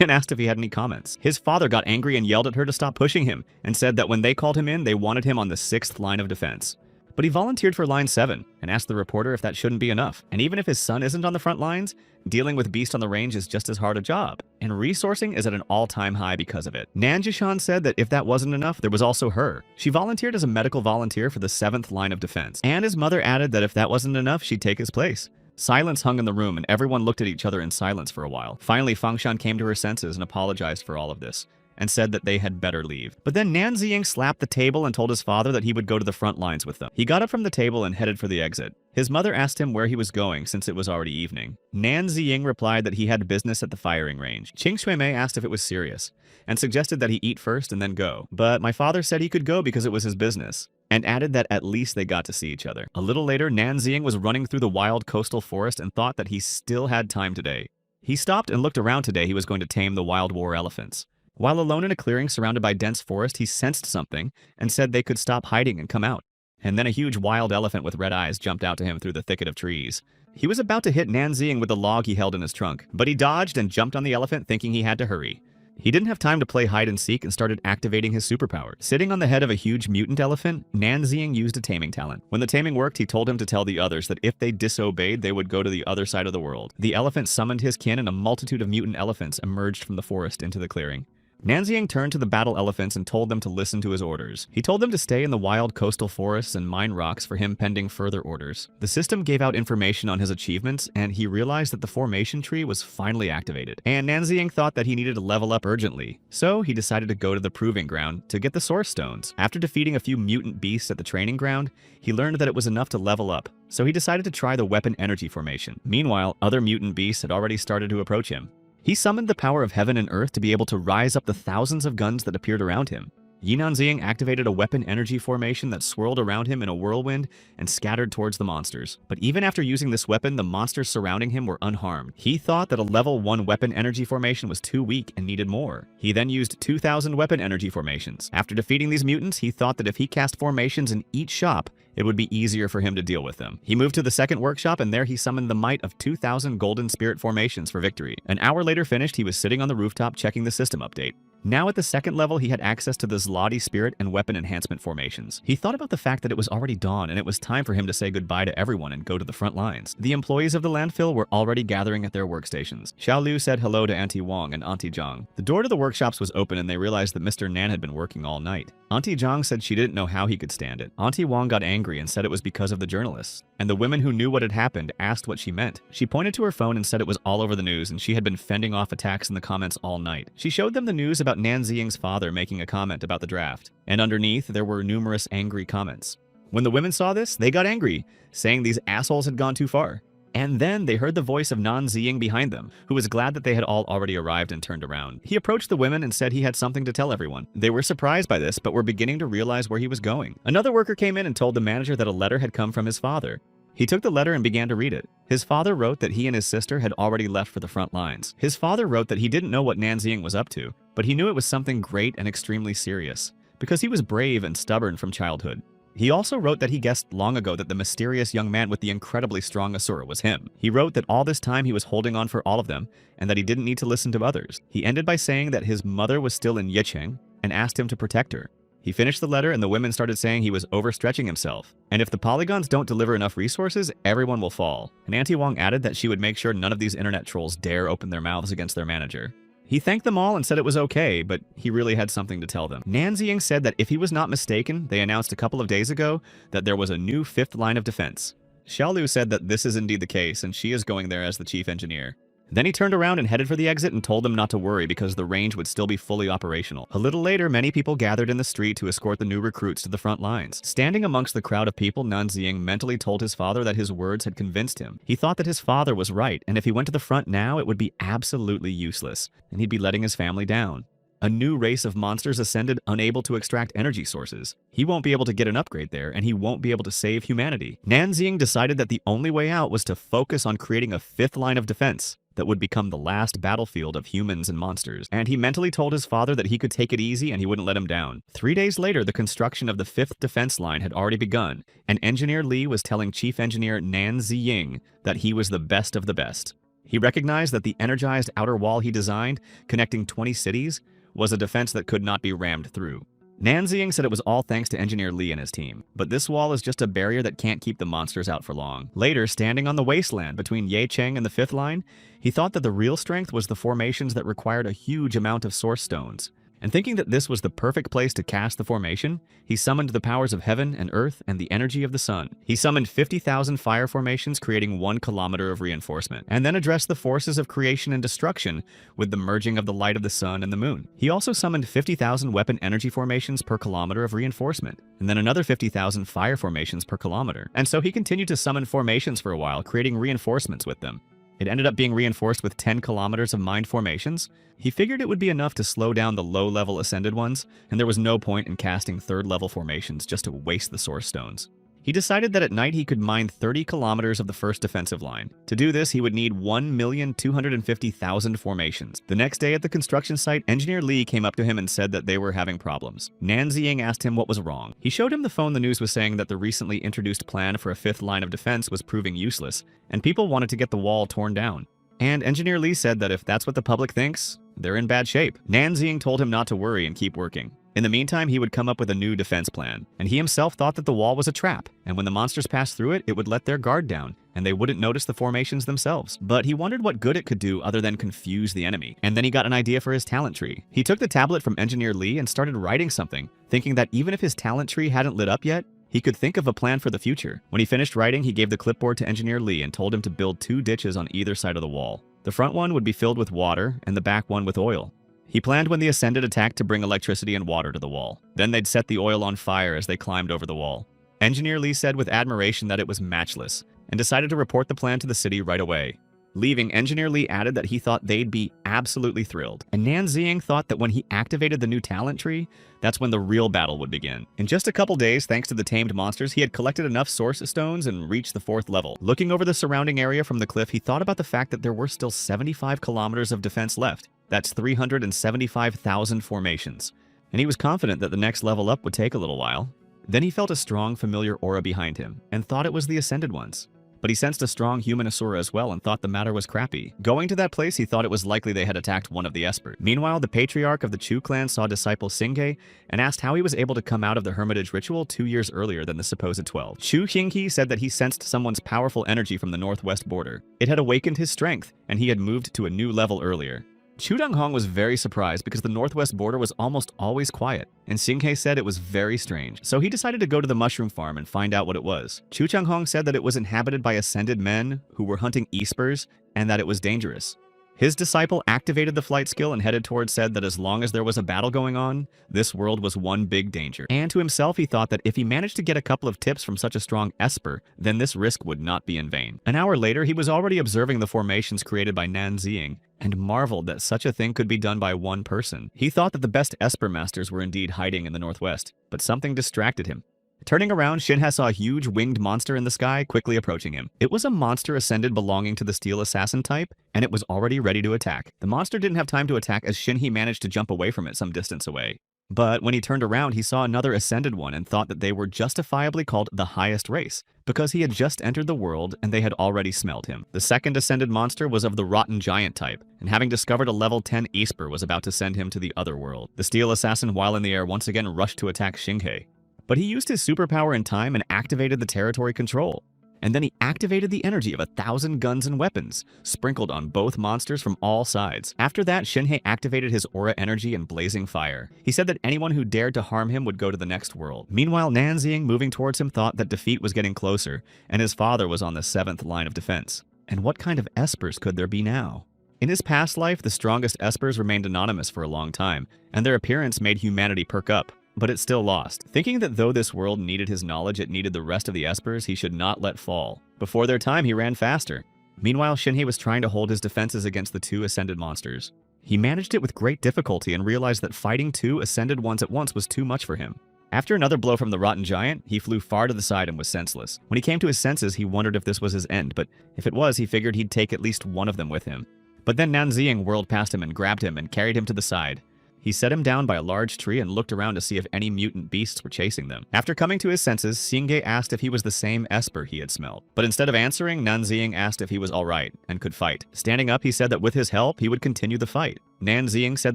Speaker 1: and asked if he had any comments. His father got angry and yelled at her to stop pushing him, and said that when they called him in, they wanted him on the 6th line of defense. But he volunteered for line 7 and asked the reporter if that shouldn't be enough. And even if his son isn't on the front lines, dealing with Beast on the range is just as hard a job. And resourcing is at an all-time high because of it. Nan Jishan said that if that wasn't enough, there was also her. She volunteered as a medical volunteer for the 7th line of defense. And his mother added that if that wasn't enough, she'd take his place. Silence hung in the room and everyone looked at each other in silence for a while. Finally, Fangshan came to her senses and apologized for all of this, and said that they had better leave. But then Nan Ziying slapped the table and told his father that he would go to the front lines with them. He got up from the table and headed for the exit. His mother asked him where he was going since it was already evening. Nan Ziying replied that he had business at the firing range. Qing Shuimei asked if it was serious, and suggested that he eat first and then go. But my father said he could go because it was his business, and added that at least they got to see each other. A little later, Nan Ziying was running through the wild coastal forest and thought that he still had time today. He stopped and looked around today he was going to tame the wild war elephants. While alone in a clearing surrounded by dense forest, he sensed something and said they could stop hiding and come out. And then a huge wild elephant with red eyes jumped out to him through the thicket of trees. He was about to hit Nan Ziying with the log he held in his trunk, but he dodged and jumped on the elephant thinking he had to hurry. He didn't have time to play hide and seek and started activating his superpower. Sitting on the head of a huge mutant elephant, Nan Ziying used a taming talent. When the taming worked, he told him to tell the others that if they disobeyed, they would go to the other side of the world. The elephant summoned his kin and a multitude of mutant elephants emerged from the forest into the clearing. Nanziying turned to the battle elephants and told them to listen to his orders. He told them to stay in the wild coastal forests and mine rocks for him pending further orders. The system gave out information on his achievements, and he realized that the formation tree was finally activated. And Nanziying thought that he needed to level up urgently, so he decided to go to the proving ground to get the source stones. After defeating a few mutant beasts at the training ground, he learned that it was enough to level up, so he decided to try the weapon energy formation. Meanwhile, other mutant beasts had already started to approach him. He summoned the power of heaven and earth to be able to rise up the thousands of guns that appeared around him. Nanziying activated a weapon energy formation that swirled around him in a whirlwind and scattered towards the monsters. But even after using this weapon, the monsters surrounding him were unharmed. He thought that a level 1 weapon energy formation was too weak and needed more. He then used 2,000 weapon energy formations. After defeating these mutants, he thought that if he cast formations in each shop, it would be easier for him to deal with them. He moved to the second workshop, and there he summoned the might of 2,000 golden spirit formations for victory. An hour later finished, he was sitting on the rooftop checking the system update. Now at the second level, he had access to the Zlati spirit and weapon enhancement formations. He thought about the fact that it was already dawn and it was time for him to say goodbye to everyone and go to the front lines. The employees of the landfill were already gathering at their workstations. Xiao Lu said hello to Auntie Wang and Auntie Zhang. The door to the workshops was open and they realized that Mr. Nan had been working all night. Auntie Zhang said she didn't know how he could stand it. Auntie Wang got angry and said it was because of the journalists. And the women who knew what had happened asked what she meant. She pointed to her phone and said it was all over the news and she had been fending off attacks in the comments all night. She showed them the news about Nanziying's father making a comment about the draft. And underneath, there were numerous angry comments. When the women saw this, they got angry, saying these assholes had gone too far. And then they heard the voice of Nanziying behind them, who was glad that they had all already arrived and turned around. He approached the women and said he had something to tell everyone. They were surprised by this, but were beginning to realize where he was going. Another worker came in and told the manager that a letter had come from his father. He took the letter and began to read it. His father wrote that he and his sister had already left for the front lines. His father wrote that he didn't know what Nanziying was up to, but he knew it was something great and extremely serious, because he was brave and stubborn from childhood. He also wrote that he guessed long ago that the mysterious young man with the incredibly strong Asura was him. He wrote that all this time he was holding on for all of them, and that he didn't need to listen to others. He ended by saying that his mother was still in Yicheng, and asked him to protect her. He finished the letter and the women started saying he was overstretching himself. And if the polygons don't deliver enough resources, everyone will fall. And Auntie Wang added that she would make sure none of these internet trolls dare open their mouths against their manager. He thanked them all and said it was okay, but he really had something to tell them. Nanziying said that if he was not mistaken, they announced a couple of days ago that there was a new 5th line of defense. Xiaolu said that this is indeed the case and she is going there as the chief engineer. Then he turned around and headed for the exit and told them not to worry because the range would still be fully operational. A little later, many people gathered in the street to escort the new recruits to the front lines. Standing amongst the crowd of people, Nanziying mentally told his father that his words had convinced him. He thought that his father was right, and if he went to the front now, it would be absolutely useless, and he'd be letting his family down. A new race of monsters ascended unable to extract energy sources. He won't be able to get an upgrade there, and he won't be able to save humanity. Nanziying decided that the only way out was to focus on creating a 5th line of defense that would become the last battlefield of humans and monsters, and he mentally told his father that he could take it easy and he wouldn't let him down. 3 days later, the construction of the 5th defense line had already begun, and Engineer Li was telling Chief Engineer Nanziying that he was the best of the best. He recognized that the energized outer wall he designed, connecting 20 cities, was a defense that could not be rammed through. Nanziying said it was all thanks to Engineer Li and his team, but this wall is just a barrier that can't keep the monsters out for long. Later, standing on the wasteland between Yicheng and the 5th line, he thought that the real strength was the formations that required a huge amount of source stones. And thinking that this was the perfect place to cast the formation, he summoned the powers of heaven and earth and the energy of the sun. He summoned 50,000 fire formations creating 1 kilometer of reinforcement, and then addressed the forces of creation and destruction with the merging of the light of the sun and the moon. He also summoned 50,000 weapon energy formations per kilometer of reinforcement, and then another 50,000 fire formations per kilometer. And so he continued to summon formations for a while, creating reinforcements with them. It ended up being reinforced with 10 kilometers of mined formations. He figured it would be enough to slow down the low-level ascended ones, and there was no point in casting 3rd-level formations just to waste the source stones. He decided that at night he could mine 30 kilometers of the 1st defensive line. To do this, he would need 1,250,000 formations. The next day at the construction site, Engineer Li came up to him and said that they were having problems. Nanziying asked him what was wrong. He showed him the phone the news was saying that the recently introduced plan for a 5th line of defense was proving useless, and people wanted to get the wall torn down. And Engineer Li said that if that's what the public thinks, they're in bad shape. Nanziying told him not to worry and keep working. In the meantime, he would come up with a new defense plan, and he himself thought that the wall was a trap, and when the monsters passed through it, it would let their guard down, and they wouldn't notice the formations themselves. But he wondered what good it could do other than confuse the enemy. And then he got an idea for his talent tree. He took the tablet from Engineer Lee and started writing something, thinking that even if his talent tree hadn't lit up yet, he could think of a plan for the future. When he finished writing, he gave the clipboard to Engineer Lee and told him to build 2 ditches on either side of the wall. The front one would be filled with water and the back one with oil. He planned when the Ascended attacked to bring electricity and water to the wall. Then they'd set the oil on fire as they climbed over the wall. Engineer Lee said with admiration that it was matchless and decided to report the plan to the city right away. Leaving, Engineer Lee added that he thought they'd be absolutely thrilled. And Nan Ziying thought that when he activated the new talent tree, that's when the real battle would begin. In just a couple days, thanks to the tamed monsters, he had collected enough source stones and reached the 4th level. Looking over the surrounding area from the cliff, he thought about the fact that there were still 75 kilometers of defense left. That's 375,000 formations. And he was confident that the next level up would take a little while. Then he felt a strong, familiar aura behind him and thought it was the Ascended ones. But he sensed a strong human Asura as well and thought the matter was crappy. Going to that place, he thought it was likely they had attacked one of the Esper. Meanwhile, the patriarch of the Chu clan saw disciple Singe and asked how he was able to come out of the hermitage ritual 2 years earlier than the supposed 12. Chu Xinghe said that he sensed someone's powerful energy from the northwest border. It had awakened his strength, and he had moved to a new level earlier. Chu Donghong was very surprised because the northwest border was almost always quiet, and Xinghe said it was very strange. So he decided to go to the mushroom farm and find out what it was. Chu Changhong said that it was inhabited by ascended men who were hunting espers and that it was dangerous. His disciple activated the flight skill and headed towards said that as long as there was a battle going on, this world was one big danger. And to himself, he thought that if he managed to get a couple of tips from such a strong Esper, then this risk would not be in vain. An hour later, he was already observing the formations created by Nan Ziying and marveled that such a thing could be done by one person. He thought that the best Esper masters were indeed hiding in the northwest, but something distracted him. Turning around, Shinhe saw a huge winged monster in the sky quickly approaching him. It was a monster ascended belonging to the Steel Assassin type, and it was already ready to attack. The monster didn't have time to attack as Shinhe managed to jump away from it some distance away. But when he turned around, he saw another ascended one and thought that they were justifiably called the highest race, because he had just entered the world and they had already smelled him. The second ascended monster was of the Rotten Giant type, and having discovered a level 10 Esper was about to send him to the other world. The Steel Assassin, while in the air, once again rushed to attack Shinhe. But he used his superpower in time and activated the territory control. And then he activated the energy of 1,000 guns and weapons, sprinkled on both monsters from all sides. After that, Shinhe activated his aura energy and blazing fire. He said that anyone who dared to harm him would go to the next world. Meanwhile, Nan Ziying, moving towards him, thought that defeat was getting closer, and his father was on the 7th line of defense. And what kind of Espers could there be now? In his past life, the strongest Espers remained anonymous for a long time, and their appearance made humanity perk up. But it still lost. Thinking that though this world needed his knowledge, it needed the rest of the Espers he should not let fall. Before their time, he ran faster. Meanwhile, Shinhe was trying to hold his defenses against the 2 ascended monsters. He managed it with great difficulty and realized that fighting 2 ascended ones at once was too much for him. After another blow from the Rotten Giant, he flew far to the side and was senseless. When he came to his senses, he wondered if this was his end, but if it was, he figured he'd take at least one of them with him. But then Nan Ziying whirled past him and grabbed him and carried him to the side. He set him down by a large tree and looked around to see if any mutant beasts were chasing them. After coming to his senses, Singe asked if he was the same Esper he had smelled. But instead of answering, Nan Ziying asked if he was alright and could fight. Standing up, he said that with his help, he would continue the fight. Nan Ziying said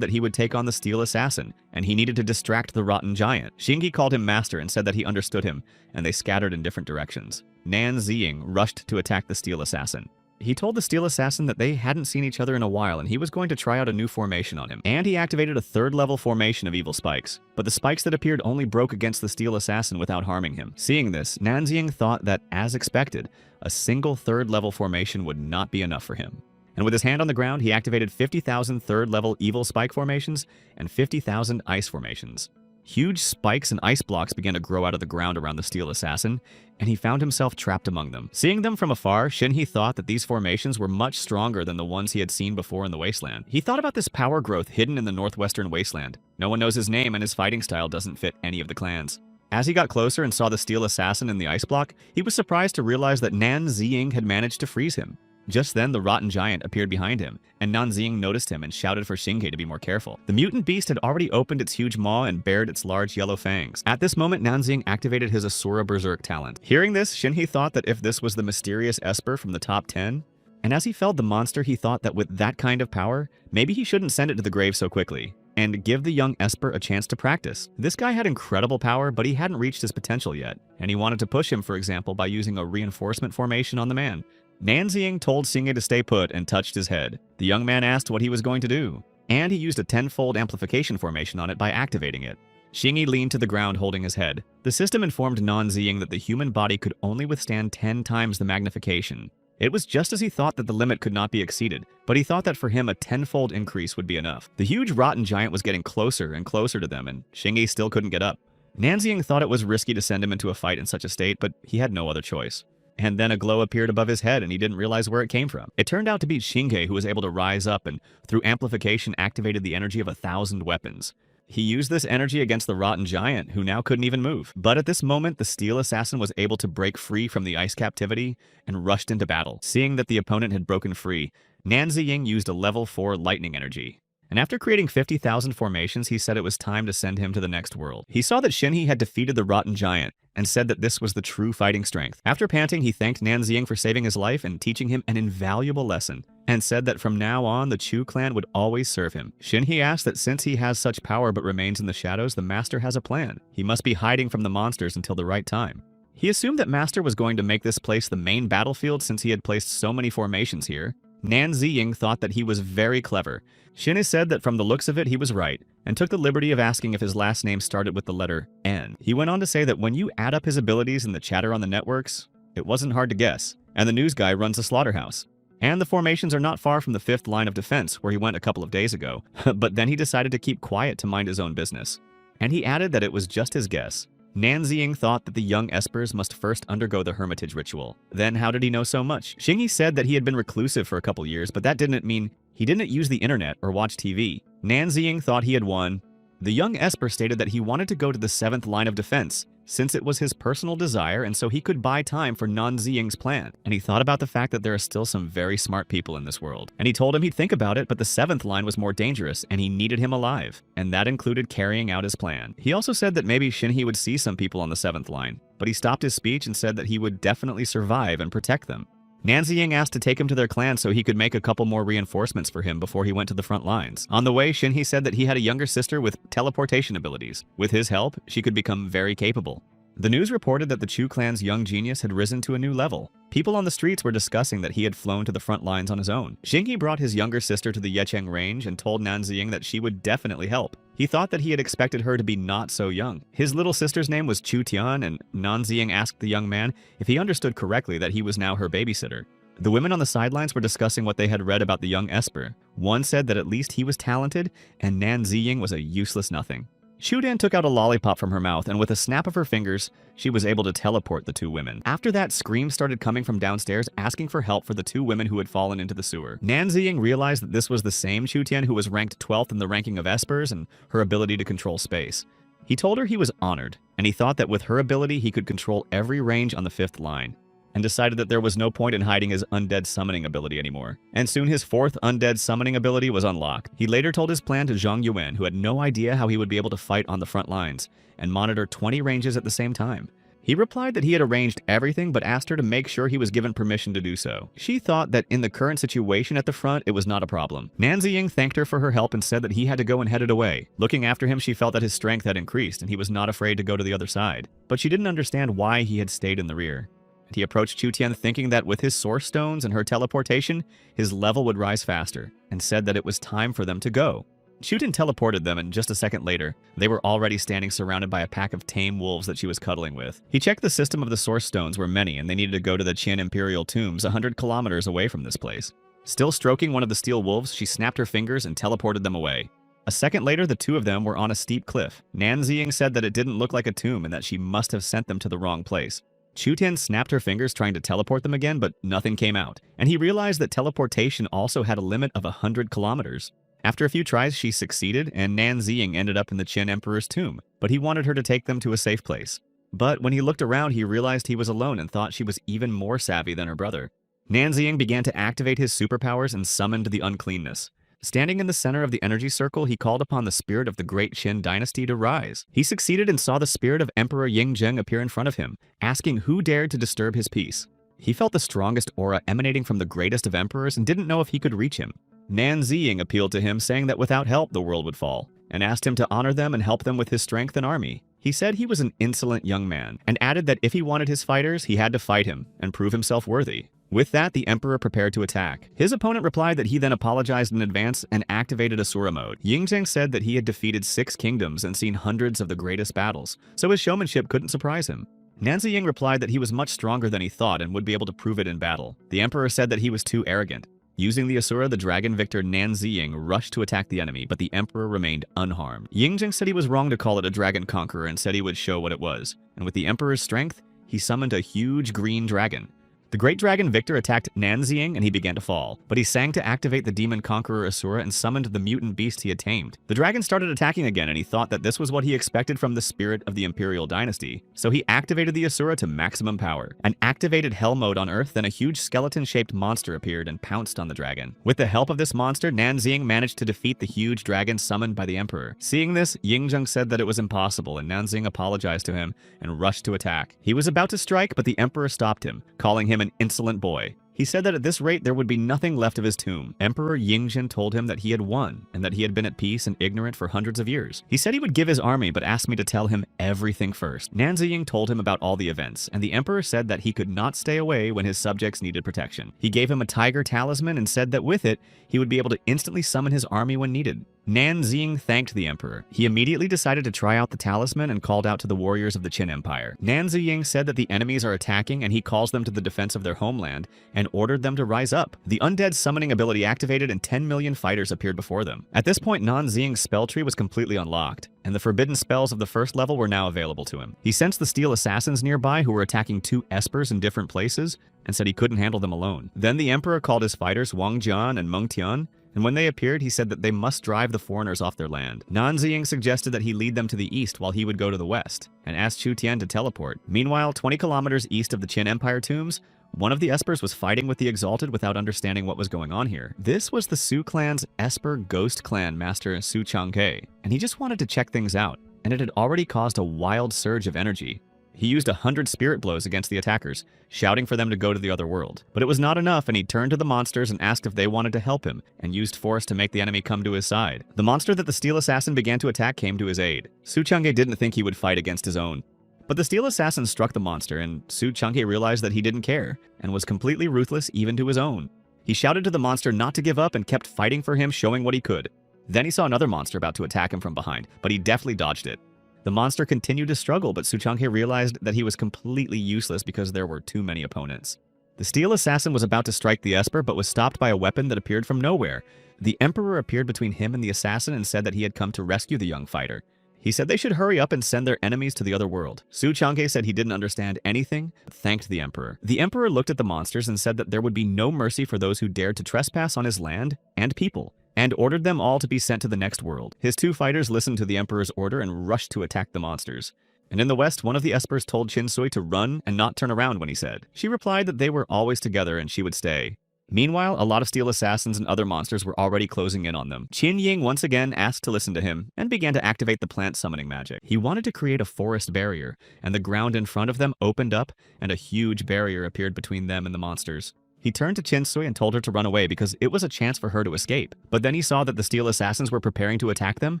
Speaker 1: that he would take on the Steel Assassin, and he needed to distract the Rotten Giant. Shinge called him master and said that he understood him, and they scattered in different directions. Nan Ziying rushed to attack the Steel Assassin. He told the Steel Assassin that they hadn't seen each other in a while and he was going to try out a new formation on him. And he activated a 3rd level formation of evil spikes. But the spikes that appeared only broke against the Steel Assassin without harming him. Seeing this, Nan Ziying thought that, as expected, a single 3rd level formation would not be enough for him. And with his hand on the ground, he activated 50,000 3rd level evil spike formations and 50,000 ice formations. Huge spikes and ice blocks began to grow out of the ground around the Steel Assassin, and he found himself trapped among them. Seeing them from afar, Shinhe thought that these formations were much stronger than the ones he had seen before in the wasteland. He thought about this power growth hidden in the northwestern wasteland. No one knows his name, and his fighting style doesn't fit any of the clans. As he got closer and saw the Steel Assassin in the ice block, he was surprised to realize that Nan Ziying had managed to freeze him. Just then, the Rotten Giant appeared behind him, and Nan Ziying noticed him and shouted for Shinge to be more careful. The mutant beast had already opened its huge maw and bared its large yellow fangs. At this moment, Nan Ziying activated his Asura Berserk talent. Hearing this, Shinhe thought that if this was the mysterious Esper from the top 10, and as he felled the monster, he thought that with that kind of power, maybe he shouldn't send it to the grave so quickly. and give the young Esper a chance to practice. This guy had incredible power, but he hadn't reached his potential yet, and he wanted to push him, for example, by using a reinforcement formation on the man. Nanziying told Xingye to stay put and touched his head. The young man asked what he was going to do, and he used a 10-fold amplification formation on it by activating it. Xingye leaned to the ground holding his head. The system informed Nanziying that the human body could only withstand 10 times the magnification. It was just as he thought, that the limit could not be exceeded, but he thought that for him a 10-fold increase would be enough. The huge rotten giant was getting closer and closer to them, and Xingye still couldn't get up. Nanziying thought it was risky to send him into a fight in such a state, but he had no other choice. And then a glow appeared above his head and he didn't realize where it came from. It turned out to be Xingye, who was able to rise up and through amplification activated the energy of 1,000 weapons. He used this energy against the rotten giant, who now couldn't even move. But at this moment, the steel assassin was able to break free from the ice captivity and rushed into battle. Seeing that the opponent had broken free, Nanziying used a level 4 lightning energy. And after creating 50,000 formations, he said it was time to send him to the next world. He saw that Xingye had defeated the rotten giant and said that this was the true fighting strength. After panting, he thanked Nanziying for saving his life and teaching him an invaluable lesson, and said that from now on, the Chu clan would always serve him. Xingye asked that since he has such power but remains in the shadows, the master has a plan. He must be hiding from the monsters until the right time. He assumed that Master was going to make this place the main battlefield since he had placed so many formations here. Nanziying thought that he was very clever. Xingye said that from the looks of it, he was right, and took the liberty of asking if his last name started with the letter N. He went on to say that when you add up his abilities and the chatter on the networks, it wasn't hard to guess. And the news guy runs a slaughterhouse. And the formations are not far from the 5th line of defense, where he went a couple of days ago. But then he decided to keep quiet to mind his own business. And he added that it was just his guess. Nanziying thought that the young Espers must first undergo the hermitage ritual. Then how did he know so much? Xingye said that he had been reclusive for a couple years, but that didn't mean he didn't use the internet or watch TV. Nanziying thought he had won. The young Esper stated that he wanted to go to the 7th line of defense, since it was his personal desire and so he could buy time for Nanziying's plan. And he thought about the fact that there are still some very smart people in this world. And he told him he'd think about it, but the 7th line was more dangerous and he needed him alive. And that included carrying out his plan. He also said that maybe Xingye would see some people on the 7th line, but he stopped his speech and said that he would definitely survive and protect them. Nanziying asked to take him to their clan so he could make a couple more reinforcements for him before he went to the front lines. On the way, Xingye said that he had a younger sister with teleportation abilities. With his help, she could become very capable. The news reported that the Chu clan's young genius had risen to a new level. People on the streets were discussing that he had flown to the front lines on his own. Xingye brought his younger sister to the Yecheng range and told Nanziying that she would definitely help. He thought that he had expected her to be not so young. His little sister's name was Chu Tian, and Nanziying asked the young man if he understood correctly that he was now her babysitter. The women on the sidelines were discussing what they had read about the young Esper. One said that at least he was talented, and Nanziying was a useless nothing. Shudan took out a lollipop from her mouth, and with a snap of her fingers, she was able to teleport the two women. After that, screams started coming from downstairs, asking for help for the two women who had fallen into the sewer. Nanziying realized that this was the same Chutian who was ranked 12th in the ranking of Espers and her ability to control space. He told her he was honored, and he thought that with her ability he could control every range on the 5th line, and decided that there was no point in hiding his undead summoning ability anymore. And soon his 4th undead summoning ability was unlocked. He later told his plan to Zhang Yuan, who had no idea how he would be able to fight on the front lines and monitor 20 ranges at the same time. He replied that he had arranged everything but asked her to make sure he was given permission to do so. She thought that in the current situation at the front, it was not a problem. Nanziying thanked her for her help and said that he had to go and headed away. Looking after him, she felt that his strength had increased and he was not afraid to go to the other side. But she didn't understand why he had stayed in the rear. He approached Chutian thinking that with his source stones and her teleportation, his level would rise faster, and said that it was time for them to go. Chutian teleported them, and just a second later, they were already standing surrounded by a pack of tame wolves that she was cuddling with. He checked the system of the source stones were many, and they needed to go to the Qin Imperial tombs 100 kilometers away from this place. Still stroking one of the steel wolves, she snapped her fingers and teleported them away. A second later, the two of them were on a steep cliff. Nanziying said that it didn't look like a tomb and that she must have sent them to the wrong place. Chutian snapped her fingers trying to teleport them again, but nothing came out, and he realized that teleportation also had a limit of 100 kilometers. After a few tries, she succeeded, and Nanziying ended up in the Qin Emperor's tomb, but he wanted her to take them to a safe place. But when he looked around, he realized he was alone and thought she was even more savvy than her brother. Nanziying began to activate his superpowers and summoned the uncleanness. Standing in the center of the energy circle, he called upon the spirit of the great Qin dynasty to rise. He succeeded and saw the spirit of Emperor Yingzheng appear in front of him, asking who dared to disturb his peace. He felt the strongest aura emanating from the greatest of emperors and didn't know if he could reach him. Nanziying appealed to him, saying that without help the world would fall, and asked him to honor them and help them with his strength and army. He said he was an insolent young man, and added that if he wanted his fighters, he had to fight him and prove himself worthy. With that, the Emperor prepared to attack. His opponent replied that he then apologized in advance and activated Asura mode. Yingjing said that he had defeated 6 kingdoms and seen hundreds of the greatest battles, so his showmanship couldn't surprise him. Nanziying replied that he was much stronger than he thought and would be able to prove it in battle. The Emperor said that he was too arrogant. Using the Asura, the dragon victor Nanziying rushed to attack the enemy, but the Emperor remained unharmed. Yingjing said he was wrong to call it a dragon conqueror and said he would show what it was. And with the Emperor's strength, he summoned a huge green dragon. The great dragon victor attacked Nanziying and he began to fall, but he sang to activate the demon conqueror Asura and summoned the mutant beast he had tamed. The dragon started attacking again and he thought that this was what he expected from the spirit of the imperial dynasty, so he activated the Asura to maximum power. An activated hell mode on Earth, then a huge skeleton-shaped monster appeared and pounced on the dragon. With the help of this monster, Nanziying managed to defeat the huge dragon summoned by the Emperor. Seeing this, Yingjing said that it was impossible and Nanziying apologized to him and rushed to attack. He was about to strike, but the Emperor stopped him, calling him an insolent boy. He said that at this rate there would be nothing left of his tomb. Emperor Yingjin told him that he had won and that he had been at peace and ignorant for hundreds of years. He said he would give his army but asked me to tell him everything first. Nanziying told him about all the events, and the Emperor said that he could not stay away when his subjects needed protection. He gave him a tiger talisman and said that with it, he would be able to instantly summon his army when needed. Nanziying thanked the Emperor. He immediately decided to try out the talisman and called out to the warriors of the Qin Empire. Nanziying said that the enemies are attacking and he calls them to the defense of their homeland and ordered them to rise up. The undead summoning ability activated and 10 million fighters appeared before them. At this point, Nanziying's spell tree was completely unlocked, and the forbidden spells of the first level were now available to him. He sensed the steel assassins nearby who were attacking 2 espers in different places and said he couldn't handle them alone. Then the Emperor called his fighters Wang Jian and Meng Tian, and when they appeared, he said that they must drive the foreigners off their land. Nanziying suggested that he lead them to the east while he would go to the west, and asked Chu Tian to teleport. Meanwhile, 20 kilometers east of the Qin Empire tombs, one of the espers was fighting with the Exalted without understanding what was going on here. This was the Su clan's esper ghost clan master Su Changke, and he just wanted to check things out, and it had already caused a wild surge of energy. He used 100 spirit blows against the attackers, shouting for them to go to the other world. But it was not enough, and he turned to the monsters and asked if they wanted to help him, and used force to make the enemy come to his side. The monster that the Steel Assassin began to attack came to his aid. Su Chang'e didn't think he would fight against his own. But the Steel Assassin struck the monster, and Su Chang'e realized that he didn't care, and was completely ruthless even to his own. He shouted to the monster not to give up and kept fighting for him, showing what he could. Then he saw another monster about to attack him from behind, but he deftly dodged it. The monster continued to struggle, but Su Chang'e realized that he was completely useless because there were too many opponents. The Steel Assassin was about to strike the Esper, but was stopped by a weapon that appeared from nowhere. The Emperor appeared between him and the assassin and said that he had come to rescue the young fighter. He said they should hurry up and send their enemies to the other world. Su Chang'e said he didn't understand anything, but thanked the Emperor. The Emperor looked at the monsters and said that there would be no mercy for those who dared to trespass on his land and people, and ordered them all to be sent to the next world. His 2 fighters listened to the Emperor's order and rushed to attack the monsters. And in the west, one of the espers told Chinsui to run and not turn around when he said. She replied that they were always together and she would stay. Meanwhile, a lot of steel assassins and other monsters were already closing in on them. Qin Ying once again asked to listen to him and began to activate the plant summoning magic. He wanted to create a forest barrier, and the ground in front of them opened up and a huge barrier appeared between them and the monsters. He turned to Chinsui and told her to run away because it was a chance for her to escape. But then he saw that the steel assassins were preparing to attack them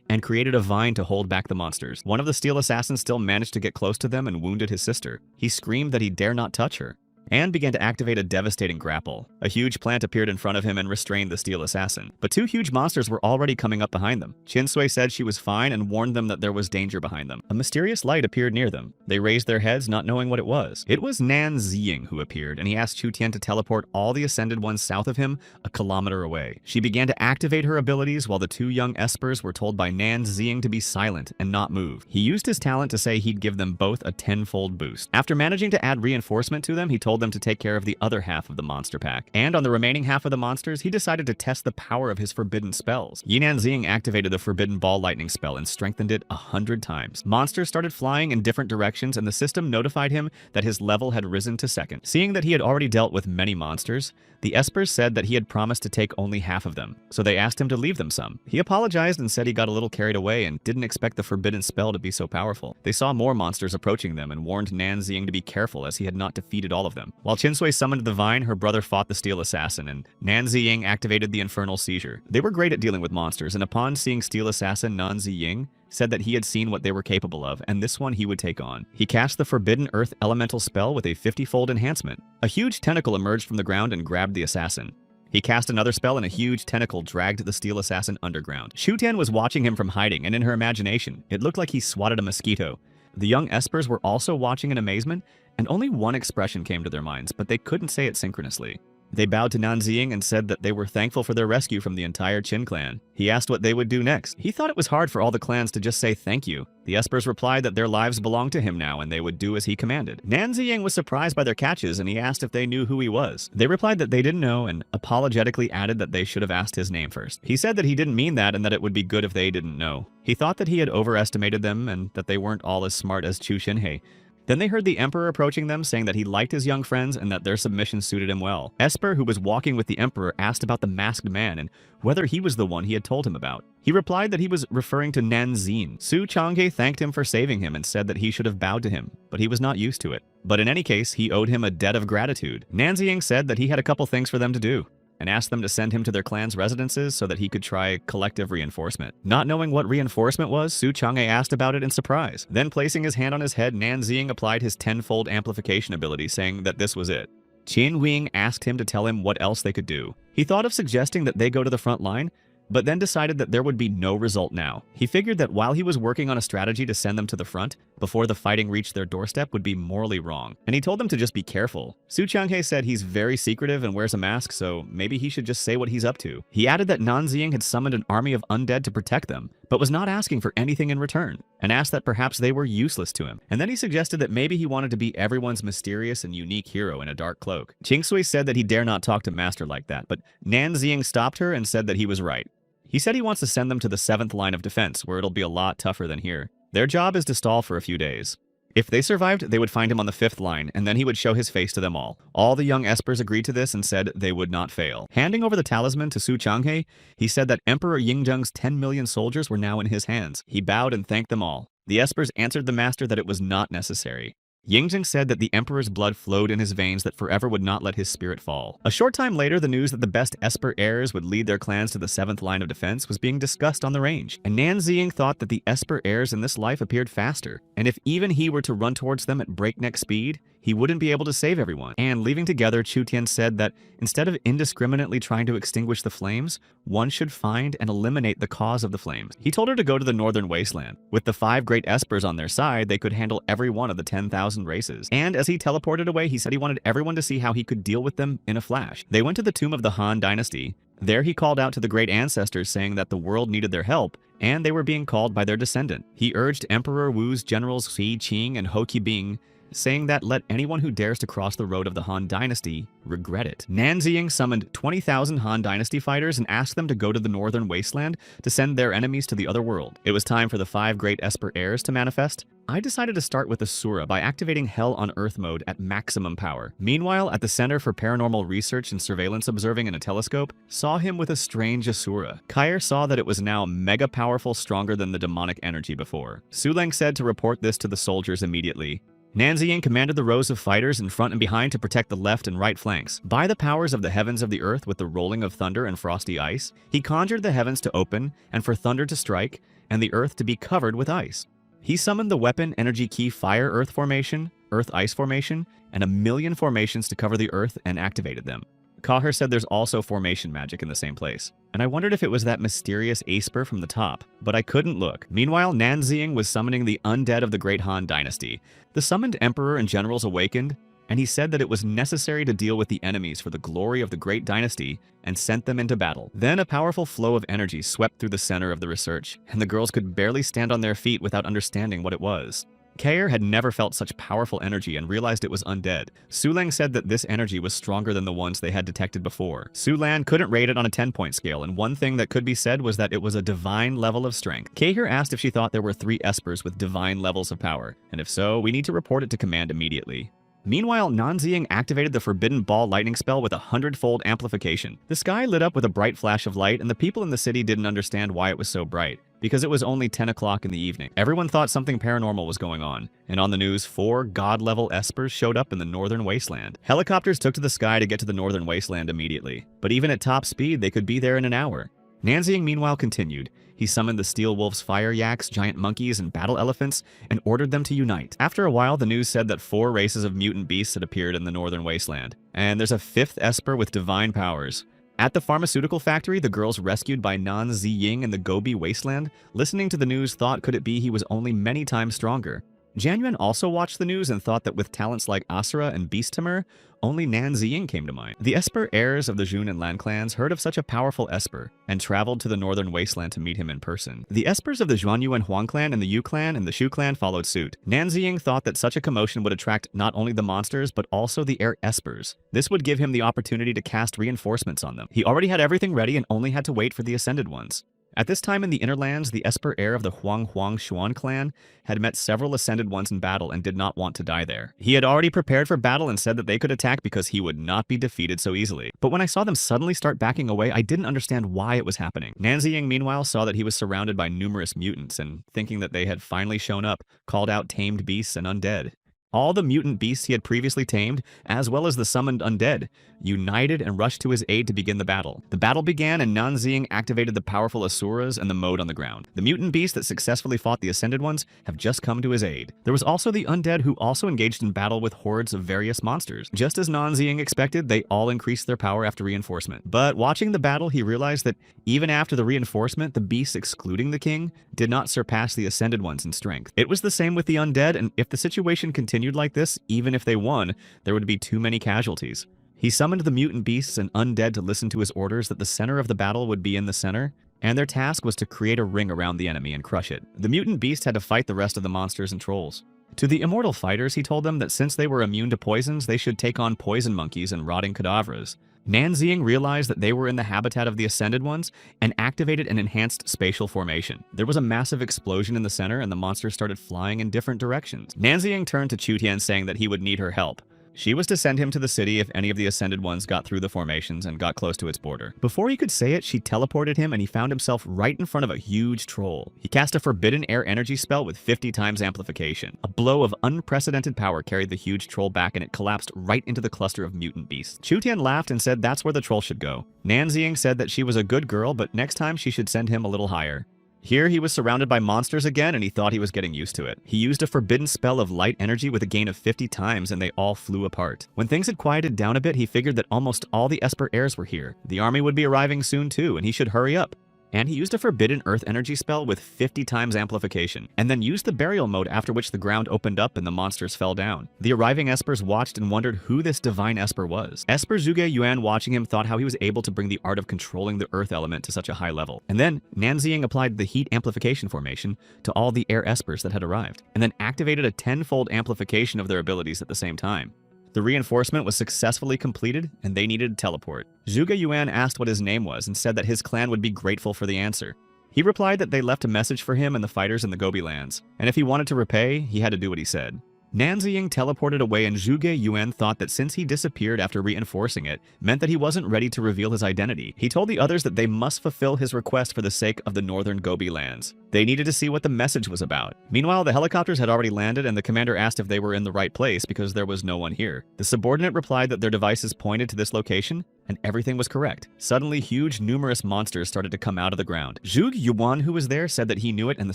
Speaker 1: and created a vine to hold back the monsters. One of the steel assassins still managed to get close to them and wounded his sister. He screamed that he dare not touch her, and began to activate a devastating grapple. A huge plant appeared in front of him and restrained the steel assassin. But 2 huge monsters were already coming up behind them. Chinsui said she was fine and warned them that there was danger behind them. A mysterious light appeared near them. They raised their heads, not knowing what it was. It was Nanziying who appeared, and he asked Chu Tian to teleport all the Ascended Ones south of him, a kilometer away. She began to activate her abilities while the 2 young espers were told by Nanziying to be silent and not move. He used his talent to say he'd give them both a 10-fold boost. After managing to add reinforcement to them, he told them to take care of the other half of the monster pack. And on the remaining half of the monsters, he decided to test the power of his forbidden spells. Yinanzing activated the forbidden ball lightning spell and strengthened it 100 times. Monsters started flying in different directions, and the system notified him that his level had risen to 2nd. Seeing that he had already dealt with many monsters, the espers said that he had promised to take only half of them, so they asked him to leave them some. He apologized and said he got a little carried away and didn't expect the forbidden spell to be so powerful. They saw more monsters approaching them and warned Nanziying to be careful as he had not defeated all of them. them. While Chinsui summoned the vine, her brother fought the steel assassin, and Nan Ziying activated the infernal seizure. They were great at dealing with monsters, and upon seeing steel assassin Nan Ziying, said that he had seen what they were capable of, and this one he would take on. He cast the Forbidden Earth Elemental spell with a 50-fold enhancement. A huge tentacle emerged from the ground and grabbed the assassin. He cast another spell and a huge tentacle dragged the steel assassin underground. Shu Tian was watching him from hiding, and in her imagination, it looked like he swatted a mosquito. The young espers were also watching in amazement, and only one expression came to their minds, but they couldn't say it synchronously. They bowed to Nan Ziying and said that they were thankful for their rescue from the entire Qin clan. He asked what they would do next. He thought it was hard for all the clans to just say thank you. The espers replied that their lives belonged to him now and they would do as he commanded. Nan Ziying was surprised by their catches and he asked if they knew who he was. They replied that they didn't know and apologetically added that they should have asked his name first. He said that he didn't mean that and that it would be good if they didn't know. He thought that he had overestimated them and that they weren't all as smart as Chu Xinhe. Then they heard the Emperor approaching them, saying that he liked his young friends and that their submission suited him well. Esper, who was walking with the Emperor, asked about the masked man and whether he was the one he had told him about. He replied that he was referring to Nan Zin. Su Changhe thanked him for saving him and said that he should have bowed to him, but he was not used to it. But in any case, he owed him a debt of gratitude. Nan Ziying said that he had a couple things for them to do, and asked them to send him to their clan's residences so that he could try collective reinforcement. Not knowing what reinforcement was, Su Chang'e asked about it in surprise. Then placing his hand on his head, Nan Ziying applied his 10-fold amplification ability, saying that this was it. Qin Wing asked him to tell him what else they could do. He thought of suggesting that they go to the front line, but then decided that there would be no result now. He figured that while he was working on a strategy to send them to the front, before the fighting reached their doorstep would be morally wrong, and he told them to just be careful. Su Changhe said he's very secretive and wears a mask, so maybe he should just say what he's up to. He added that Nan Ziying had summoned an army of undead to protect them, but was not asking for anything in return, and asked that perhaps they were useless to him. And then he suggested that maybe he wanted to be everyone's mysterious and unique hero in a dark cloak. Qingsui said that he dare not talk to Master like that, but Nan Ziying stopped her and said that he was right. He said he wants to send them to the 7th line of defense, where it'll be a lot tougher than here. Their job is to stall for a few days. If they survived, they would find him on the 5th line, and then he would show his face to them all. All the young espers agreed to this and said they would not fail. Handing over the talisman to Su Changhe, he said that Emperor Yingzheng's 10 million soldiers were now in his hands. He bowed and thanked them all. The espers answered the master that it was not necessary. Yingzheng said that the Emperor's blood flowed in his veins that forever would not let his spirit fall. A short time later, the news that the best Esper heirs would lead their clans to the 7th line of defense was being discussed on the range, and Nan Ziying thought that the Esper heirs in this life appeared faster, and if even he were to run towards them at breakneck speed, he wouldn't be able to save everyone. And leaving together, Chu Tian said that instead of indiscriminately trying to extinguish the flames, one should find and eliminate the cause of the flames. He told her to go to the northern wasteland. With the 5 great espers on their side, they could handle every one of the 10,000 races. And as he teleported away, he said he wanted everyone to see how he could deal with them in a flash. They went to the tomb of the Han dynasty. There he called out to the great ancestors saying that the world needed their help, and they were being called by their descendant. He urged Emperor Wu's generals Xi Qing and Ho Qibing, saying that let anyone who dares to cross the road of the Han dynasty regret it. Nan Ziying summoned 20,000 Han dynasty fighters and asked them to go to the northern wasteland to send their enemies to the other world. It was time for the 5 great Esper heirs to manifest. I decided to start with Asura by activating Hell on Earth mode at maximum power. Meanwhile, at the Center for Paranormal Research and Surveillance Observing in a telescope, saw him with a strange Asura. Kair saw that it was now mega powerful, stronger than the demonic energy before. Suleng said to report this to the soldiers immediately. Nan Ziying commanded the rows of fighters in front and behind to protect the left and right flanks. By the powers of the heavens of the earth with the rolling of thunder and frosty ice, he conjured the heavens to open and for thunder to strike and the earth to be covered with ice. He summoned the weapon energy key Fire Earth Formation, Earth Ice Formation, and 1,000,000 formations to cover the earth and activated them. Kaher said there's also formation magic in the same place, and I wondered if it was that mysterious Aesper from the top, but I couldn't look. Meanwhile, Nan Ziying was summoning the undead of the Great Han Dynasty. The summoned emperor and generals awakened, and he said that it was necessary to deal with the enemies for the glory of the Great Dynasty and sent them into battle. Then a powerful flow of energy swept through the center of the research, and the girls could barely stand on their feet without understanding what it was. Kair had never felt such powerful energy and realized it was undead. Suleng said that this energy was stronger than the ones they had detected before. Sulan couldn't rate it on a 10-point scale, and one thing that could be said was that it was a divine level of strength. Kair asked if she thought there were 3 espers with divine levels of power, and if so, we need to report it to command immediately. Meanwhile, Nan Ziying activated the Forbidden Ball lightning spell with a 100-fold amplification. The sky lit up with a bright flash of light, and the people in the city didn't understand why it was so bright. because it was only 10 o'clock in the evening. Everyone thought something paranormal was going on, and on the news, 4 god-level espers showed up in the northern wasteland. Helicopters took to the sky to get to the northern wasteland immediately, but even at top speed, they could be there in an hour. Nanzing meanwhile continued. He summoned the Steel Wolf's fire yaks, giant monkeys, and battle elephants, and ordered them to unite. After a while, the news said that 4 races of mutant beasts had appeared in the northern wasteland, and there's a 5th esper with divine powers. At the pharmaceutical factory, the girls rescued by Nan Ziying in the Gobi wasteland, listening to the news, thought could it be he was only many times stronger. Jianyuan also watched the news and thought that with talents like Asura and Beast Tamer, only Nan Ziying came to mind. The Esper heirs of the Jun and Lan clans heard of such a powerful Esper and traveled to the northern wasteland to meet him in person. The Espers of the Zhuanyu and Huang clan and the Yu clan and the Shu clan followed suit. Nan Ziying thought that such a commotion would attract not only the monsters but also the heir Espers. This would give him the opportunity to cast reinforcements on them. He already had everything ready and only had to wait for the Ascended Ones. At this time in the Inner Lands, the Esper heir of the Huang Xuan clan had met several Ascended Ones in battle and did not want to die there. He had already prepared for battle and said that they could attack because he would not be defeated so easily. But when I saw them suddenly start backing away, I didn't understand why it was happening. Nanziying meanwhile saw that he was surrounded by numerous mutants and, thinking that they had finally shown up, called out tamed beasts and undead. All the mutant beasts he had previously tamed, as well as the summoned undead, united and rushed to his aid to begin the battle. The battle began and Nanziying activated the powerful Asuras and the mode on the ground. The mutant beasts that successfully fought the Ascended Ones have just come to his aid. There was also the undead who also engaged in battle with hordes of various monsters. Just as Nanziying expected, they all increased their power after reinforcement. But watching the battle, he realized that even after the reinforcement, the beasts excluding the king did not surpass the Ascended Ones in strength. It was the same with the undead, and if the situation continued like this, even if they won, there would be too many casualties. He summoned the mutant beasts and undead to listen to his orders that the center of the battle would be in the center, and their task was to create a ring around the enemy and crush it. The mutant beast had to fight the rest of the monsters and trolls. To the immortal fighters, he told them that since they were immune to poisons, they should take on poison monkeys and rotting cadavers. Nanziying realized that they were in the habitat of the Ascended Ones and activated an enhanced spatial formation. There was a massive explosion in the center and the monsters started flying in different directions. Nanziying turned to Chutian saying that he would need her help. She was to send him to the city if any of the Ascended Ones got through the formations and got close to its border. Before he could say it, she teleported him and he found himself right in front of a huge troll. He cast a forbidden air energy spell with 50 times amplification. A blow of unprecedented power carried the huge troll back and it collapsed right into the cluster of mutant beasts. Chutian laughed and said that's where the troll should go. Nanziying said that she was a good girl, but next time she should send him a little higher. Here he was surrounded by monsters again and he thought he was getting used to it. He used a forbidden spell of light energy with a gain of 50 times and they all flew apart. When things had quieted down a bit, he figured that almost all the Esper heirs were here. The army would be arriving soon too and he should hurry up. And he used a forbidden earth energy spell with 50 times amplification, and then used the burial mode, after which the ground opened up and the monsters fell down. The arriving Espers watched and wondered who this divine Esper was. Esper Zhuge Yuan, watching him, thought how he was able to bring the art of controlling the earth element to such a high level. And then Nanziying applied the heat amplification formation to all the air Espers that had arrived, and then activated a 10-fold amplification of their abilities at the same time. The reinforcement was successfully completed, and they needed to teleport. Zhuge Yuan asked what his name was and said that his clan would be grateful for the answer. He replied that they left a message for him and the fighters in the Gobi lands, and if he wanted to repay, he had to do what he said. Nanziying teleported away and Zhuge Yuan thought that since he disappeared after reinforcing it, meant that he wasn't ready to reveal his identity. He told the others that they must fulfill his request for the sake of the northern Gobi lands. They needed to see what the message was about. Meanwhile, the helicopters had already landed and the commander asked if they were in the right place because there was no one here. The subordinate replied that their devices pointed to this location and everything was correct. Suddenly, huge, numerous monsters started to come out of the ground. Zhuge Yuan, who was there, said that he knew it and the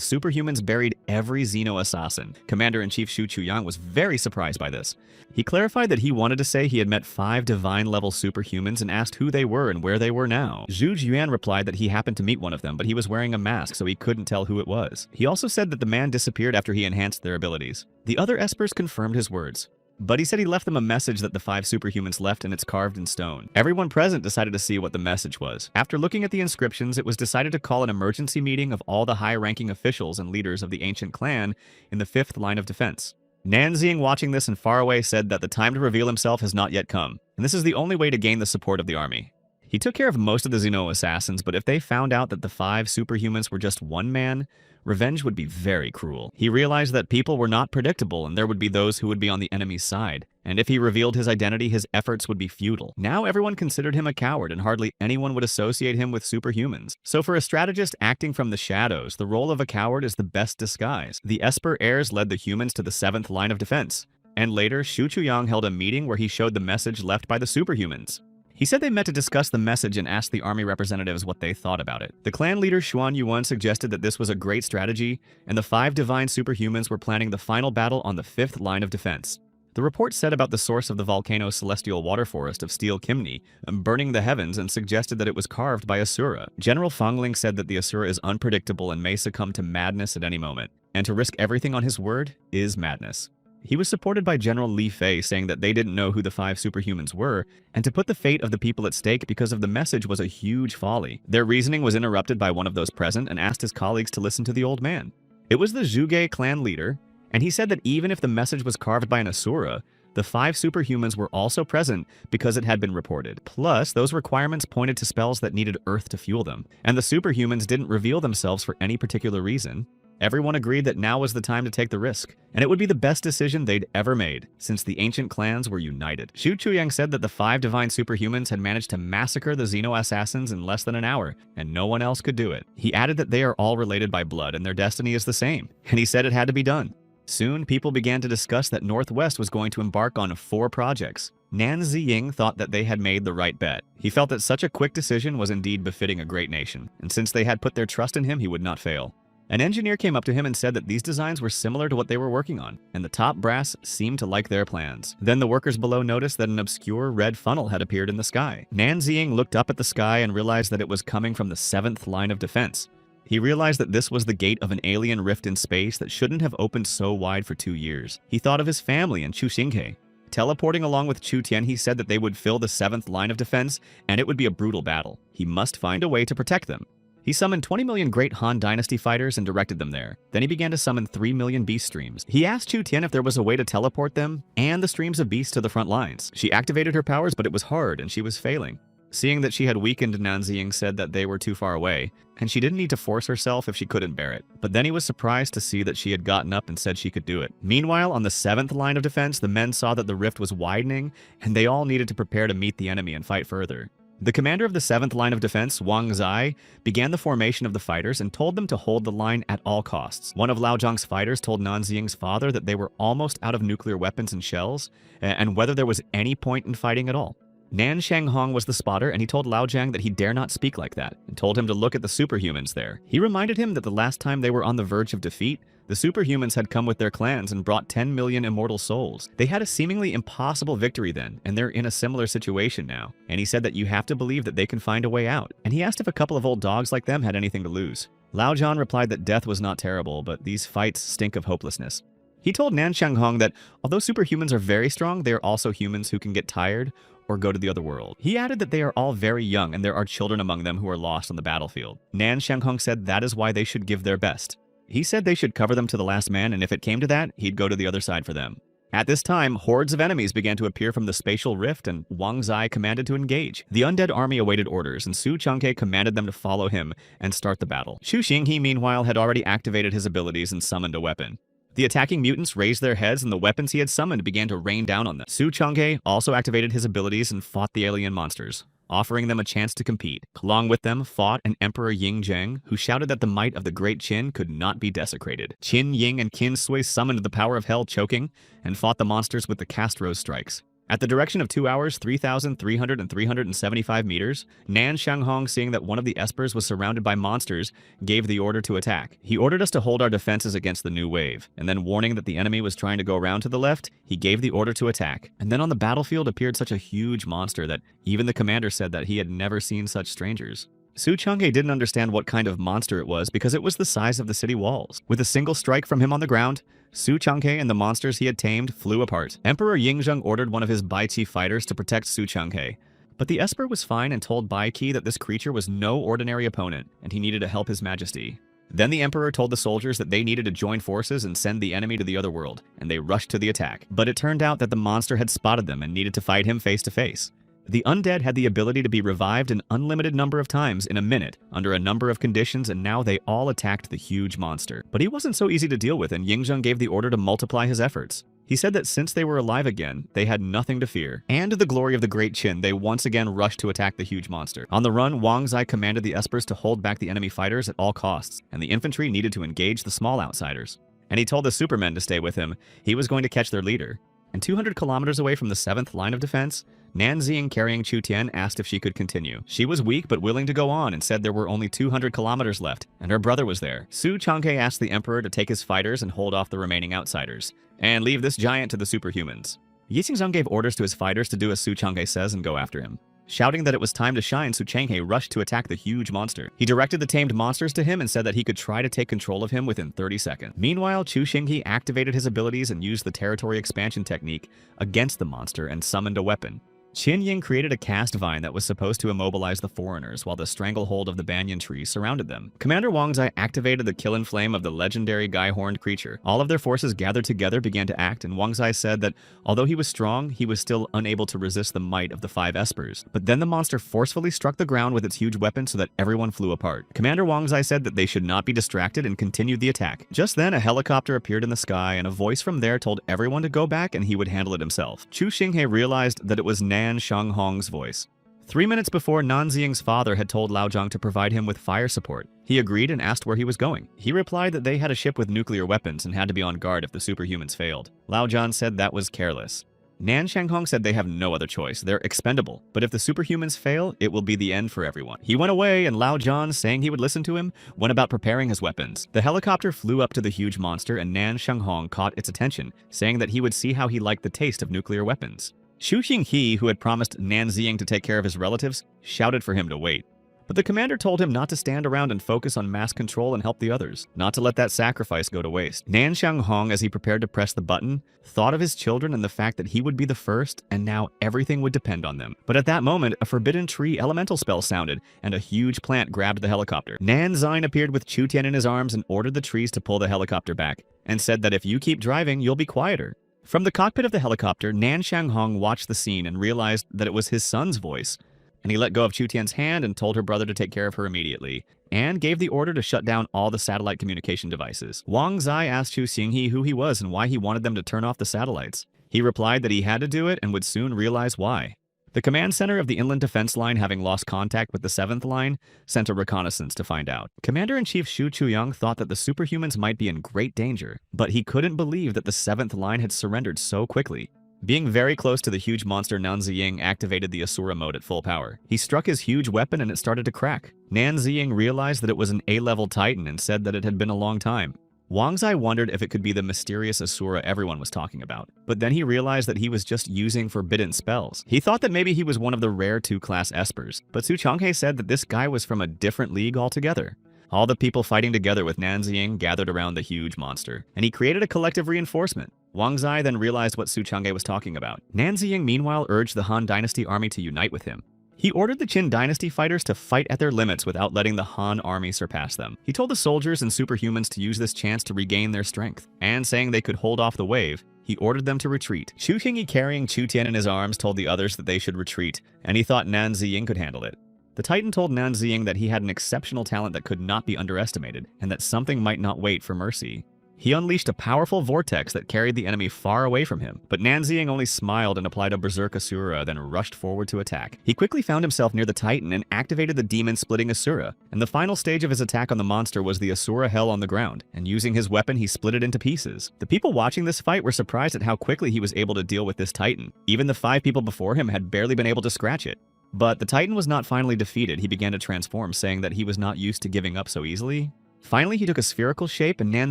Speaker 1: superhumans buried every Xeno assassin. Commander-in-Chief Shu Chuyang was very surprised by this. He clarified that he wanted to say he had met 5 divine-level superhumans and asked who they were and where they were now. Zhuge Yuan replied that he happened to meet one of them, but he was wearing a mask so he couldn't tell who it was. He also said that the man disappeared after he enhanced their abilities. The other Espers confirmed his words, but he said he left them a message that the 5 superhumans left and it's carved in stone. Everyone present decided to see what the message was. After looking at the inscriptions, it was decided to call an emergency meeting of all the high-ranking officials and leaders of the ancient clan in the 5th line of defense. Nanziying, watching this and far away, said that the time to reveal himself has not yet come, and this is the only way to gain the support of the army. He took care of most of the Xeno assassins, but if they found out that the 5 superhumans were just one man, revenge would be very cruel. He realized that people were not predictable and there would be those who would be on the enemy's side. And if he revealed his identity, his efforts would be futile. Now everyone considered him a coward and hardly anyone would associate him with superhumans. So for a strategist acting from the shadows, the role of a coward is the best disguise. The Esper heirs led the humans to the 7th line of defense. And later, Shu Chuyang held a meeting where he showed the message left by the superhumans. He said they met to discuss the message and asked the army representatives what they thought about it. The clan leader Xuan Yuan suggested that this was a great strategy, and the 5 divine superhumans were planning the final battle on the 5th line of defense. The report said about the source of the volcano's celestial water forest of steel Kimni, burning the heavens, and suggested that it was carved by Asura. General Fengling said that the Asura is unpredictable and may succumb to madness at any moment, and to risk everything on his word is madness. He was supported by General Li Fei, saying that they didn't know who the 5 superhumans were, and to put the fate of the people at stake because of the message was a huge folly. Their reasoning was interrupted by one of those present and asked his colleagues to listen to the old man. It was the Zhuge clan leader, and he said that even if the message was carved by an Asura, the 5 superhumans were also present because it had been reported. Plus, those requirements pointed to spells that needed Earth to fuel them, and the superhumans didn't reveal themselves for any particular reason. Everyone agreed that now was the time to take the risk, and it would be the best decision they'd ever made, since the ancient clans were united. Shu Chuyang said that the 5 divine superhumans had managed to massacre the Xeno assassins in less than an hour, and no one else could do it. He added that they are all related by blood and their destiny is the same, and he said it had to be done. Soon, people began to discuss that Northwest was going to embark on 4 projects. Nan Ziying thought that they had made the right bet. He felt that such a quick decision was indeed befitting a great nation, and since they had put their trust in him, he would not fail. An engineer came up to him and said that these designs were similar to what they were working on, and the top brass seemed to like their plans. Then the workers below noticed that an obscure red funnel had appeared in the sky. Nan Ziying looked up at the sky and realized that it was coming from the 7th line of defense. He realized that this was the gate of an alien rift in space that shouldn't have opened so wide for 2 years. He thought of his family and Chu Xinghe. Teleporting along with Chu Tian, he said that they would fill the 7th line of defense, and it would be a brutal battle. He must find a way to protect them. He summoned 20 million Great Han Dynasty fighters and directed them there. Then he began to summon 3 million beast streams. He asked Chu Tian if there was a way to teleport them and the streams of beasts to the front lines. She activated her powers, but it was hard and she was failing. Seeing that she had weakened, Nan Ziying said that they were too far away, and she didn't need to force herself if she couldn't bear it. But then he was surprised to see that she had gotten up and said she could do it. Meanwhile, on the 7th line of defense, the men saw that the rift was widening, and they all needed to prepare to meet the enemy and fight further. The commander of the 7th line of defense, Wang Zai, began the formation of the fighters and told them to hold the line at all costs. One of Lao Zhang's fighters told Nan Ziying's father that they were almost out of nuclear weapons and shells, and whether there was any point in fighting at all. Nan Shanghong was the spotter, and he told Lao Zhang that he dare not speak like that, and told him to look at the superhumans there. He reminded him that the last time they were on the verge of defeat, the superhumans had come with their clans and brought 10 million immortal souls. They had a seemingly impossible victory then, and they're in a similar situation now. And he said that you have to believe that they can find a way out. And he asked if a couple of old dogs like them had anything to lose. Lao Zhan replied that death was not terrible, but these fights stink of hopelessness. He told Nan Shanghong that although superhumans are very strong, they are also humans who can get tired or go to the other world. He added that they are all very young and there are children among them who are lost on the battlefield. Nan Shanghong said that is why they should give their best. He said they should cover them to the last man, and if it came to that, he'd go to the other side for them. At this time, hordes of enemies began to appear from the spatial rift, and Wang Zai commanded to engage. The undead army awaited orders, and Su Changke commanded them to follow him and start the battle. Xu Xinghe, meanwhile, had already activated his abilities and summoned a weapon. The attacking mutants raised their heads, and the weapons he had summoned began to rain down on them. Su Changhe also activated his abilities and fought the alien monsters, offering them a chance to compete. Along with them fought an Emperor Ying Zheng, who shouted that the might of the Great Qin could not be desecrated. Qin Ying and Qin Sui summoned the power of hell choking, and fought the monsters with the cast rose strikes. At the direction of 2 hours, 3,300 and 375 meters, Nan Shanghong, seeing that one of the espers was surrounded by monsters, gave the order to attack. He ordered us to hold our defenses against the new wave, and then warning that the enemy was trying to go around to the left, he gave the order to attack. And then on the battlefield appeared such a huge monster that even the commander said that he had never seen such strangers. Su Changhe didn't understand what kind of monster it was because it was the size of the city walls. With a single strike from him on the ground, Su Changhe and the monsters he had tamed flew apart. Emperor Yingzheng ordered one of his Bai Qi fighters to protect Su Changhe. But the Esper was fine and told Bai Qi that this creature was no ordinary opponent, and he needed to help his majesty. Then the Emperor told the soldiers that they needed to join forces and send the enemy to the other world, and they rushed to the attack. But it turned out that the monster had spotted them and needed to fight him face to face. The undead had the ability to be revived an unlimited number of times in a minute, under a number of conditions, and now they all attacked the huge monster. But he wasn't so easy to deal with, and Yingzheng gave the order to multiply his efforts. He said that since they were alive again, they had nothing to fear. And to the glory of the Great Qin, they once again rushed to attack the huge monster. On the run, Wang Zai commanded the espers to hold back the enemy fighters at all costs, and the infantry needed to engage the small outsiders. And he told the supermen to stay with him. He was going to catch their leader. And 200 kilometers away from the 7th line of defense, Nan Xing carrying Chu Tian asked if she could continue. She was weak but willing to go on and said there were only 200 kilometers left, and her brother was there. Su Changhe asked the emperor to take his fighters and hold off the remaining outsiders, and leave this giant to the superhumans. Yi Xingzheng gave orders to his fighters to do as Su Changhe says and go after him. Shouting that it was time to shine, Su Changhe rushed to attack the huge monster. He directed the tamed monsters to him and said that he could try to take control of him within 30 seconds. Meanwhile, Chu Xinghe activated his abilities and used the territory expansion technique against the monster and summoned a weapon. Qin Ying created a cast vine that was supposed to immobilize the foreigners while the stranglehold of the banyan tree surrounded them. Commander Wang Zai activated the kill and flame of the legendary guy-horned creature. All of their forces gathered together began to act, and Wang Zai said that although he was strong, he was still unable to resist the might of the 5 espers. But then the monster forcefully struck the ground with its huge weapon so that everyone flew apart. Commander Wang Zai said that they should not be distracted and continued the attack. Just then, a helicopter appeared in the sky, and a voice from there told everyone to go back and he would handle it himself. Chu Xinghe realized that it was Nan Shanghong's voice. 3 minutes before, Nan Xing's father had told Lao Zhang to provide him with fire support. He agreed and asked where he was going. He replied that they had a ship with nuclear weapons and had to be on guard if the superhumans failed. Lao Zhang said that was careless. Nan Shanghong said they have no other choice. They're expendable, but if the superhumans fail, it will be the end for everyone. He went away, and Lao Zhan, saying he would listen to him, went about preparing his weapons. The helicopter flew up to the huge monster, and Nan Shanghong caught its attention, saying that he would see how he liked the taste of nuclear weapons. Xu Xinghe, who had promised Nan Xing to take care of his relatives, shouted for him to wait. But the commander told him not to stand around and focus on mass control and help the others, not to let that sacrifice go to waste. Nan Shanghong, as he prepared to press the button, thought of his children and the fact that he would be the first, and now everything would depend on them. But at that moment, a forbidden tree elemental spell sounded, and a huge plant grabbed the helicopter. Nan Xing appeared with Chu Tian in his arms and ordered the trees to pull the helicopter back, and said that if you keep driving, you'll be quieter. From the cockpit of the helicopter, Nan Shanghong watched the scene and realized that it was his son's voice, and he let go of Chu Tian's hand and told her brother to take care of her immediately, and gave the order to shut down all the satellite communication devices. Wang Zai asked Chu Xinghe who he was and why he wanted them to turn off the satellites. He replied that he had to do it and would soon realize why. The command center of the inland defense line, having lost contact with the 7th line, sent a reconnaissance to find out. Commander-in-Chief Xu Chuyang thought that the superhumans might be in great danger, but he couldn't believe that the 7th line had surrendered so quickly. Being very close to the huge monster, Nan Ziying activated the Asura mode at full power. He struck his huge weapon and it started to crack. Nan Ziying realized that it was an A-level titan and said that it had been a long time. Wang Zai wondered if it could be the mysterious Asura everyone was talking about, but then he realized that he was just using forbidden spells. He thought that maybe he was one of the rare 2-class espers, but Su Changhe said that this guy was from a different league altogether. All the people fighting together with Nan Ziying gathered around the huge monster, and he created a collective reinforcement. Wang Zai then realized what Su Changhe was talking about. Nan Ziying meanwhile urged the Han Dynasty army to unite with him. He ordered the Qin Dynasty fighters to fight at their limits without letting the Han army surpass them. He told the soldiers and superhumans to use this chance to regain their strength, and saying they could hold off the wave, he ordered them to retreat. Xu Qinghe, carrying Chu Tian in his arms, told the others that they should retreat, and he thought Nan Ziying could handle it. The Titan told Nan Ziying that he had an exceptional talent that could not be underestimated, and that something might not wait for mercy. He unleashed a powerful vortex that carried the enemy far away from him, but Nan Ziying only smiled and applied a Berserk Asura, then rushed forward to attack. He quickly found himself near the Titan and activated the demon-splitting Asura, and the final stage of his attack on the monster was the Asura Hell on the ground, and using his weapon he split it into pieces. The people watching this fight were surprised at how quickly he was able to deal with this Titan. Even the 5 people before him had barely been able to scratch it. But the Titan was not finally defeated. He began to transform, saying that he was not used to giving up so easily. Finally, he took a spherical shape, and Nan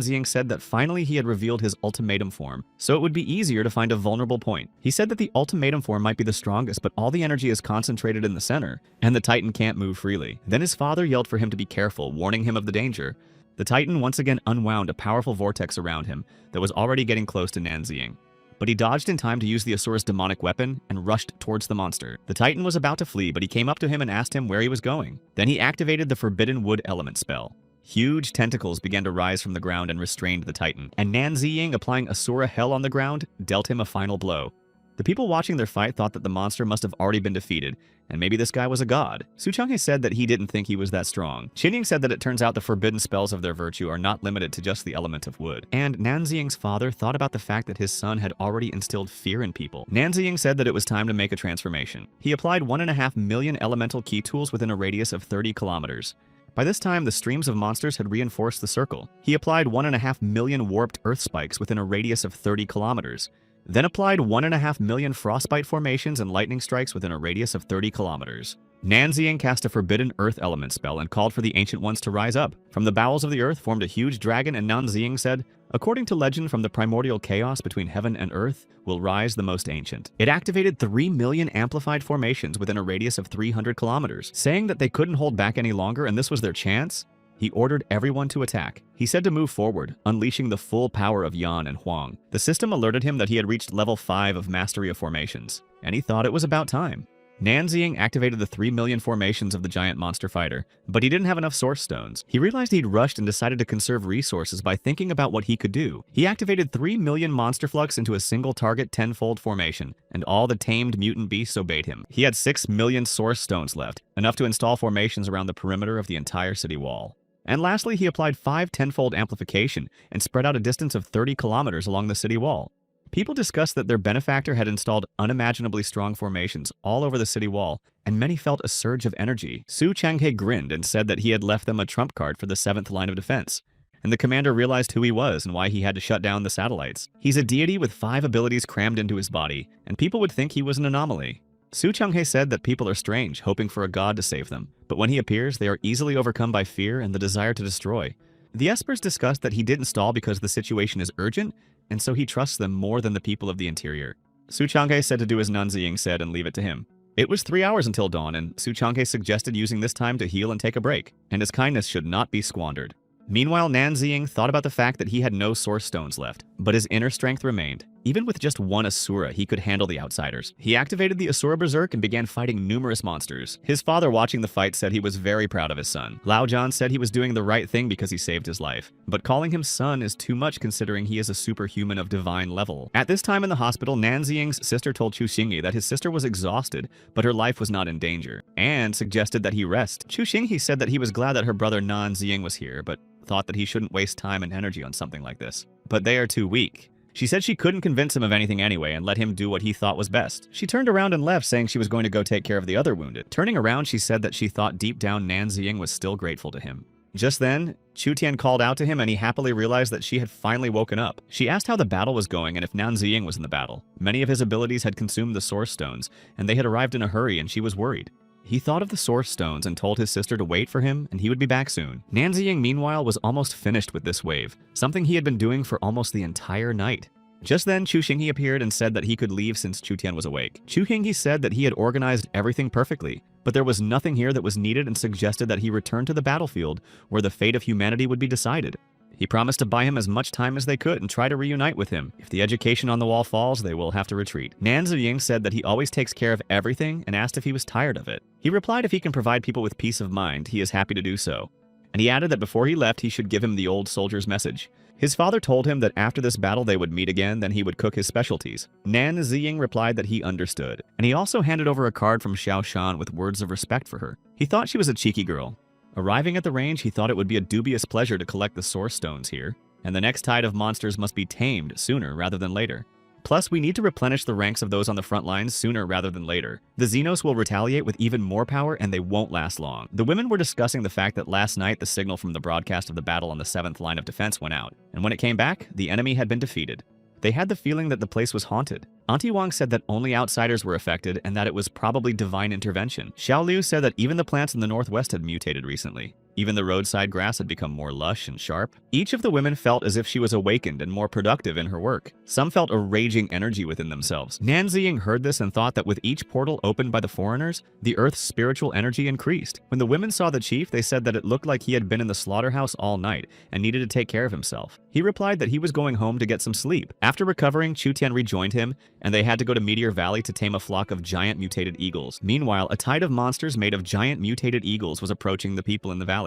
Speaker 1: Ziying said that finally he had revealed his ultimatum form, so it would be easier to find a vulnerable point. He said that the ultimatum form might be the strongest, but all the energy is concentrated in the center, and the Titan can't move freely. Then his father yelled for him to be careful, warning him of the danger. The Titan once again unwound a powerful vortex around him that was already getting close to Nan Ziying. But he dodged in time to use the Asura's demonic weapon and rushed towards the monster. The Titan was about to flee, but he came up to him and asked him where he was going. Then he activated the Forbidden Wood Element spell. Huge tentacles began to rise from the ground and restrained the Titan, and Nan Ziying, applying Asura Hell on the ground, dealt him a final blow. The The people watching their fight thought that the monster must have already been defeated, and maybe this guy was a god. Su Changhe said that he didn't think he was that strong. Qinying said that it turns out the forbidden spells of their virtue are not limited to just the element of wood. And Nanziying's father thought about the fact that his son had already instilled fear in people. Nanziying said that it was time to make a transformation. He applied 1.5 million elemental key tools within a radius of 30 kilometers. By this time, the streams of monsters had reinforced the circle. He applied 1.5 million warped earth spikes within a radius of 30 kilometers. Then applied 1.5 million frostbite formations and lightning strikes within a radius of 30 kilometers. Nanziying cast a forbidden earth element spell and called for the ancient ones to rise up. From the bowels of the earth formed a huge dragon, and Nanziying said, "According to legend, from the primordial chaos between heaven and earth will rise the most ancient." It activated 3 million amplified formations within a radius of 300 kilometers. Saying that they couldn't hold back any longer and this was their chance, he ordered everyone to attack. He said to move forward, unleashing the full power of Yan and Huang. The system alerted him that he had reached level 5 of Mastery of Formations, and he thought it was about time. Nanziying activated the 3 million formations of the giant monster fighter, but he didn't have enough source stones. He realized he'd rushed and decided to conserve resources by thinking about what he could do. He activated 3 million monster flux into a single target 10-fold formation, and all the tamed mutant beasts obeyed him. He had 6 million source stones left, enough to install formations around the perimeter of the entire city wall. And lastly, he applied 5 10-fold amplification and spread out a distance of 30 kilometers along the city wall. People discussed that their benefactor had installed unimaginably strong formations all over the city wall, and many felt a surge of energy. Su Changhe grinned and said that he had left them a trump card for the 7th line of defense. And the commander realized who he was and why he had to shut down the satellites. He's a deity with 5 abilities crammed into his body, and people would think he was an anomaly. Su Changhe said that people are strange, hoping for a god to save them. But when he appears, they are easily overcome by fear and the desire to destroy. The Espers discussed that he didn't stall because the situation is urgent, and so he trusts them more than the people of the interior. Su Changhe said to do as Nanziying said and leave it to him. It was 3 hours until dawn, and Su Changhe suggested using this time to heal and take a break, and his kindness should not be squandered. Meanwhile, Nanziying thought about the fact that he had no source stones left, but his inner strength remained. Even with just one Asura, he could handle the outsiders. He activated the Asura Berserk and began fighting numerous monsters. His father watching the fight said he was very proud of his son. Lao Zhan said he was doing the right thing because he saved his life. But calling him son is too much considering he is a superhuman of divine level. At this time in the hospital, Nanziying's sister told Chu Xingyi that his sister was exhausted, but her life was not in danger, and suggested that he rest. Chu Xingyi said that he was glad that her brother Nanziying was here, but thought that he shouldn't waste time and energy on something like this. But they are too weak. She said she couldn't convince him of anything anyway and let him do what he thought was best. She turned around and left, saying she was going to go take care of the other wounded. Turning around, she said that she thought deep down Nanziying was still grateful to him. Just then, Chu Tian called out to him and he happily realized that she had finally woken up. She asked how the battle was going and if Nanziying was in the battle. Many of his abilities had consumed the source stones, and they had arrived in a hurry, and she was worried. He thought of the source stones and told his sister to wait for him and he would be back soon. Nanziying, meanwhile, was almost finished with this wave, something he had been doing for almost the entire night. Just then, Chu Xingyi appeared and said that he could leave since Chu Tian was awake. Chu Xingyi said that he had organized everything perfectly, but there was nothing here that was needed and suggested that he return to the battlefield where the fate of humanity would be decided. He promised to buy him as much time as they could and try to reunite with him. If the education on the wall falls, they will have to retreat. Nanziying said that he always takes care of everything and asked if he was tired of it. He replied if he can provide people with peace of mind, he is happy to do so. And he added that before he left, he should give him the old soldier's message. His father told him that after this battle they would meet again, then he would cook his specialties. Nanziying replied that he understood, and he also handed over a card from Xiao Shan with words of respect for her. He thought she was a cheeky girl. Arriving at the range, he thought it would be a dubious pleasure to collect the source stones here, and the next tide of monsters must be tamed sooner rather than later. Plus, we need to replenish the ranks of those on the front lines sooner rather than later. The Xenos will retaliate with even more power and they won't last long. The women were discussing the fact that last night the signal from the broadcast of the battle on the 7th line of defense went out, and when it came back, the enemy had been defeated. They had the feeling that the place was haunted. Auntie Wang said that only outsiders were affected and that it was probably divine intervention. Xiao Liu said that even the plants in the northwest had mutated recently. Even the roadside grass had become more lush and sharp. Each of the women felt as if she was awakened and more productive in her work. Some felt a raging energy within themselves. Nanziying heard this and thought that with each portal opened by the foreigners, the earth's spiritual energy increased. When the women saw the chief, they said that it looked like he had been in the slaughterhouse all night and needed to take care of himself. He replied that he was going home to get some sleep. After recovering, Chu Tian rejoined him, and they had to go to Meteor Valley to tame a flock of giant mutated eagles. Meanwhile, a tide of monsters made of giant mutated eagles was approaching the people in the valley.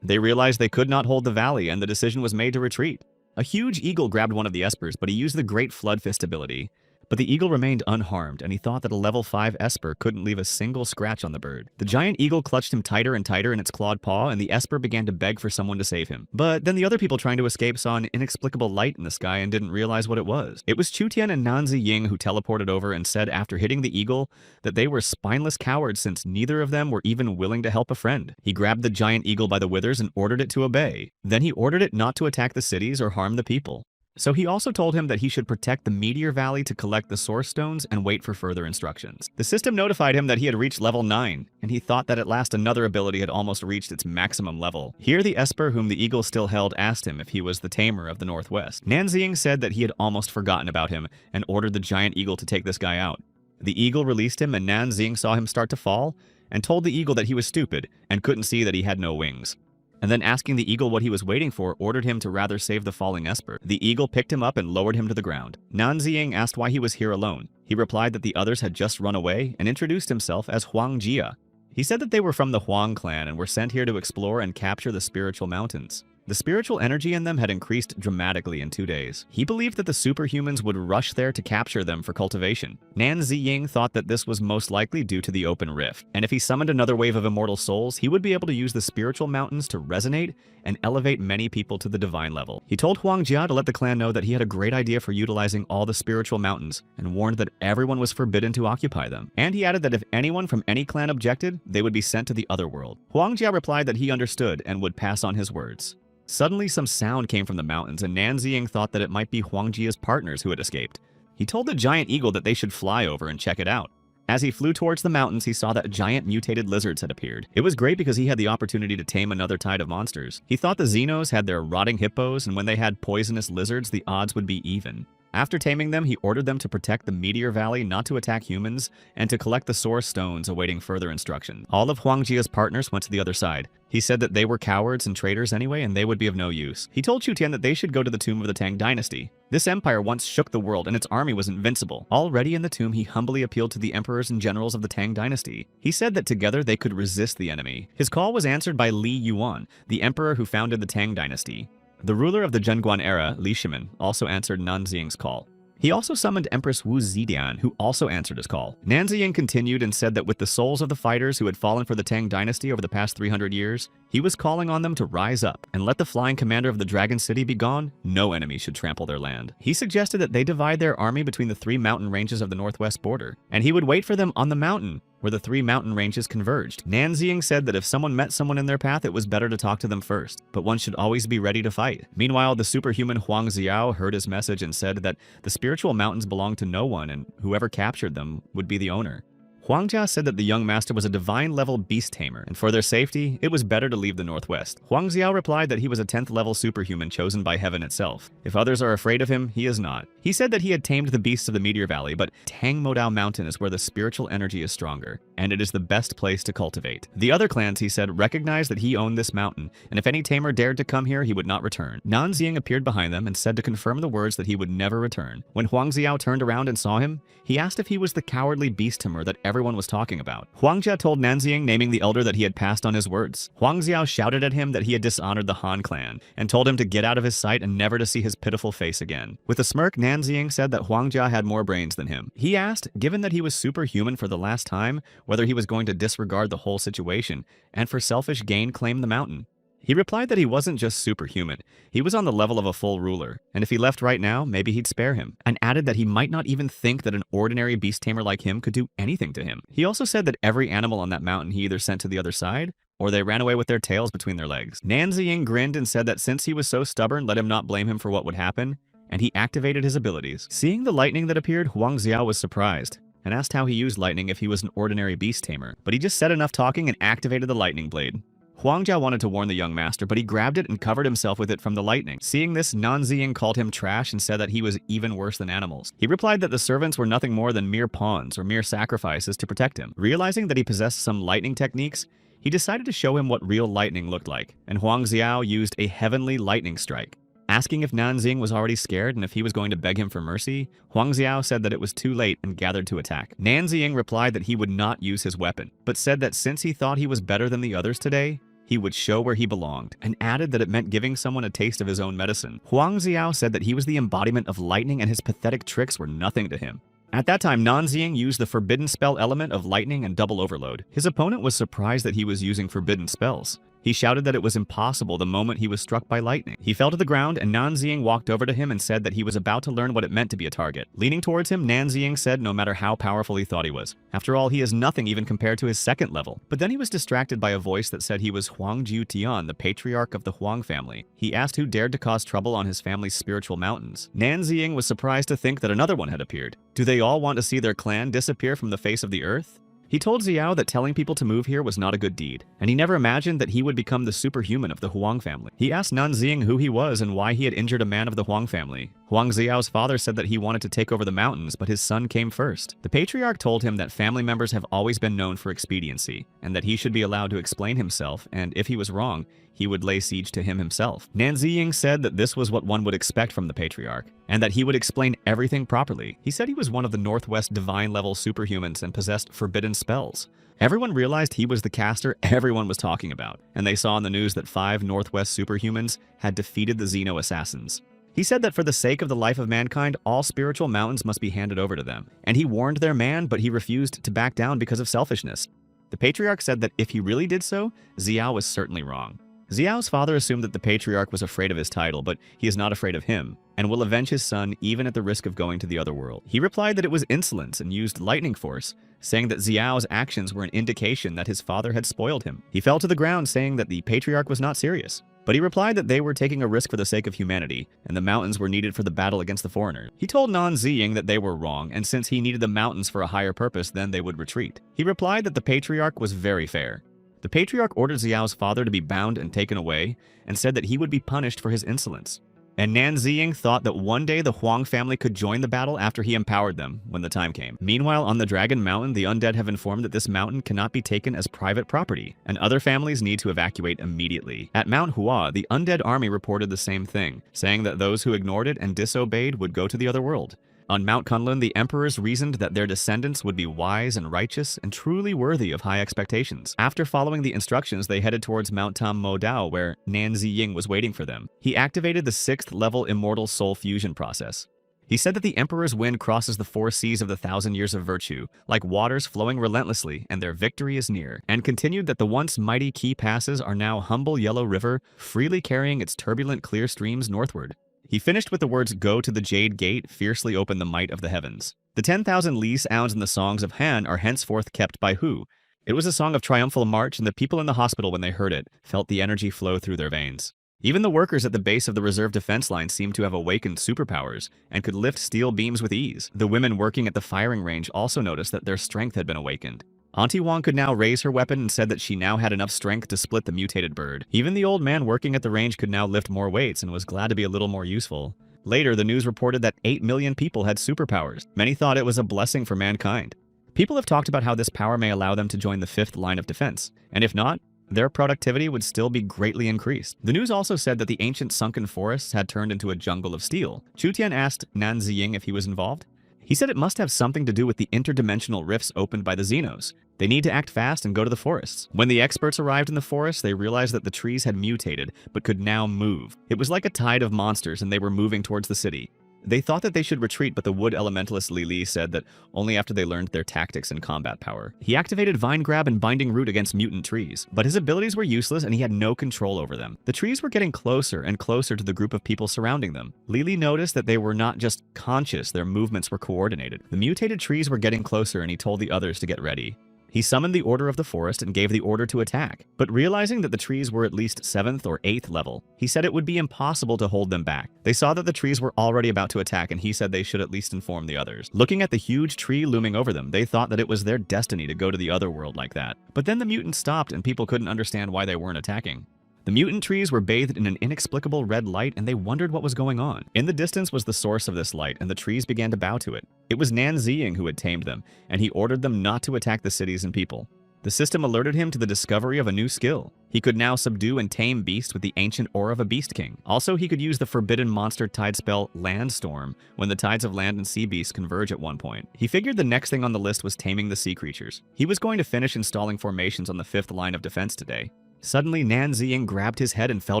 Speaker 1: They realized they could not hold the valley, and the decision was made to retreat. A huge eagle grabbed one of the espers, but he used the Great Flood Fist ability. But the eagle remained unharmed, and he thought that a level 5 Esper couldn't leave a single scratch on the bird. The giant eagle clutched him tighter and tighter in its clawed paw, and the Esper began to beg for someone to save him. But then the other people trying to escape saw an inexplicable light in the sky and didn't realize what it was. It was Chutian and Nanzi Ying who teleported over and said after hitting the eagle that they were spineless cowards since neither of them were even willing to help a friend. He grabbed the giant eagle by the withers and ordered it to obey. Then he ordered it not to attack the cities or harm the people. So he also told him that he should protect the Meteor Valley to collect the Source Stones and wait for further instructions. The system notified him that he had reached level 9, and he thought that at last another ability had almost reached its maximum level. Here the Esper whom the eagle still held asked him if he was the tamer of the Northwest. Nanziying said that he had almost forgotten about him and ordered the giant eagle to take this guy out. The eagle released him, and Nanziying saw him start to fall and told the eagle that he was stupid and couldn't see that he had no wings. And then asking the eagle what he was waiting for, ordered him to rather save the falling Esper. The eagle picked him up and lowered him to the ground. Nanziying asked why he was here alone. He replied that the others had just run away and introduced himself as Huang Jia. He said that they were from the Huang clan and were sent here to explore and capture the spiritual mountains. The spiritual energy in them had increased dramatically in 2 days. He believed that the superhumans would rush there to capture them for cultivation. Nan Ziying thought that this was most likely due to the open rift, and if he summoned another wave of immortal souls, he would be able to use the spiritual mountains to resonate and elevate many people to the divine level. He told Huang Jia to let the clan know that he had a great idea for utilizing all the spiritual mountains, and warned that everyone was forbidden to occupy them. And he added that if anyone from any clan objected, they would be sent to the other world. Huang Jia replied that he understood and would pass on his words. Suddenly, some sound came from the mountains, and Nanziying thought that it might be Huang Jia's partners who had escaped. He told the giant eagle that they should fly over and check it out. As he flew towards the mountains, he saw that giant mutated lizards had appeared. It was great because he had the opportunity to tame another tide of monsters. He thought the Xenos had their rotting hippos, and when they had poisonous lizards, the odds would be even. After taming them, he ordered them to protect the Meteor Valley, not to attack humans, and to collect the Source Stones, awaiting further instructions. All of Huang Jia's partners went to the other side. He said that they were cowards and traitors anyway, and they would be of no use. He told Chu Tian that they should go to the tomb of the Tang dynasty. This empire once shook the world, and its army was invincible. Already in the tomb, he humbly appealed to the emperors and generals of the Tang dynasty. He said that together they could resist the enemy. His call was answered by Li Yuan, the emperor who founded the Tang dynasty. The ruler of the Zhenguan era, Li Shimin, also answered Nanziying's call. He also summoned Empress Wu Zidian, who also answered his call. Nanziying continued and said that with the souls of the fighters who had fallen for the Tang dynasty over the past 300 years, he was calling on them to rise up and let the flying commander of the Dragon City be gone. No enemy should trample their land. He suggested that they divide their army between the 3 mountain ranges of the northwest border, and he would wait for them on the mountain where the 3 mountain ranges converged. Nanziying said that if someone met someone in their path, it was better to talk to them first, but one should always be ready to fight. Meanwhile, the superhuman Huang Xiao heard his message and said that the spiritual mountains belonged to no one, and whoever captured them would be the owner. Huang Jia said that the young master was a divine-level beast tamer, and for their safety, it was better to leave the northwest. Huang Xiao replied that he was a 10th-level superhuman chosen by heaven itself. If others are afraid of him, he is not. He said that he had tamed the beasts of the Meteor Valley, but Tang Modao Mountain is where the spiritual energy is stronger, and it is the best place to cultivate. The other clans, he said, recognized that he owned this mountain, and if any tamer dared to come here, he would not return. Nanziying appeared behind them and said to confirm the words that he would never return. When Huang Xiao turned around and saw him, he asked if he was the cowardly beast tamer that everyone was talking about. Huang Jia told Nanziying, naming the elder, that he had passed on his words. Huang Xiao shouted at him that he had dishonored the Han clan, and told him to get out of his sight and never to see his pitiful face again. With a smirk, Nanziying said that Huang Jia had more brains than him. He asked, given that he was superhuman for the last time, whether he was going to disregard the whole situation, and for selfish gain claim the mountain. He replied that he wasn't just superhuman, he was on the level of a full ruler, and if he left right now, maybe he'd spare him, and added that he might not even think that an ordinary beast tamer like him could do anything to him. He also said that every animal on that mountain he either sent to the other side, or they ran away with their tails between their legs. Nanziying grinned and said that since he was so stubborn, let him not blame him for what would happen, and he activated his abilities. Seeing the lightning that appeared, Huang Xiao was surprised, and asked how he used lightning if he was an ordinary beast tamer, but he just said enough talking and activated the lightning blade. Huang Jia wanted to warn the young master, but he grabbed it and covered himself with it from the lightning. Seeing this, Nanziying called him trash and said that he was even worse than animals. He replied that the servants were nothing more than mere pawns or mere sacrifices to protect him. Realizing that he possessed some lightning techniques, he decided to show him what real lightning looked like, and Huang Xiao used a heavenly lightning strike. Asking if Nanziying was already scared and if he was going to beg him for mercy, Huang Xiao said that it was too late and gathered to attack. Nanziying replied that he would not use his weapon, but said that since he thought he was better than the others today, he would show where he belonged, and added that it meant giving someone a taste of his own medicine. Huang Xiao said that he was the embodiment of lightning and his pathetic tricks were nothing to him. At that time, Nanzing used the forbidden spell element of lightning and double overload. His opponent was surprised that he was using forbidden spells. He shouted that it was impossible the moment he was struck by lightning. He fell to the ground, and Nanzing walked over to him and said that he was about to learn what it meant to be a target. Leaning towards him, Nanzing said no matter how powerful he thought he was. After all, he is nothing even compared to his second level. But then he was distracted by a voice that said he was Huangjiu Tian, the patriarch of the Huang family. He asked who dared to cause trouble on his family's spiritual mountains. Nanzing was surprised to think that another one had appeared. Do they all want to see their clan disappear from the face of the earth? He told Xiao that telling people to move here was not a good deed, and he never imagined that he would become the superhuman of the Huang family. He asked Nanzing who he was and why he had injured a man of the Huang family. Huang Xiao's father said that he wanted to take over the mountains, but his son came first. The patriarch told him that family members have always been known for expediency, and that he should be allowed to explain himself, and if he was wrong, he would lay siege to him himself. Nanzing said that this was what one would expect from the patriarch, and that he would explain everything properly. He said he was one of the Northwest divine-level superhumans and possessed forbidden spells. Everyone realized he was the caster everyone was talking about, and they saw in the news that 5 Northwest superhumans had defeated the Xeno assassins. He said that for the sake of the life of mankind, all spiritual mountains must be handed over to them, and he warned their man, but he refused to back down because of selfishness. The patriarch said that if he really did so, Xiao was certainly wrong. Xiao's father assumed that the patriarch was afraid of his title, but he is not afraid of him, and will avenge his son even at the risk of going to the other world. He replied that it was insolence and used lightning force, saying that Xiao's actions were an indication that his father had spoiled him. He fell to the ground saying that the patriarch was not serious, but he replied that they were taking a risk for the sake of humanity, and the mountains were needed for the battle against the foreigners. He told Nanzing that they were wrong, and since he needed the mountains for a higher purpose, then they would retreat. He replied that the patriarch was very fair. The patriarch ordered Xiao's father to be bound and taken away, and said that he would be punished for his insolence. And Nanzing thought that one day the Huang family could join the battle after he empowered them, when the time came. Meanwhile, on the Dragon Mountain, the undead have informed that this mountain cannot be taken as private property, and other families need to evacuate immediately. At Mount Hua, the undead army reported the same thing, saying that those who ignored it and disobeyed would go to the other world. On Mount Kunlun, the emperors reasoned that their descendants would be wise and righteous and truly worthy of high expectations. After following the instructions, they headed towards Mount Tam Mo Dao, where Nanzing was waiting for them. He activated the 6th level immortal soul fusion process. He said that the emperor's wind crosses the 4 seas of the 1,000 years of virtue, like waters flowing relentlessly, and their victory is near, and continued that the once mighty key passes are now humble yellow river, freely carrying its turbulent clear streams northward. He finished with the words, "Go to the Jade Gate, fiercely open the might of the heavens." The 10,000 Li sounds in the songs of Han are henceforth kept by Hu. It was a song of triumphal march, and the people in the hospital, when they heard it, felt the energy flow through their veins. Even the workers at the base of the reserve defense line seemed to have awakened superpowers and could lift steel beams with ease. The women working at the firing range also noticed that their strength had been awakened. Auntie Wang could now raise her weapon and said that she now had enough strength to split the mutated bird. Even the old man working at the range could now lift more weights and was glad to be a little more useful. Later, the news reported that 8 million people had superpowers. Many thought it was a blessing for mankind. People have talked about how this power may allow them to join the 5th line of defense, and if not, their productivity would still be greatly increased. The news also said that the ancient sunken forests had turned into a jungle of steel. Chu Tian asked Nanzing if he was involved. He said it must have something to do with the interdimensional rifts opened by the Xenos. They need to act fast and go to the forests. When the experts arrived in the forest, they realized that the trees had mutated, but could now move. It was like a tide of monsters, and they were moving towards the city. They thought that they should retreat, but the wood elementalist Li Li said that only after they learned their tactics and combat power. He activated Vine Grab and Binding Root against mutant trees, but his abilities were useless and he had no control over them. The trees were getting closer and closer to the group of people surrounding them. Li Li noticed that they were not just conscious, their movements were coordinated. The mutated trees were getting closer and he told the others to get ready. He summoned the Order of the Forest and gave the order to attack, but realizing that the trees were at least 7th or 8th level, he said it would be impossible to hold them back. They saw that the trees were already about to attack, and he said they should at least inform the others. Looking at the huge tree looming over them, they thought that it was their destiny to go to the other world like that. But then the mutants stopped and people couldn't understand why they weren't attacking. The mutant trees were bathed in an inexplicable red light, and they wondered what was going on. In the distance was the source of this light, and the trees began to bow to it. It was Nanzing who had tamed them, and he ordered them not to attack the cities and people. The system alerted him to the discovery of a new skill. He could now subdue and tame beasts with the ancient aura of a beast king. Also, he could use the forbidden monster tide spell Landstorm when the tides of land and sea beasts converge at one point. He figured the next thing on the list was taming the sea creatures. He was going to finish installing formations on the 5th line of defense today. Suddenly, Nanzing grabbed his head and fell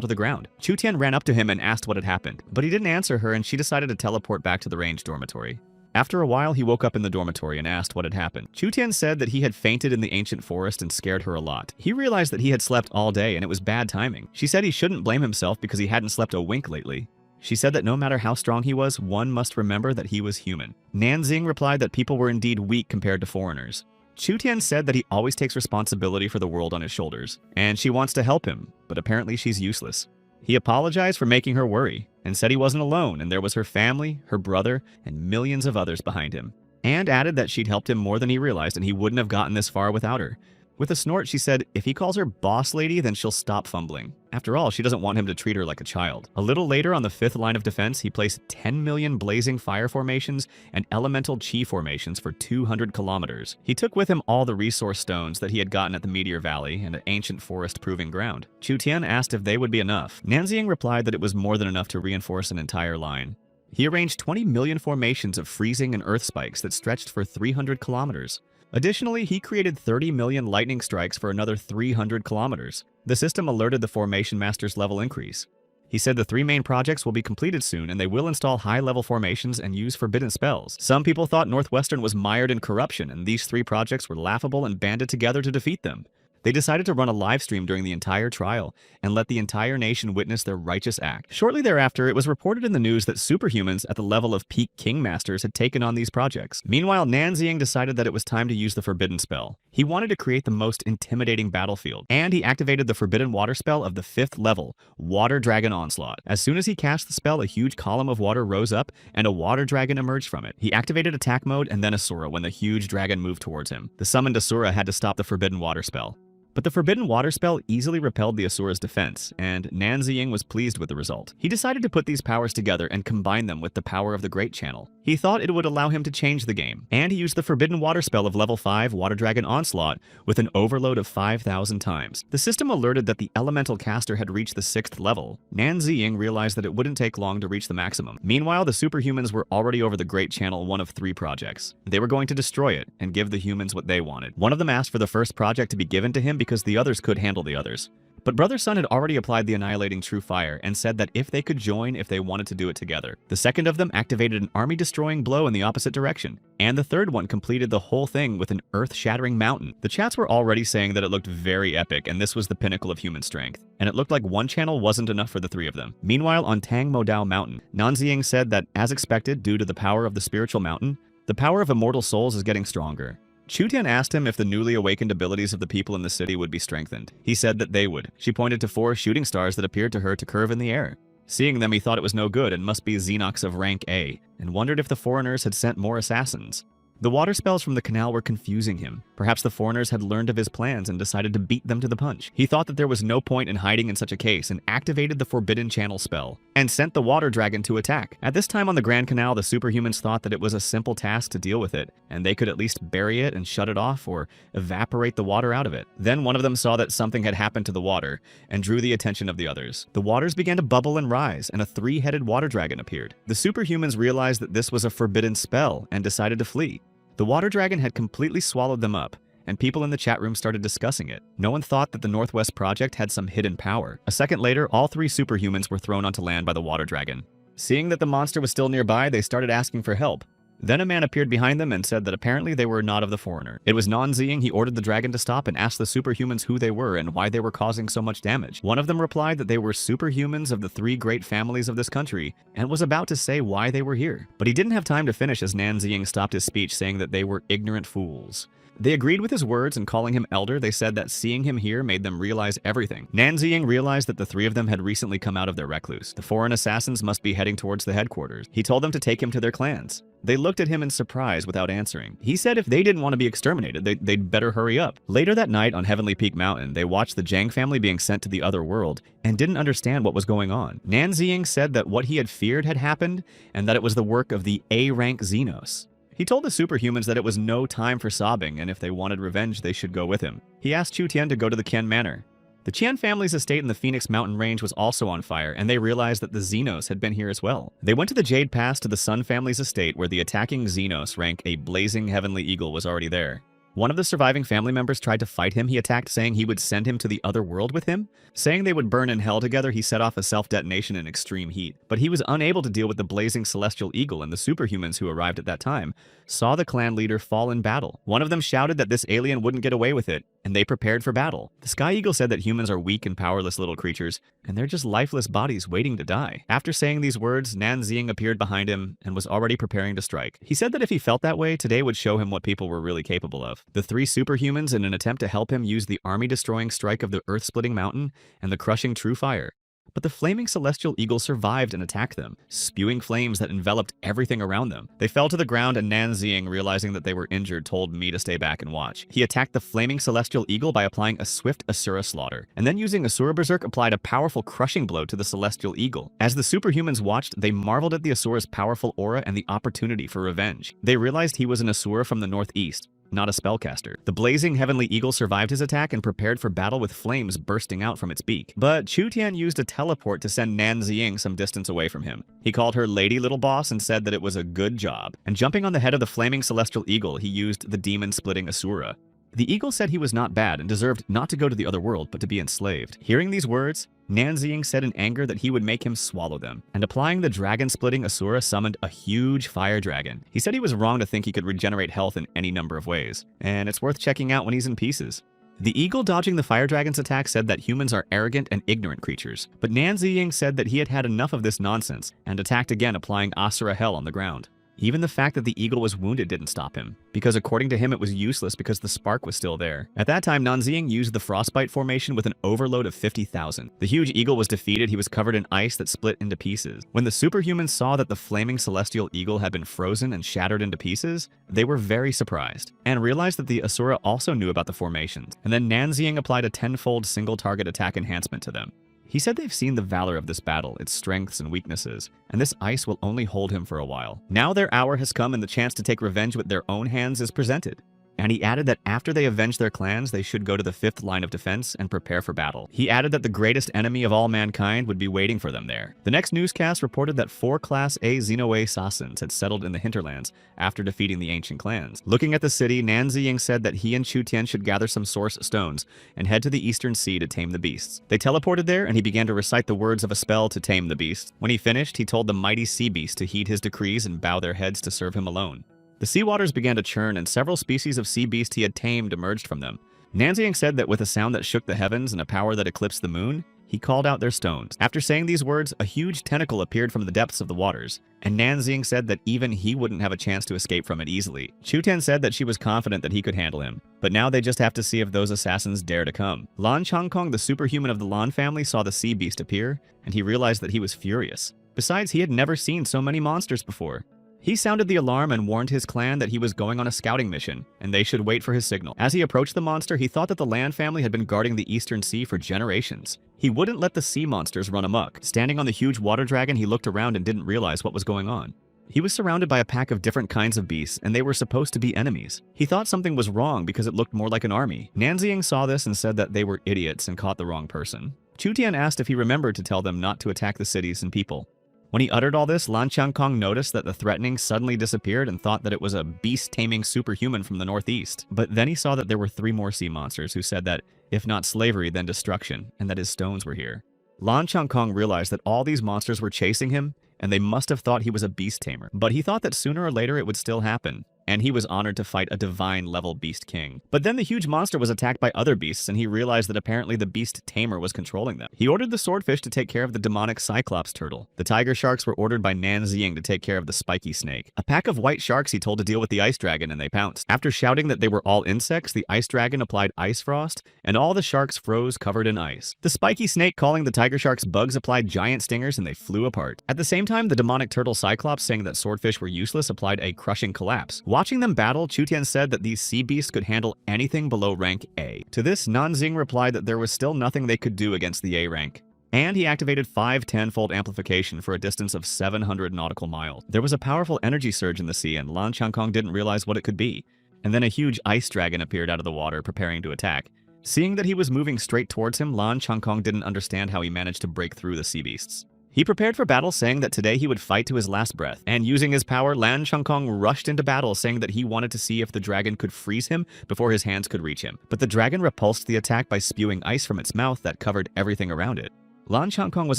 Speaker 1: to the ground. Chu Tian ran up to him and asked what had happened, but he didn't answer her and she decided to teleport back to the range dormitory. After a while, he woke up in the dormitory and asked what had happened. Chu-Tian said that he had fainted in the ancient forest and scared her a lot. He realized that he had slept all day and it was bad timing. She said he shouldn't blame himself because he hadn't slept a wink lately. She said that no matter how strong he was, one must remember that he was human. Nanxing replied that people were indeed weak compared to foreigners. Chu-Tian said that he always takes responsibility for the world on his shoulders, and she wants to help him, but apparently she's useless. He apologized for making her worry, and said he wasn't alone and there was her family, her brother, and millions of others behind him, and added that she'd helped him more than he realized and he wouldn't have gotten this far without her. With a snort, she said if he calls her boss lady, then she'll stop fumbling. After all, she doesn't want him to treat her like a child. A little later, on the 5th line of defense, he placed 10 million blazing fire formations and elemental chi formations for 200 kilometers. He took with him all the resource stones that he had gotten at the Meteor Valley and at ancient forest proving ground. Chu-Tian asked if they would be enough. Nanxing replied that it was more than enough to reinforce an entire line. He arranged 20 million formations of freezing and earth spikes that stretched for 300 kilometers. Additionally, he created 30 million lightning strikes for another 300 kilometers. The system alerted the Formation Master's level increase. He said the 3 main projects will be completed soon and they will install high-level formations and use forbidden spells. Some people thought Northwestern was mired in corruption and these 3 projects were laughable and banded together to defeat them. They decided to run a live stream during the entire trial and let the entire nation witness their righteous act. Shortly thereafter, it was reported in the news that superhumans at the level of peak King Masters had taken on these projects. Meanwhile, Nanxing decided that it was time to use the Forbidden Spell. He wanted to create the most intimidating battlefield, and he activated the Forbidden Water spell of the 5th level, Water Dragon Onslaught. As soon as he cast the spell, a huge column of water rose up, and a water dragon emerged from it. He activated attack mode and then Asura when the huge dragon moved towards him. The summoned Asura had to stop the Forbidden Water spell. But the Forbidden Water spell easily repelled the Asura's defense, and Nanxing was pleased with the result. He decided to put these powers together and combine them with the power of the Great Channel. He thought it would allow him to change the game, and he used the Forbidden Water spell of level 5 Water Dragon Onslaught with an overload of 5,000 times. The system alerted that the elemental caster had reached the 6th level. Nanxing realized that it wouldn't take long to reach the maximum. Meanwhile, the superhumans were already over the Great Channel, one of 3 projects. They were going to destroy it and give the humans what they wanted. One of them asked for the first project to be given to him because the others could handle the others. But Brother Sun had already applied the Annihilating True Fire and said that if they could join if they wanted to do it together. The second of them activated an army-destroying blow in the opposite direction. And the third one completed the whole thing with an earth-shattering mountain. The chats were already saying that it looked very epic and this was the pinnacle of human strength. And it looked like one channel wasn't enough for the 3 of them. Meanwhile, on Tang Modao Mountain, Nanxing said that, as expected due to the power of the spiritual mountain, the power of immortal souls is getting stronger. Chu-Tian asked him if the newly awakened abilities of the people in the city would be strengthened. He said that they would. She pointed to 4 shooting stars that appeared to her to curve in the air. Seeing them, he thought it was no good and must be Xenox of rank A, and wondered if the foreigners had sent more assassins. The water spells from the canal were confusing him. Perhaps the foreigners had learned of his plans and decided to beat them to the punch. He thought that there was no point in hiding in such a case and activated the Forbidden Channel spell and sent the water dragon to attack. At this time on the Grand Canal, the superhumans thought that it was a simple task to deal with it, and they could at least bury it and shut it off or evaporate the water out of it. Then one of them saw that something had happened to the water and drew the attention of the others. The waters began to bubble and rise, and a 3-headed water dragon appeared. The superhumans realized that this was a forbidden spell and decided to flee. The water dragon had completely swallowed them up, and people in the chat room started discussing it. No one thought that the Northwest Project had some hidden power. A second later, all 3 superhumans were thrown onto land by the water dragon. Seeing that the monster was still nearby, they started asking for help. Then a man appeared behind them and said that apparently they were not of the foreigner. It was Nanxing. He ordered the dragon to stop and asked the superhumans who they were and why they were causing so much damage. One of them replied that they were superhumans of the 3 great families of this country and was about to say why they were here. But he didn't have time to finish as Nanxing stopped his speech, saying that they were ignorant fools. They agreed with his words, and calling him elder, they said that seeing him here made them realize everything. Nanxing realized that the 3 of them had recently come out of their recluse. The foreign assassins must be heading towards the headquarters. He told them to take him to their clans. They looked at him in surprise without answering. He said if they didn't want to be exterminated, they'd better hurry up. Later that night on Heavenly Peak Mountain, they watched the Zhang family being sent to the other world and didn't understand what was going on. Nanxing said that what he had feared had happened and that it was the work of the A-rank Xenos. He told the superhumans that it was no time for sobbing, and if they wanted revenge, they should go with him. He asked Chu-Tian to go to the Qian Manor. The Qian family's estate in the Phoenix Mountain Range was also on fire, and they realized that the Xenos had been here as well. They went to the Jade Pass to the Sun family's estate, where the attacking Xenos rank a blazing heavenly eagle was already there. One of the surviving family members tried to fight him. He attacked, saying he would send him to the other world with him. Saying they would burn in hell together, he set off a self-detonation in extreme heat. But he was unable to deal with the blazing celestial eagle, and the superhumans who arrived at that time saw the clan leader fall in battle. One of them shouted that this alien wouldn't get away with it, and they prepared for battle. The Sky Eagle said that humans are weak and powerless little creatures, and they're just lifeless bodies waiting to die. After saying these words, Nanzing appeared behind him and was already preparing to strike. He said that if he felt that way, today would show him what people were really capable of. The three superhumans, in an attempt to help him, used the army-destroying strike of the earth-splitting mountain and the crushing true fire. But the flaming celestial eagle survived and attacked them, spewing flames that enveloped everything around them. They fell to the ground, and Nanzing, realizing that they were injured, told me to stay back and watch. He attacked the flaming celestial eagle by applying a swift Asura slaughter, and then using Asura Berserk applied a powerful crushing blow to the celestial eagle. As the superhumans watched, they marveled at the Asura's powerful aura and the opportunity for revenge. They realized he was an Asura from the northeast, not a spellcaster. The blazing heavenly eagle survived his attack and prepared for battle with flames bursting out from its beak. But Chu Tian used a teleport to send Nanzing some distance away from him. He called her Lady Little Boss and said that it was a good job. And jumping on the head of the flaming celestial eagle, he used the demon-splitting Asura. The eagle said he was not bad and deserved not to go to the other world, but to be enslaved. Hearing these words, Nanzing said in anger that he would make him swallow them, and applying the dragon-splitting Asura summoned a huge fire dragon. He said he was wrong to think he could regenerate health in any number of ways, and it's worth checking out when he's in pieces. The eagle dodging the fire dragon's attack said that humans are arrogant and ignorant creatures, but Nanzing said that he had had enough of this nonsense, and attacked again, applying Asura Hell on the ground. Even the fact that the eagle was wounded didn't stop him, because according to him it was useless because the spark was still there. At that time, Nanzing used the frostbite formation with an overload of 50,000. The huge eagle was defeated. He was covered in ice that split into pieces. When the superhumans saw that the flaming celestial eagle had been frozen and shattered into pieces, they were very surprised, and realized that the Asura also knew about the formations. And then Nanzing applied a 10-fold single target attack enhancement to them. He said they've seen the valor of this battle, its strengths and weaknesses, and this ice will only hold him for a while. Now their hour has come and the chance to take revenge with their own hands is presented. And he added that after they avenge their clans, they should go to the 5th line of defense and prepare for battle. He added that the greatest enemy of all mankind would be waiting for them there. The next newscast reported that 4 Class A Xenoe Sassans had settled in the hinterlands after defeating the ancient clans. Looking at the city, Nanzing said that he and Chu Tian should gather some source stones and head to the eastern sea to tame the beasts. They teleported there, and he began to recite the words of a spell to tame the beasts. When he finished, he told the mighty sea beasts to heed his decrees and bow their heads to serve him alone. The sea waters began to churn, and several species of sea beast he had tamed emerged from them. Nanzing said that with a sound that shook the heavens and a power that eclipsed the moon, he called out their stones. After saying these words, a huge tentacle appeared from the depths of the waters, and Nanzing said that even he wouldn't have a chance to escape from it easily. Chu Tian said that she was confident that he could handle him, but now they just have to see if those assassins dare to come. Lan Changkong, the superhuman of the Lan family, saw the sea beast appear, and he realized that he was furious. Besides, he had never seen so many monsters before. He sounded the alarm and warned his clan that he was going on a scouting mission, and they should wait for his signal. As he approached the monster, he thought that the Lan family had been guarding the eastern sea for generations. He wouldn't let the sea monsters run amok. Standing on the huge water dragon, he looked around and didn't realize what was going on. He was surrounded by a pack of different kinds of beasts, and they were supposed to be enemies. He thought something was wrong because it looked more like an army. Nanzing saw this and said that they were idiots and caught the wrong person. Chu Tian asked if he remembered to tell them not to attack the cities and people. When he uttered all this, Lan Changkong noticed that the threatening suddenly disappeared and thought that it was a beast-taming superhuman from the northeast. But then he saw that there were 3 more sea monsters who said that, if not slavery, then destruction, and that his stones were here. Lan Changkong realized that all these monsters were chasing him, and they must have thought he was a beast tamer. But he thought that sooner or later it would still happen, and he was honored to fight a divine-level beast king. But then the huge monster was attacked by other beasts, and he realized that apparently the beast tamer was controlling them. He ordered the swordfish to take care of the demonic cyclops turtle. The tiger sharks were ordered by Nanzing to take care of the spiky snake. A pack of white sharks he told to deal with the ice dragon, and they pounced. After shouting that they were all insects, the ice dragon applied ice frost, and all the sharks froze covered in ice. The spiky snake, calling the tiger sharks bugs, applied giant stingers, and they flew apart. At the same time, the demonic turtle cyclops, saying that swordfish were useless, applied a crushing collapse. Watching them battle, Chu Tian said that these sea beasts could handle anything below rank A. To this, Nanzing replied that there was still nothing they could do against the A rank. And he activated 5 10-fold amplification for a distance of 700 nautical miles. There was a powerful energy surge in the sea, and Lan Changkong didn't realize what it could be. And then a huge ice dragon appeared out of the water, preparing to attack. Seeing that he was moving straight towards him, Lan Changkong didn't understand how he managed to break through the sea beasts. He prepared for battle, saying that today he would fight to his last breath, and using his power, Lan Changkong rushed into battle, saying that he wanted to see if the dragon could freeze him before his hands could reach him. But the dragon repulsed the attack by spewing ice from its mouth that covered everything around it. Lan Changkong was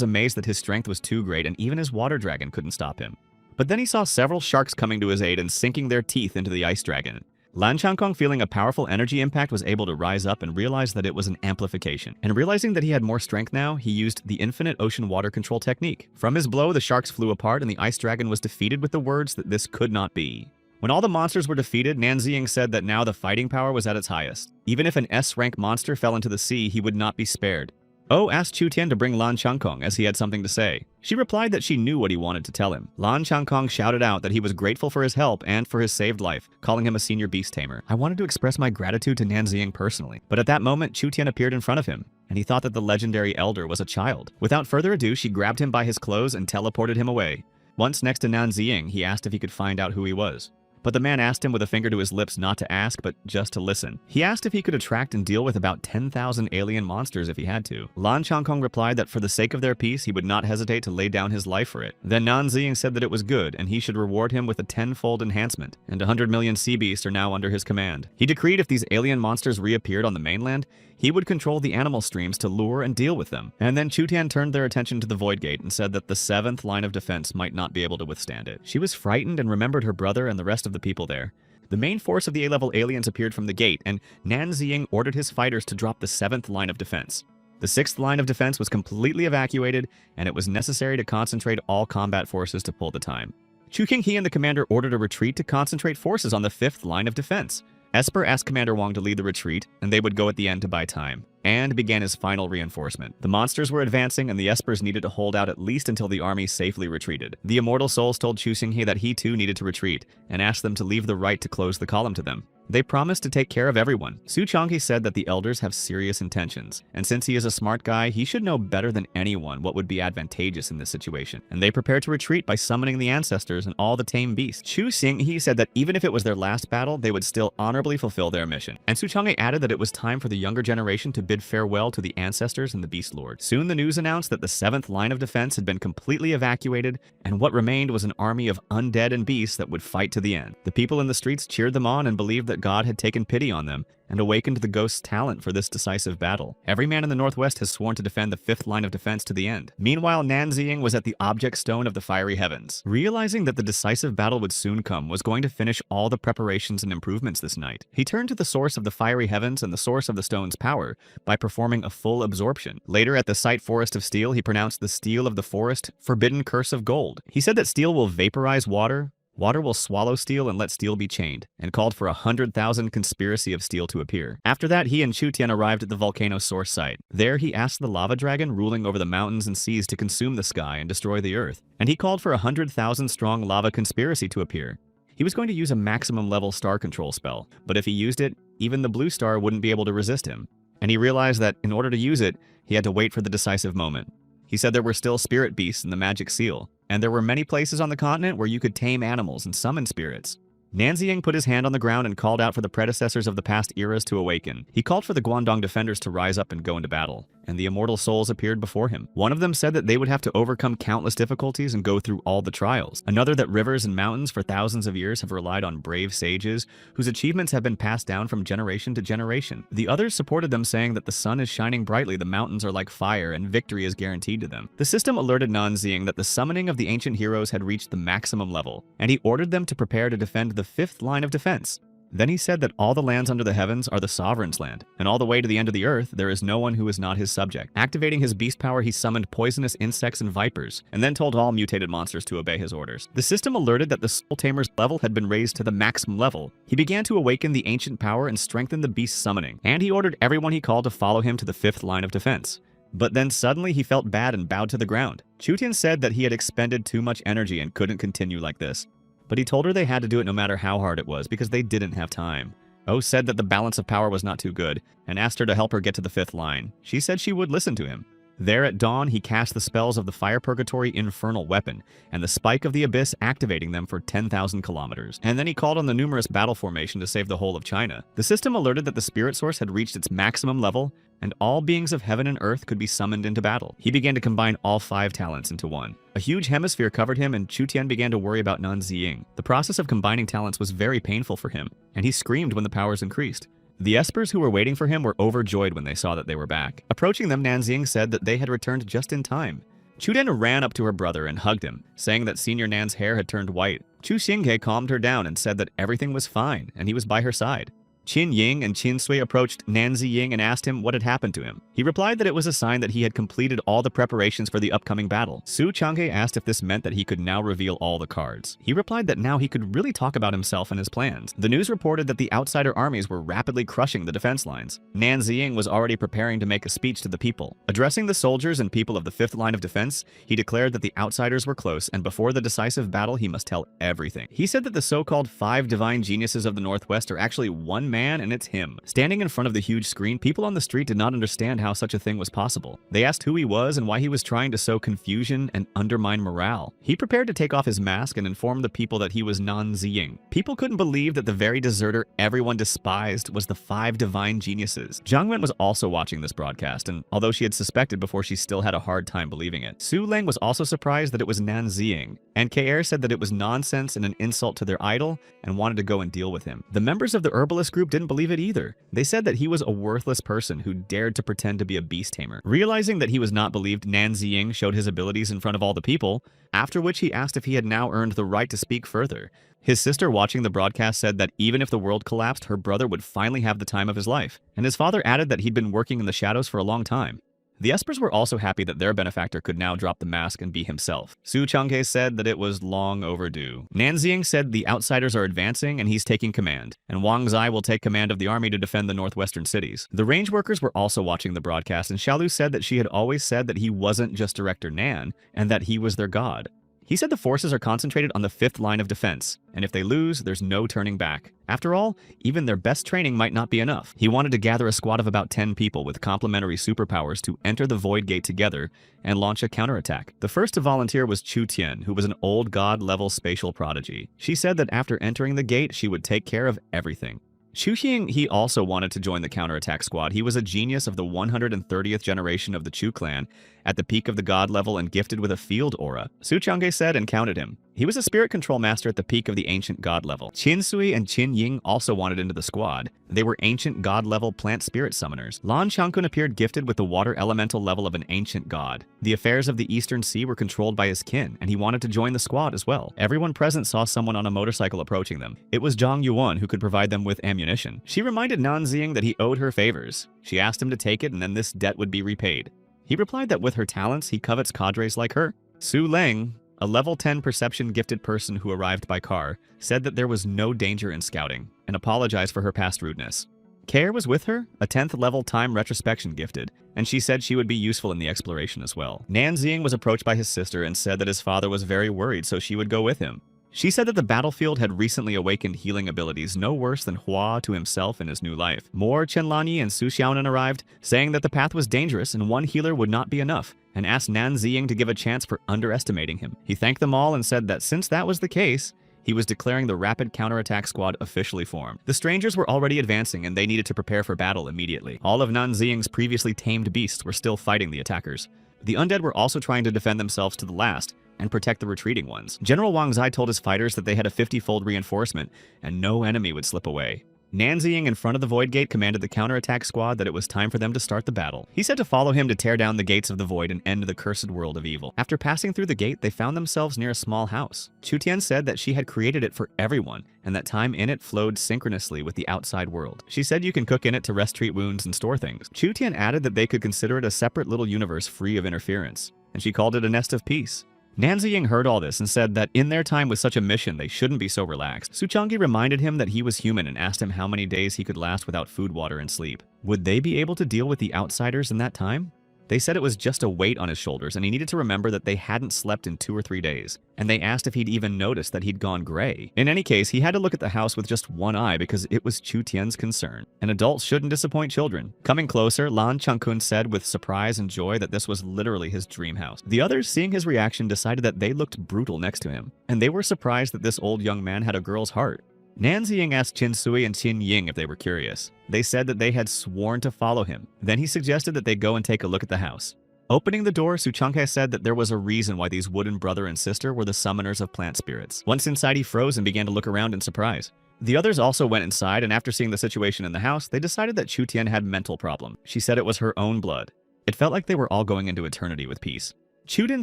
Speaker 1: amazed that his strength was too great and even his water dragon couldn't stop him. But then he saw several sharks coming to his aid and sinking their teeth into the ice dragon. Lan Changkong, feeling a powerful energy impact, was able to rise up and realize that it was an amplification. And realizing that he had more strength now, he used the infinite ocean water control technique. From his blow, the sharks flew apart and the ice dragon was defeated with the words that this could not be. When all the monsters were defeated, Nanziying said that now the fighting power was at its highest. Even if an S-rank monster fell into the sea, he would not be spared. Oh asked Chu Tian to bring Lan Changkong as he had something to say. She replied that she knew what he wanted to tell him. Lan Changkong shouted out that he was grateful for his help and for his saved life, calling him a senior beast tamer. I wanted to express my gratitude to Nanziying personally, but at that moment Chu Tian appeared in front of him, and he thought that the legendary elder was a child. Without further ado, she grabbed him by his clothes and teleported him away. Once next to Nanziying, he asked if he could find out who he was. But the man asked him with a finger to his lips not to ask, but just to listen. He asked if he could attract and deal with about 10,000 alien monsters if he had to. Lan Changkong replied that for the sake of their peace, he would not hesitate to lay down his life for it. Then Nanziying said that it was good, and he should reward him with a 10-fold enhancement, and 100 million sea beasts are now under his command. He decreed if these alien monsters reappeared on the mainland, he would control the animal streams to lure and deal with them. And then Chu Tian turned their attention to the Void Gate and said that the 7th line of defense might not be able to withstand it. She was frightened and remembered her brother and the rest of the people there. The main force of the A-level aliens appeared from the gate, and Nanziying ordered his fighters to drop the 7th line of defense. The 6th line of defense was completely evacuated, and it was necessary to concentrate all combat forces to pull the time. Chu Qinghe and the commander ordered a retreat to concentrate forces on the 5th line of defense. Esper asked Commander Wong to lead the retreat, and they would go at the end to buy time, and began his final reinforcement. The monsters were advancing, and the Espers needed to hold out at least until the army safely retreated. The immortal souls told Chu Xinghe that he too needed to retreat, and asked them to leave the right to close the column to them. They promised to take care of everyone. Su Changhe said that the elders have serious intentions, and since he is a smart guy, he should know better than anyone what would be advantageous in this situation. And they prepared to retreat by summoning the ancestors and all the tame beasts. Chu Xinghe said that even if it was their last battle, they would still honorably fulfill their mission. And Su Changhe added that it was time for the younger generation to bid farewell to the ancestors and the Beast Lord. Soon the news announced that the 7th line of defense had been completely evacuated, and what remained was an army of undead and beasts that would fight to the end. The people in the streets cheered them on and believed that God had taken pity on them and awakened the ghost's talent for this decisive battle. Every man in the Northwest has sworn to defend the 5th line of defense to the end. Meanwhile, Nanziying was at the object stone of the fiery heavens. Realizing that the decisive battle would soon come, was going to finish all the preparations and improvements this night. He turned to the source of the fiery heavens and the source of the stone's power by performing a full absorption. Later, at the site forest of steel, he pronounced the steel of the forest forbidden curse of gold. He said that steel will vaporize water, water will swallow steel and let steel be chained, and called for 100,000 conspiracy of steel to appear. After that, he and Chu Tian arrived at the volcano source site. There, he asked the lava dragon ruling over the mountains and seas to consume the sky and destroy the earth, and he called for 100,000 strong lava conspiracy to appear. He was going to use a maximum level star control spell, but if he used it, even the blue star wouldn't be able to resist him. And he realized that in order to use it, he had to wait for the decisive moment. He said there were still spirit beasts in the magic seal, and there were many places on the continent where you could tame animals and summon spirits. Nanziying put his hand on the ground and called out for the predecessors of the past eras to awaken. He called for the Guangdong defenders to rise up and go into battle, and the immortal souls appeared before him. One of them said that they would have to overcome countless difficulties and go through all the trials. Another that rivers and mountains for thousands of years have relied on brave sages whose achievements have been passed down from generation to generation. The others supported them, saying that the sun is shining brightly, the mountains are like fire, and victory is guaranteed to them. The system alerted Nanziying that the summoning of the ancient heroes had reached the maximum level, and he ordered them to prepare to defend the 5th line of defense. Then he said that all the lands under the heavens are the sovereign's land, and all the way to the end of the earth, there is no one who is not his subject. Activating his beast power, he summoned poisonous insects and vipers, and then told all mutated monsters to obey his orders. The system alerted that the Soul Tamer's level had been raised to the maximum level. He began to awaken the ancient power and strengthen the beast summoning, and he ordered everyone he called to follow him to the 5th line of defense. But then suddenly he felt bad and bowed to the ground. Chu Tian said that he had expended too much energy and couldn't continue like this. But he told her they had to do it no matter how hard it was because they didn't have time. O said that the balance of power was not too good and asked her to help her get to the 5th line. She said she would listen to him. There at dawn, he cast the spells of the Fire Purgatory Infernal Weapon and the Spike of the Abyss, activating them for 10,000 kilometers. And then he called on the numerous battle formation to save the whole of China. The system alerted that the spirit source had reached its maximum level, and all beings of heaven and earth could be summoned into battle. He began to combine all 5 talents into one. A huge hemisphere covered him, and Chu Tian began to worry about Nan Ziying. The process of combining talents was very painful for him, and he screamed when the powers increased. The espers who were waiting for him were overjoyed when they saw that they were back. Approaching them, Nan Ziying said that they had returned just in time. Chu Tian ran up to her brother and hugged him, saying that Senior Nan's hair had turned white. Chu Xinghe calmed her down and said that everything was fine, and he was by her side. Qin Ying and Qin Sui approached Nan Ziying and asked him what had happened to him. He replied that it was a sign that he had completed all the preparations for the upcoming battle. Su Changhe asked if this meant that he could now reveal all the cards. He replied that now he could really talk about himself and his plans. The news reported that the outsider armies were rapidly crushing the defense lines. Nan Ziying was already preparing to make a speech to the people. Addressing the soldiers and people of the 5th line of defense, he declared that the outsiders were close, and before the decisive battle he must tell everything. He said that the so-called 5 divine geniuses of the Northwest are actually one man, and it's him. Standing in front of the huge screen, people on the street did not understand how such a thing was possible. They asked who he was and why he was trying to sow confusion and undermine morale. He prepared to take off his mask and inform the people that he was Nan Ziying. People couldn't believe that the very deserter everyone despised was the 5 divine geniuses. Zhang Wen was also watching this broadcast, and although she had suspected before, she still had a hard time believing it. Su Leng was also surprised that it was Nan Ziying, and K.R. said that it was nonsense and an insult to their idol and wanted to go and deal with him. The members of the herbalist group didn't believe it either. They said that he was a worthless person who dared to pretend to be a beast tamer. Realizing that he was not believed, Nan Ziying showed his abilities in front of all the people, after which he asked if he had now earned the right to speak further. His sister watching the broadcast said that even if the world collapsed, her brother would finally have the time of his life, and his father added that he'd been working in the shadows for a long time. The espers were also happy that their benefactor could now drop the mask and be himself. Su Changhe said that it was long overdue. Nan Ziying said the outsiders are advancing and he's taking command, and Wang Zai will take command of the army to defend the northwestern cities. The range workers were also watching the broadcast, and Xiaolu said that she had always said that he wasn't just Director Nan, and that he was their god. He said the forces are concentrated on the 5th line of defense, and if they lose, there's no turning back. After all, even their best training might not be enough. He wanted to gather a squad of about 10 people with complementary superpowers to enter the Void Gate together and launch a counterattack. The first to volunteer was Chu Tian, who was an old god-level spatial prodigy. She said that after entering the gate, she would take care of everything. Xu Xing, he also wanted to join the counterattack squad. He was a genius of the 130th generation of the Chu clan, at the peak of the god level and gifted with a field aura. Su Changhe said and counted him. He was a spirit control master at the peak of the ancient god level. Qin Sui and Qin Ying also wanted into the squad. They were ancient god level plant spirit summoners. Lan Changkun appeared gifted with the water elemental level of an ancient god. The affairs of the Eastern Sea were controlled by his kin, and he wanted to join the squad as well. Everyone present saw someone on a motorcycle approaching them. It was Zhang Yuan, who could provide them with ammunition. She reminded Nan Ziying that he owed her favors. She asked him to take it, and then this debt would be repaid. He replied that with her talents, he covets cadres like her. Su Leng, a level 10 perception gifted person who arrived by car, said that there was no danger in scouting, and apologized for her past rudeness. Care was with her, a 10th level time retrospection gifted, and she said she would be useful in the exploration as well. Nan Ziying was approached by his sister and said that his father was very worried, so she would go with him. She said that the battlefield had recently awakened healing abilities no worse than Hua to himself in his new life. More Chenlanyi and Su Xiaonan arrived, saying that the path was dangerous and one healer would not be enough, and asked Nan Ziying to give a chance for underestimating him. He thanked them all and said that since that was the case, he was declaring the rapid counterattack squad officially formed. The strangers were already advancing and they needed to prepare for battle immediately. All of Nan Ziying's previously tamed beasts were still fighting the attackers. The undead were also trying to defend themselves to the last and protect the retreating ones. General Wang Zai told his fighters that they had a 50-fold reinforcement and no enemy would slip away. Nan Ziying in front of the Void Gate commanded the counterattack squad that it was time for them to start the battle. He said to follow him to tear down the gates of the Void and end the cursed world of evil. After passing through the gate, they found themselves near a small house. Chu Tian said that she had created it for everyone, and that time in it flowed synchronously with the outside world. She said you can cook in it to rest, treat wounds, and store things. Chu Tian added that they could consider it a separate little universe free of interference, and she called it a nest of peace. Nan Ziying heard all this and said that in their time with such a mission, they shouldn't be so relaxed. Su Changhe reminded him that he was human and asked him how many days he could last without food, water, and sleep. Would they be able to deal with the outsiders in that time? They said it was just a weight on his shoulders and he needed to remember that they hadn't slept in 2 or 3 days. And they asked if he'd even noticed that he'd gone gray. In any case, he had to look at the house with just one eye because it was Chu Tian's concern. And adults shouldn't disappoint children. Coming closer, Lan Changkun said with surprise and joy that this was literally his dream house. The others, seeing his reaction, decided that they looked brutal next to him. And they were surprised that this old young man had a girl's heart. Nan Ziying asked Qin Sui and Qin Ying if they were curious. They said that they had sworn to follow him. Then he suggested that they go and take a look at the house. Opening the door, Su Changhe said that there was a reason why these wooden brother and sister were the summoners of plant spirits. Once inside, he froze and began to look around in surprise. The others also went inside, and after seeing the situation in the house, they decided that Chu Tian had mental problem. She said it was her own blood. It felt like they were all going into eternity with peace. Chu Din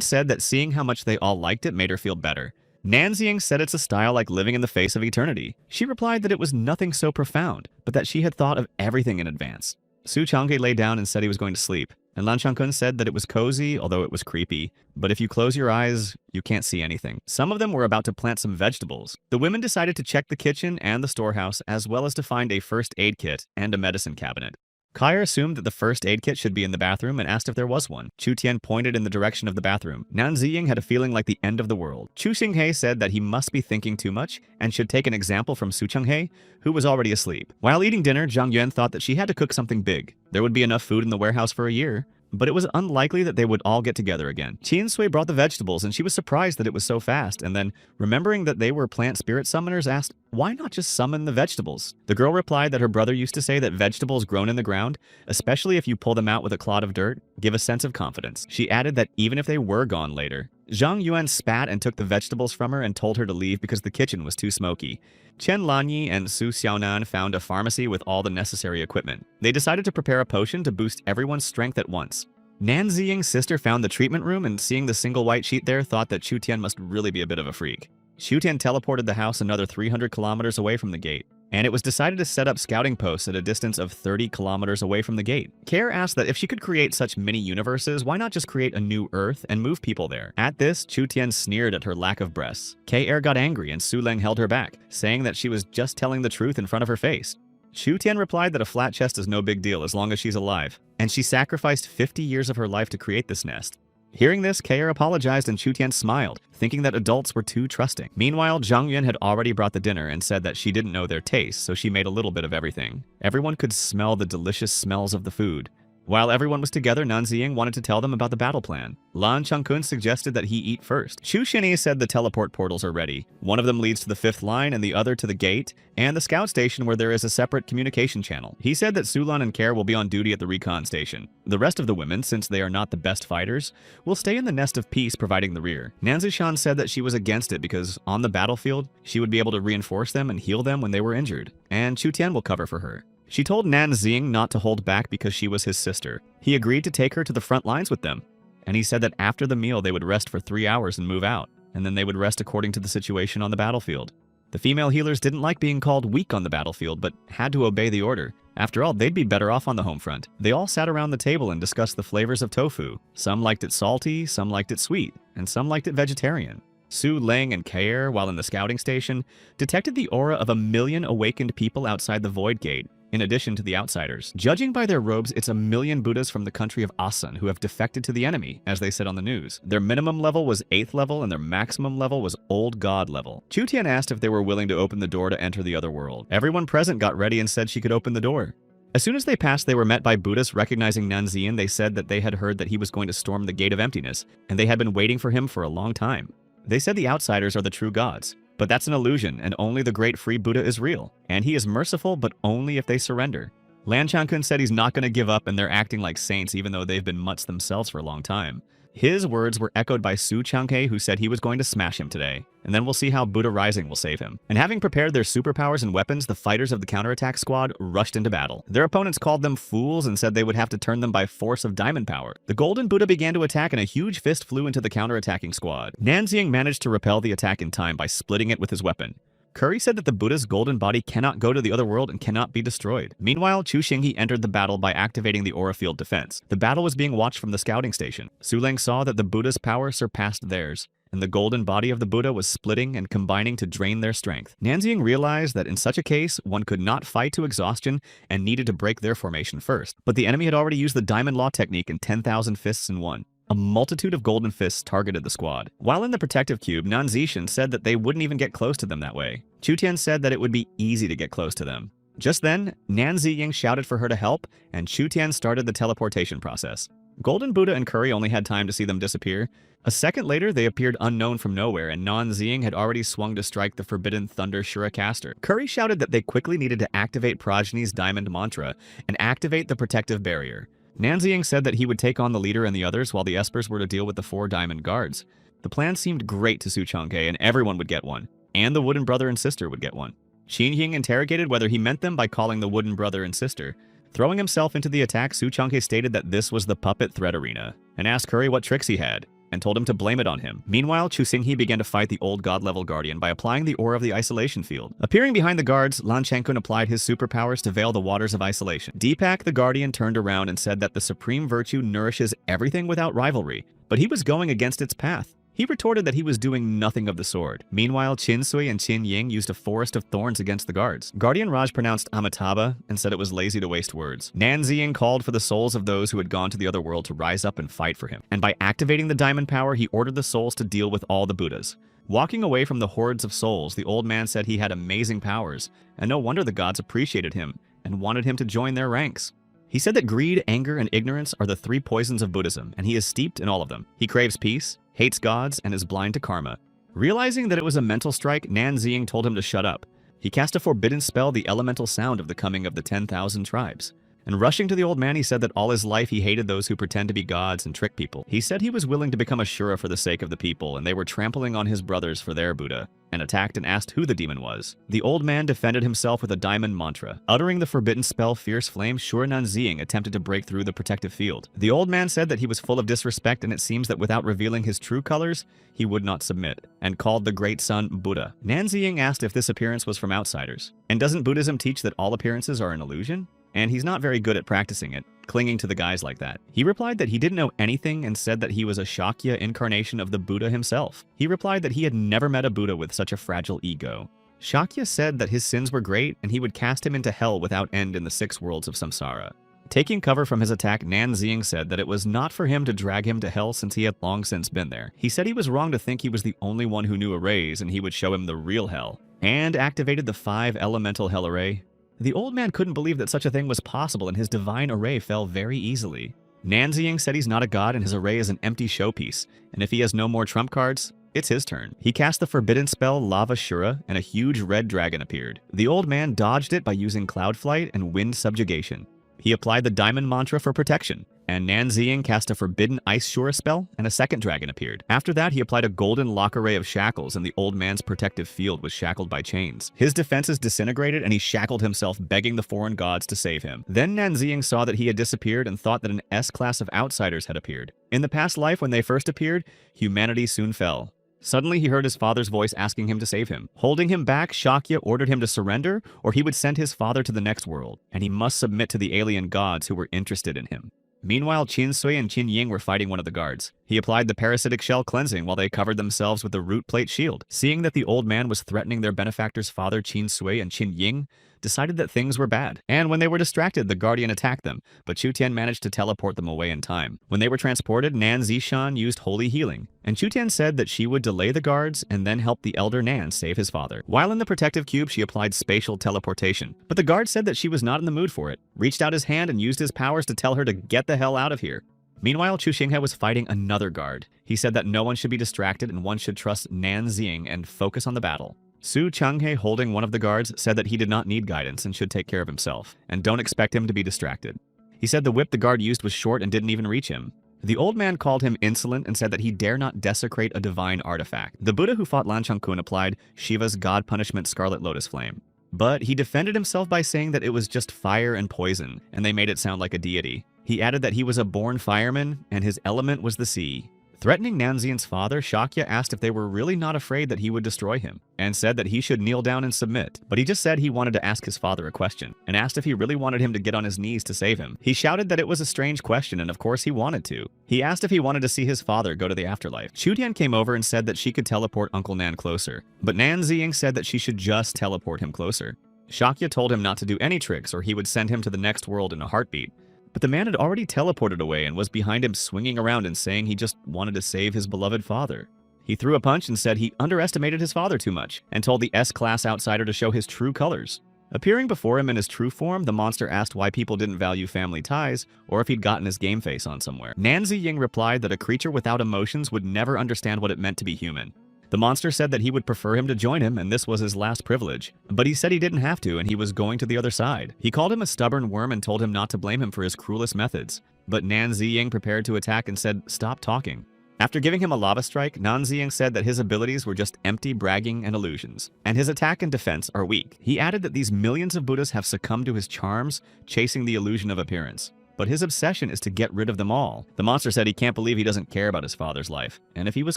Speaker 1: said that seeing how much they all liked it made her feel better. Nan Ziying said it's a style like living in the face of eternity. She replied that it was nothing so profound, but that she had thought of everything in advance. Su Changhe lay down and said he was going to sleep, and Lan Changkun said that it was cozy, although it was creepy, but if you close your eyes, you can't see anything. Some of them were about to plant some vegetables. The women decided to check the kitchen and the storehouse, as well as to find a first aid kit and a medicine cabinet. Kaya assumed that the first aid kit should be in the bathroom and asked if there was one. Chu Tian pointed in the direction of the bathroom. Nan Ziying had a feeling like the end of the world. Chu Xinghe said that he must be thinking too much and should take an example from Su Changhe, who was already asleep. While eating dinner, Zhang Yuan thought that she had to cook something big. There would be enough food in the warehouse for a year, but it was unlikely that they would all get together again. Qin Sui brought the vegetables, and she was surprised that it was so fast, and then, remembering that they were plant spirit summoners, asked, why not just summon the vegetables? The girl replied that her brother used to say that vegetables grown in the ground, especially if you pull them out with a clod of dirt, give a sense of confidence. She added that even if they were gone later, Zhang Yuan spat and took the vegetables from her and told her to leave because the kitchen was too smoky. Chen Lanyi and Su Xiaonan found a pharmacy with all the necessary equipment. They decided to prepare a potion to boost everyone's strength at once. Nan Ziying's sister found the treatment room and seeing the single white sheet there thought that Chu Tian must really be a bit of a freak. Chu Tian teleported the house another 300 kilometers away from the gate, and it was decided to set up scouting posts at a distance of 30 kilometers away from the gate. Care asked that if she could create such mini-universes, why not just create a new Earth and move people there? At this, Chu Tian sneered at her lack of breasts. K-Air got angry and Su Leng held her back, saying that she was just telling the truth in front of her face. Chu Tian replied that a flat chest is no big deal as long as she's alive, and she sacrificed 50 years of her life to create this nest. Hearing this, K-Air apologized and Chu Tian smiled, thinking that adults were too trusting. Meanwhile, Zhang Yuan had already brought the dinner and said that she didn't know their tastes, so she made a little bit of everything. Everyone could smell the delicious smells of the food. While everyone was together, Nan Ziying wanted to tell them about the battle plan. Lan Changkun suggested that he eat first. Chu Xinyi said the teleport portals are ready. One of them leads to the 5th line and the other to the gate, and the scout station where there is a separate communication channel. He said that Sulan and Care will be on duty at the recon station. The rest of the women, since they are not the best fighters, will stay in the nest of peace providing the rear. Nan Zishan said that she was against it because on the battlefield, she would be able to reinforce them and heal them when they were injured, and Chu Tian will cover for her. She told Nan Ziying not to hold back because she was his sister. He agreed to take her to the front lines with them, and he said that after the meal they would rest for 3 hours and move out, and then they would rest according to the situation on the battlefield. The female healers didn't like being called weak on the battlefield, but had to obey the order. After all, they'd be better off on the home front. They all sat around the table and discussed the flavors of tofu. Some liked it salty, some liked it sweet, and some liked it vegetarian. Su Leng and Kair, while in the scouting station, detected the aura of 1 million awakened people outside the Void Gate, in addition to the outsiders. Judging by their robes, it's 1 million Buddhas from the country of Asan who have defected to the enemy, as they said on the news. Their minimum level was 8th level and their maximum level was Old God level. Chu Tian asked if they were willing to open the door to enter the other world. Everyone present got ready and said she could open the door. As soon as they passed, they were met by Buddhists recognizing Nan Ziyin. They said that they had heard that he was going to storm the Gate of Emptiness, and they had been waiting for him for a long time. They said the outsiders are the true gods. But that's an illusion, and only the great free Buddha is real. And he is merciful, but only if they surrender. Lan Changkun said he's not going to give up, and they're acting like saints even though they've been mutts themselves for a long time. His words were echoed by Su Changhe, who said he was going to smash him today. And then we'll see how Buddha Rising will save him. And having prepared their superpowers and weapons, the fighters of the counterattack squad rushed into battle. Their opponents called them fools and said they would have to turn them by force of diamond power. The Golden Buddha began to attack and a huge fist flew into the counterattacking squad. Nan Ziying managed to repel the attack in time by splitting it with his weapon. Curry said that the Buddha's golden body cannot go to the other world and cannot be destroyed. Meanwhile, Chu Xingyi entered the battle by activating the aura field defense. The battle was being watched from the scouting station. Su Leng saw that the Buddha's power surpassed theirs, and the golden body of the Buddha was splitting and combining to drain their strength. Nanxing realized that in such a case, one could not fight to exhaustion and needed to break their formation first. But the enemy had already used the Diamond Law technique in 10,000 fists in one. A multitude of golden fists targeted the squad. While in the protective cube, Nanxishan said that they wouldn't even get close to them that way. Chutian said that it would be easy to get close to them. Just then, Nanxiying shouted for her to help, and Chutian started the teleportation process. Golden Buddha and Curry only had time to see them disappear. A second later, they appeared unknown from nowhere, and Nanxiying had already swung to strike the Forbidden Thunder Shuricaster. Curry shouted that they quickly needed to activate Progony's Diamond Mantra and activate the protective barrier. Nanxiying said that he would take on the leader and the others while the Espers were to deal with the 4 diamond guards. The plan seemed great to Su Changhe, and everyone would get one, and the wooden brother and sister would get one. Qin Ying interrogated whether he meant them by calling the wooden brother and sister. Throwing himself into the attack, Su Changhe stated that this was the puppet threat arena, and asked Curry what tricks he had, and told him to blame it on him. Meanwhile, Chu Xinghe began to fight the old god-level guardian by applying the aura of the isolation field. Appearing behind the guards, Lan Chankun applied his superpowers to veil the waters of isolation. Deepak, the guardian, turned around and said that the supreme virtue nourishes everything without rivalry, but he was going against its path. He retorted that he was doing nothing of the sort. Meanwhile, Qin Sui and Qin Ying used a forest of thorns against the guards. Guardian Raj pronounced Amitabha and said it was lazy to waste words. Nanxiying called for the souls of those who had gone to the other world to rise up and fight for him. And by activating the diamond power, he ordered the souls to deal with all the Buddhas. Walking away from the hordes of souls, the old man said he had amazing powers, and no wonder the gods appreciated him and wanted him to join their ranks. He said that greed, anger, and ignorance are the 3 poisons of Buddhism, and he is steeped in all of them. He craves peace, hates gods, and is blind to karma. Realizing that it was a mental strike, Nanxiying told him to shut up. He cast a forbidden spell, the elemental sound of the coming of the 10,000 tribes. And rushing to the old man, he said that all his life he hated those who pretend to be gods and trick people. He said he was willing to become Asura for the sake of the people, and they were trampling on his brothers for their Buddha, and attacked and asked who the demon was. The old man defended himself with a diamond mantra. Uttering the forbidden spell Fierce Flame, Nanxiying attempted to break through the protective field. The old man said that he was full of disrespect, and it seems that without revealing his true colors, he would not submit, and called the great sun Buddha. Nanxiying asked if this appearance was from outsiders. And doesn't Buddhism teach that all appearances are an illusion? And he's not very good at practicing it, clinging to the guys like that. He replied that he didn't know anything and said that he was a Shakya incarnation of the Buddha himself. He replied that he had never met a Buddha with such a fragile ego. Shakya said that his sins were great and he would cast him into hell without end in the 6 worlds of samsara. Taking cover from his attack, Nanxiying said that it was not for him to drag him to hell since he had long since been there. He said he was wrong to think he was the only one who knew arrays and he would show him the real hell, and activated the 5 elemental hell array. The old man couldn't believe that such a thing was possible, and his divine array fell very easily. Nanxiying said he's not a god and his array is an empty showpiece, and if he has no more trump cards, it's his turn. He cast the forbidden spell Lava Shura, and a huge red dragon appeared. The old man dodged it by using cloud flight and wind subjugation. He applied the diamond mantra for protection, and Nanxiying cast a forbidden ice shura spell, and a second dragon appeared. After that, he applied a golden lock array of shackles, and the old man's protective field was shackled by chains. His defenses disintegrated, and he shackled himself, begging the foreign gods to save him. Then Nanxiying saw that he had disappeared and thought that an S-class of outsiders had appeared. In the past life, when they first appeared, humanity soon fell. Suddenly, he heard his father's voice asking him to save him. Holding him back, Shakya ordered him to surrender, or he would send his father to the next world, and he must submit to the alien gods who were interested in him. Meanwhile, Qin Sui and Qin Ying were fighting one of the guards. He applied the parasitic shell cleansing while they covered themselves with the root plate shield. Seeing that the old man was threatening their benefactor's father, Qin Sui and Qin Ying decided that things were bad. And when they were distracted, the guardian attacked them, but Chu Tian managed to teleport them away in time. When they were transported, Nan Zishan used holy healing, and Chu Tian said that she would delay the guards and then help the elder Nan save his father. While in the protective cube, she applied spatial teleportation, but the guard said that she was not in the mood for it, reached out his hand and used his powers to tell her to get the hell out of here. Meanwhile, Chu Xinghe was fighting another guard. He said that no one should be distracted and one should trust Nan Xing and focus on the battle. Su Changhe, holding one of the guards, said that he did not need guidance and should take care of himself, and don't expect him to be distracted. He said the whip the guard used was short and didn't even reach him. The old man called him insolent and said that he dare not desecrate a divine artifact. The Buddha who fought Lan Changkun applied Shiva's god punishment Scarlet Lotus Flame. But he defended himself by saying that it was just fire and poison, and they made it sound like a deity. He added that he was a born fireman, and his element was the sea. Threatening Nanziying's father, Shakya asked if they were really not afraid that he would destroy him, and said that he should kneel down and submit. But he just said he wanted to ask his father a question, and asked if he really wanted him to get on his knees to save him. He shouted that it was a strange question, and of course he wanted to. He asked if he wanted to see his father go to the afterlife. Chutian came over and said that she could teleport Uncle Nan closer, but Nanziying said that she should just teleport him closer. Shakya told him not to do any tricks or he would send him to the next world in a heartbeat. But the man had already teleported away and was behind him swinging around and saying he just wanted to save his beloved father. He threw a punch and said he underestimated his father too much, and told the S-class outsider to show his true colors. Appearing before him in his true form, the monster asked why people didn't value family ties, or if he'd gotten his game face on somewhere. Nanziying replied that a creature without emotions would never understand what it meant to be human. The monster said that he would prefer him to join him, and this was his last privilege. But he said he didn't have to, and he was going to the other side. He called him a stubborn worm and told him not to blame him for his cruelest methods. But Nanziying prepared to attack and said, "Stop talking." After giving him a lava strike, Nanziying said that his abilities were just empty bragging and illusions, and his attack and defense are weak. He added that these millions of Buddhas have succumbed to his charms, chasing the illusion of appearance. But his obsession is to get rid of them all. The monster said he can't believe he doesn't care about his father's life. And if he was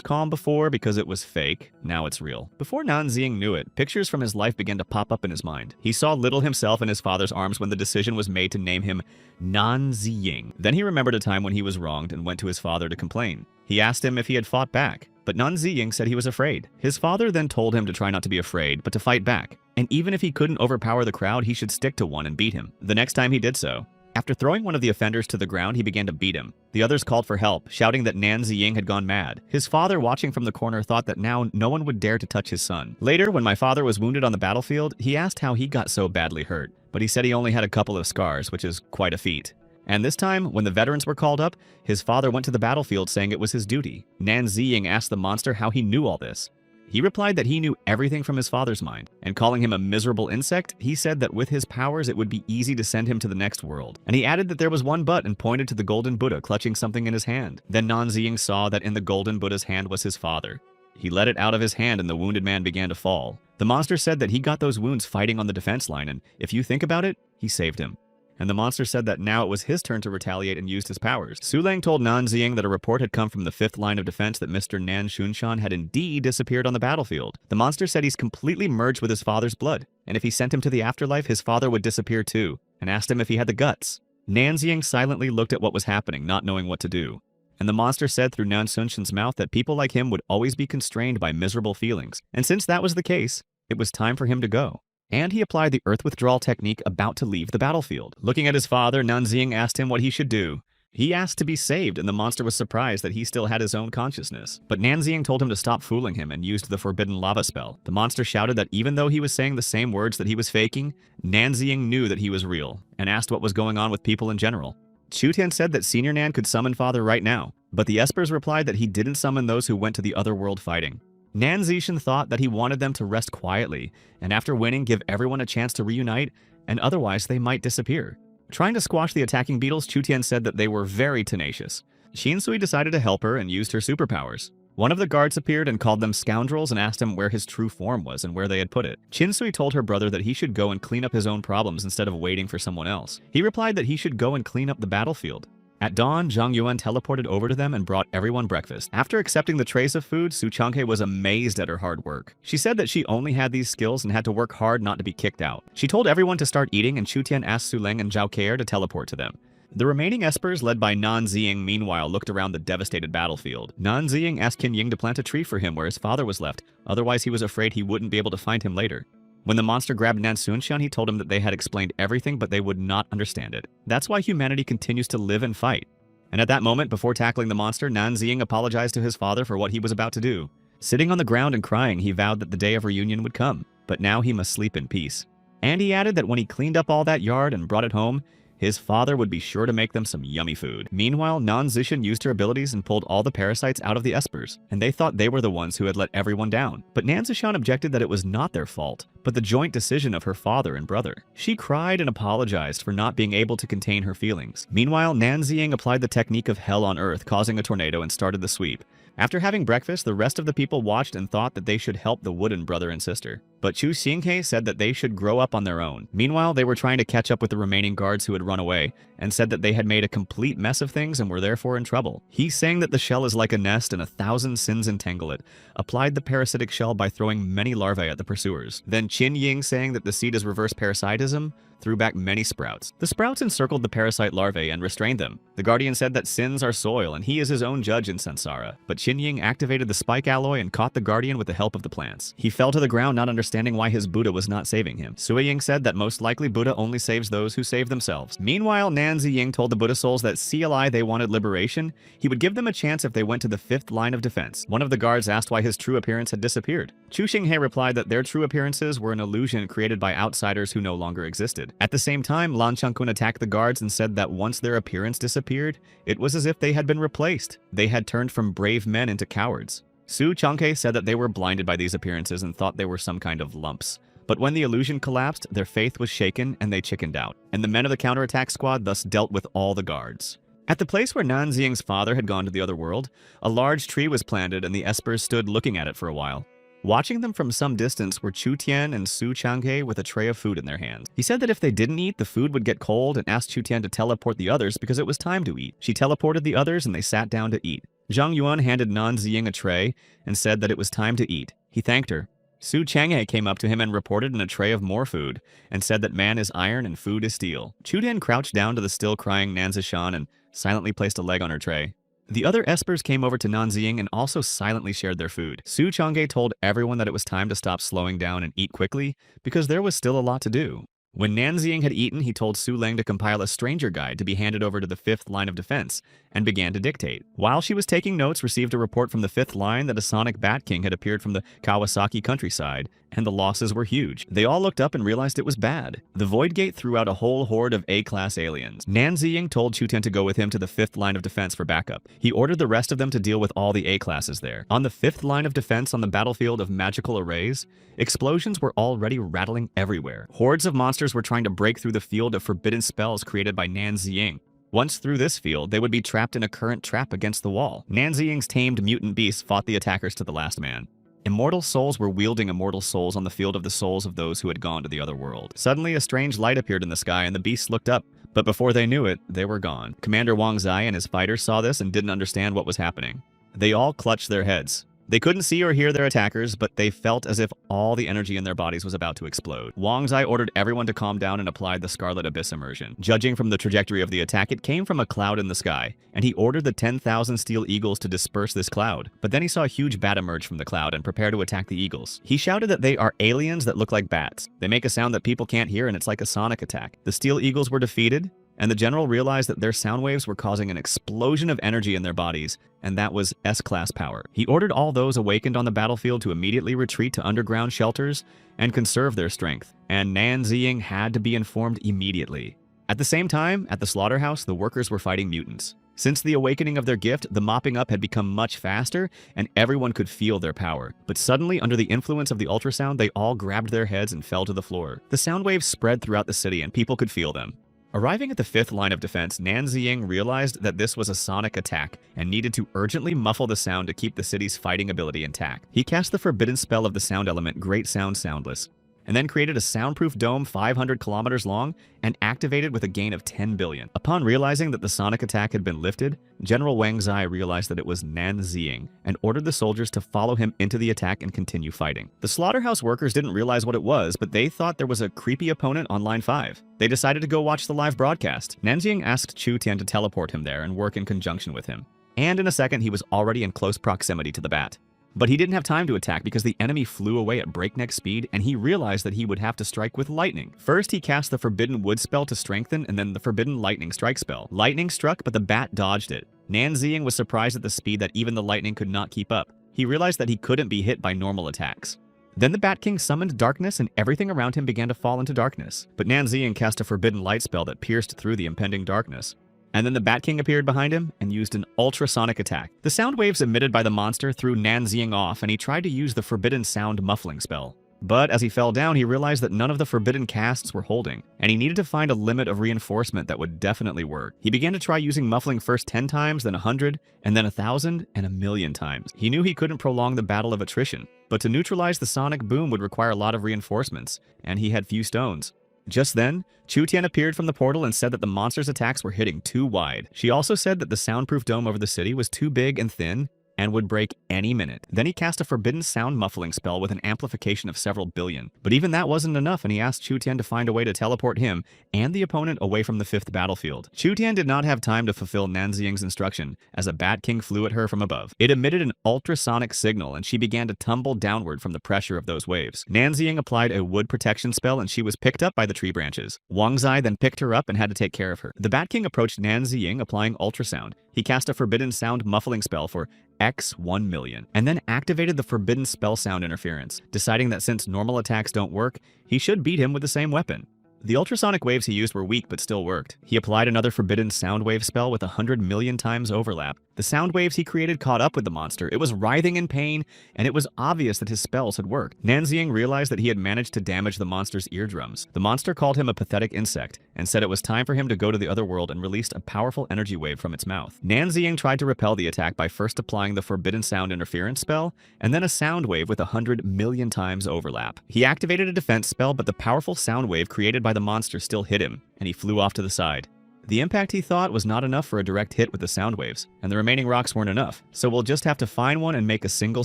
Speaker 1: calm before because it was fake, now it's real. Before Nanziying knew it, pictures from his life began to pop up in his mind. He saw little himself in his father's arms when the decision was made to name him Nanziying. Then he remembered a time when he was wronged and went to his father to complain. He asked him if he had fought back, but Nanziying said he was afraid. His father then told him to try not to be afraid, but to fight back. And even if he couldn't overpower the crowd, he should stick to one and beat him. The next time he did so, after throwing one of the offenders to the ground, he began to beat him. The others called for help, shouting that Nanziying had gone mad. His father, watching from the corner, thought that now no one would dare to touch his son. Later, when my father was wounded on the battlefield, he asked how he got so badly hurt, but he said he only had a couple of scars, which is quite a feat. And this time, when the veterans were called up, his father went to the battlefield saying it was his duty. Nanziying asked the monster how he knew all this. He replied that he knew everything from his father's mind, and calling him a miserable insect, he said that with his powers it would be easy to send him to the next world. And he added that there was one but and pointed to the golden Buddha clutching something in his hand. Then Nanziying saw that in the golden Buddha's hand was his father. He let it out of his hand and the wounded man began to fall. The monster said that he got those wounds fighting on the defense line, and if you think about it, he saved him. And the monster said that now it was his turn to retaliate and used his powers. Sulang told Nanziying that a report had come from the 5th line of defense that Mr. Nan Shunshan had indeed disappeared on the battlefield. The monster said he's completely merged with his father's blood, and if he sent him to the afterlife, his father would disappear too, and asked him if he had the guts. Nanziying silently looked at what was happening, not knowing what to do. And the monster said through Nan Shunshan's mouth that people like him would always be constrained by miserable feelings, and since that was the case, it was time for him to go. And he applied the earth withdrawal technique about to leave the battlefield. Looking at his father, Nanziying asked him what he should do. He asked to be saved, and the monster was surprised that he still had his own consciousness. But Nanziying told him to stop fooling him and used the forbidden lava spell. The monster shouted that even though he was saying the same words that he was faking, Nanziying knew that he was real, and asked what was going on with people in general. Chutian said that Senior Nan could summon Father right now, but the Espers replied that he didn't summon those who went to the other world fighting. Nanzishan thought that he wanted them to rest quietly, and after winning give everyone a chance to reunite, and otherwise they might disappear. Trying to squash the attacking beetles, Chutian said that they were very tenacious. Shinsui decided to help her and used her superpowers. One of the guards appeared and called them scoundrels and asked him where his true form was and where they had put it. Chinsui told her brother that he should go and clean up his own problems instead of waiting for someone else. He replied that he should go and clean up the battlefield. At dawn, Zhang Yuan teleported over to them and brought everyone breakfast. After accepting the trays of food, Su Changhe was amazed at her hard work. She said that she only had these skills and had to work hard not to be kicked out. She told everyone to start eating, and Chutian asked Su Leng and Zhao Keir to teleport to them. The remaining Espers, led by Nanziying, meanwhile looked around the devastated battlefield. Nanziying asked Qin Ying to plant a tree for him where his father was left, otherwise he was afraid he wouldn't be able to find him later. When the monster grabbed Nan Sunshan, he told him that they had explained everything but they would not understand it. That's why humanity continues to live and fight. And at that moment, before tackling the monster, Nanziying apologized to his father for what he was about to do. Sitting on the ground and crying, he vowed that the day of reunion would come, but now he must sleep in peace. And he added that when he cleaned up all that yard and brought it home, his father would be sure to make them some yummy food. Meanwhile, Nanzishan used her abilities and pulled all the parasites out of the Espers, and they thought they were the ones who had let everyone down. But Nanzishan objected that it was not their fault, but the joint decision of her father and brother. She cried and apologized for not being able to contain her feelings. Meanwhile, Nanziying applied the technique of hell on earth, causing a tornado and started the sweep. After having breakfast, the rest of the people watched and thought that they should help the wooden brother and sister. But Chu Xinghe said that they should grow up on their own. Meanwhile, they were trying to catch up with the remaining guards who had run away, and said that they had made a complete mess of things and were therefore in trouble. He, saying that the shell is like a nest and 1,000 sins entangle it, applied the parasitic shell by throwing many larvae at the pursuers. Then Qin Ying, saying that the seed is reverse parasitism, threw back many sprouts. The sprouts encircled the parasite larvae and restrained them. The guardian said that sins are soil and he is his own judge in Sansara. But Qin Ying activated the spike alloy and caught the guardian with the help of the plants. He fell to the ground, not understanding why his Buddha was not saving him. Sui Ying said that most likely Buddha only saves those who save themselves. Meanwhile, Nan Ziying told the Buddha souls that CLI they wanted liberation. He would give them a chance if they went to the 5th line of defense. One of the guards asked why his true appearance had disappeared. Chu Xinghe replied that their true appearances were an illusion created by outsiders who no longer existed. At the same time, Lan Changkun attacked the guards and said that once their appearance disappeared, it was as if they had been replaced. They had turned from brave men into cowards. Su Changke said that they were blinded by these appearances and thought they were some kind of lumps. But when the illusion collapsed, their faith was shaken and they chickened out. And the men of the counterattack squad thus dealt with all the guards. At the place where Nan Ziying's father had gone to the other world, a large tree was planted and the espers stood looking at it for a while. Watching them from some distance were Chu Tian and Su Changhe with a tray of food in their hands. He said that if they didn't eat, the food would get cold and asked Chu Tian to teleport the others because it was time to eat. She teleported the others and they sat down to eat. Zhang Yuan handed Nan Ziying a tray and said that it was time to eat. He thanked her. Su Changhe came up to him and reported in a tray of more food and said that man is iron and food is steel. Chu Tian crouched down to the still crying Nan Zishan and silently placed a leg on her tray. The other espers came over to Nan Ziying and also silently shared their food. Su Changhe told everyone that it was time to stop slowing down and eat quickly because there was still a lot to do. When Nan Ziying had eaten, he told Su Leng to compile a stranger guide to be handed over to the 5th line of defense and began to dictate. While she was taking notes, received a report from the 5th line that a sonic bat king had appeared from the Kawasaki countryside, and the losses were huge. They all looked up and realized it was bad. The Void Gate threw out a whole horde of A-class aliens. Nan Ziying told Chu Tian to go with him to the 5th line of defense for backup. He ordered the rest of them to deal with all the A-classes there. On the 5th line of defense on the battlefield of magical arrays, explosions were already rattling everywhere. Hordes of monsters were trying to break through the field of forbidden spells created by Nan Ziying. Once through this field, they would be trapped in a current trap against the wall. Nan Ziying's tamed mutant beasts fought the attackers to the last man. Immortal souls were wielding immortal souls on the field of the souls of those who had gone to the other world. Suddenly, a strange light appeared in the sky and the beasts looked up, but before they knew it, they were gone. Commander Wang Zai and his fighters saw this and didn't understand what was happening. They all clutched their heads. They couldn't see or hear their attackers, but they felt as if all the energy in their bodies was about to explode. Wang Zai ordered everyone to calm down and applied the Scarlet Abyss immersion. Judging from the trajectory of the attack, it came from a cloud in the sky, and he ordered the 10,000 steel eagles to disperse this cloud. But then he saw a huge bat emerge from the cloud and prepare to attack the eagles. He shouted that they are aliens that look like bats. They make a sound that people can't hear and it's like a sonic attack. The steel eagles were defeated, and the general realized that their sound waves were causing an explosion of energy in their bodies, and that was S-class power. He ordered all those awakened on the battlefield to immediately retreat to underground shelters and conserve their strength, and Nan Ziying had to be informed immediately. At the same time, at the slaughterhouse, the workers were fighting mutants. Since the awakening of their gift, the mopping up had become much faster, and everyone could feel their power. But suddenly, under the influence of the ultrasound, they all grabbed their heads and fell to the floor. The sound waves spread throughout the city, and people could feel them. Arriving at the 5th line of defense, Nan Ziying realized that this was a sonic attack and needed to urgently muffle the sound to keep the city's fighting ability intact. He cast the forbidden spell of the sound element Great Sound Soundless, and then created a soundproof dome 500 kilometers long and activated with a gain of 10 billion. Upon realizing that the sonic attack had been lifted, General Wang Zai realized that it was Nan Ziying and ordered the soldiers to follow him into the attack and continue fighting. The slaughterhouse workers didn't realize what it was, but they thought there was a creepy opponent on line 5. They decided to go watch the live broadcast. Nan Ziying asked Chu Tian to teleport him there and work in conjunction with him. And in a second, he was already in close proximity to the bat. But he didn't have time to attack because the enemy flew away at breakneck speed, and he realized that he would have to strike with lightning. First, he cast the Forbidden Wood spell to strengthen, and then the Forbidden Lightning strike spell. Lightning struck, but the bat dodged it. Nan Ziying was surprised at the speed that even the lightning could not keep up. He realized that he couldn't be hit by normal attacks. Then the Bat King summoned darkness, and everything around him began to fall into darkness. But Nan Ziying cast a Forbidden Light spell that pierced through the impending darkness. And then the Bat King appeared behind him and used an ultrasonic attack. The sound waves emitted by the monster threw Nan Ziying off, and he tried to use the Forbidden Sound muffling spell. But as he fell down, he realized that none of the forbidden casts were holding, and he needed to find a limit of reinforcement that would definitely work. He began to try using muffling first 10 times, then 100, and then 1,000, and 1,000,000 times. He knew he couldn't prolong the battle of attrition, but to neutralize the sonic boom would require a lot of reinforcements, and he had few stones. Just then, Chu Tian appeared from the portal and said that the monster's attacks were hitting too wide. She also said that the soundproof dome over the city was too big and thin, and would break any minute. Then he cast a forbidden sound muffling spell with an amplification of several billion. But even that wasn't enough, and he asked Chu Tian to find a way to teleport him and the opponent away from the 5th battlefield. Chu Tian did not have time to fulfill Nanziying's instruction, as a Bat King flew at her from above. It emitted an ultrasonic signal, and she began to tumble downward from the pressure of those waves. Nanziying applied a wood protection spell, and she was picked up by the tree branches. Wang Zai then picked her up and had to take care of her. The Bat King approached Nanziying, applying ultrasound. He cast a forbidden sound muffling spell for X 1,000,000, and then activated the forbidden spell sound interference, deciding that since normal attacks don't work, he should beat him with the same weapon. The ultrasonic waves he used were weak but still worked. He applied another forbidden sound wave spell with 100,000,000 times overlap. The sound waves he created caught up with the monster. It was writhing in pain, and it was obvious that his spells had worked. Nanziying realized that he had managed to damage the monster's eardrums. The monster called him a pathetic insect, and said it was time for him to go to the other world, and released a powerful energy wave from its mouth. Nanziying tried to repel the attack by first applying the forbidden sound interference spell, and then a sound wave with 100,000,000 times overlap. He activated a defense spell, but the powerful sound wave created by the monster still hit him, and he flew off to the side. The impact, he thought, was not enough for a direct hit with the sound waves, and the remaining rocks weren't enough, so we'll just have to find one and make a single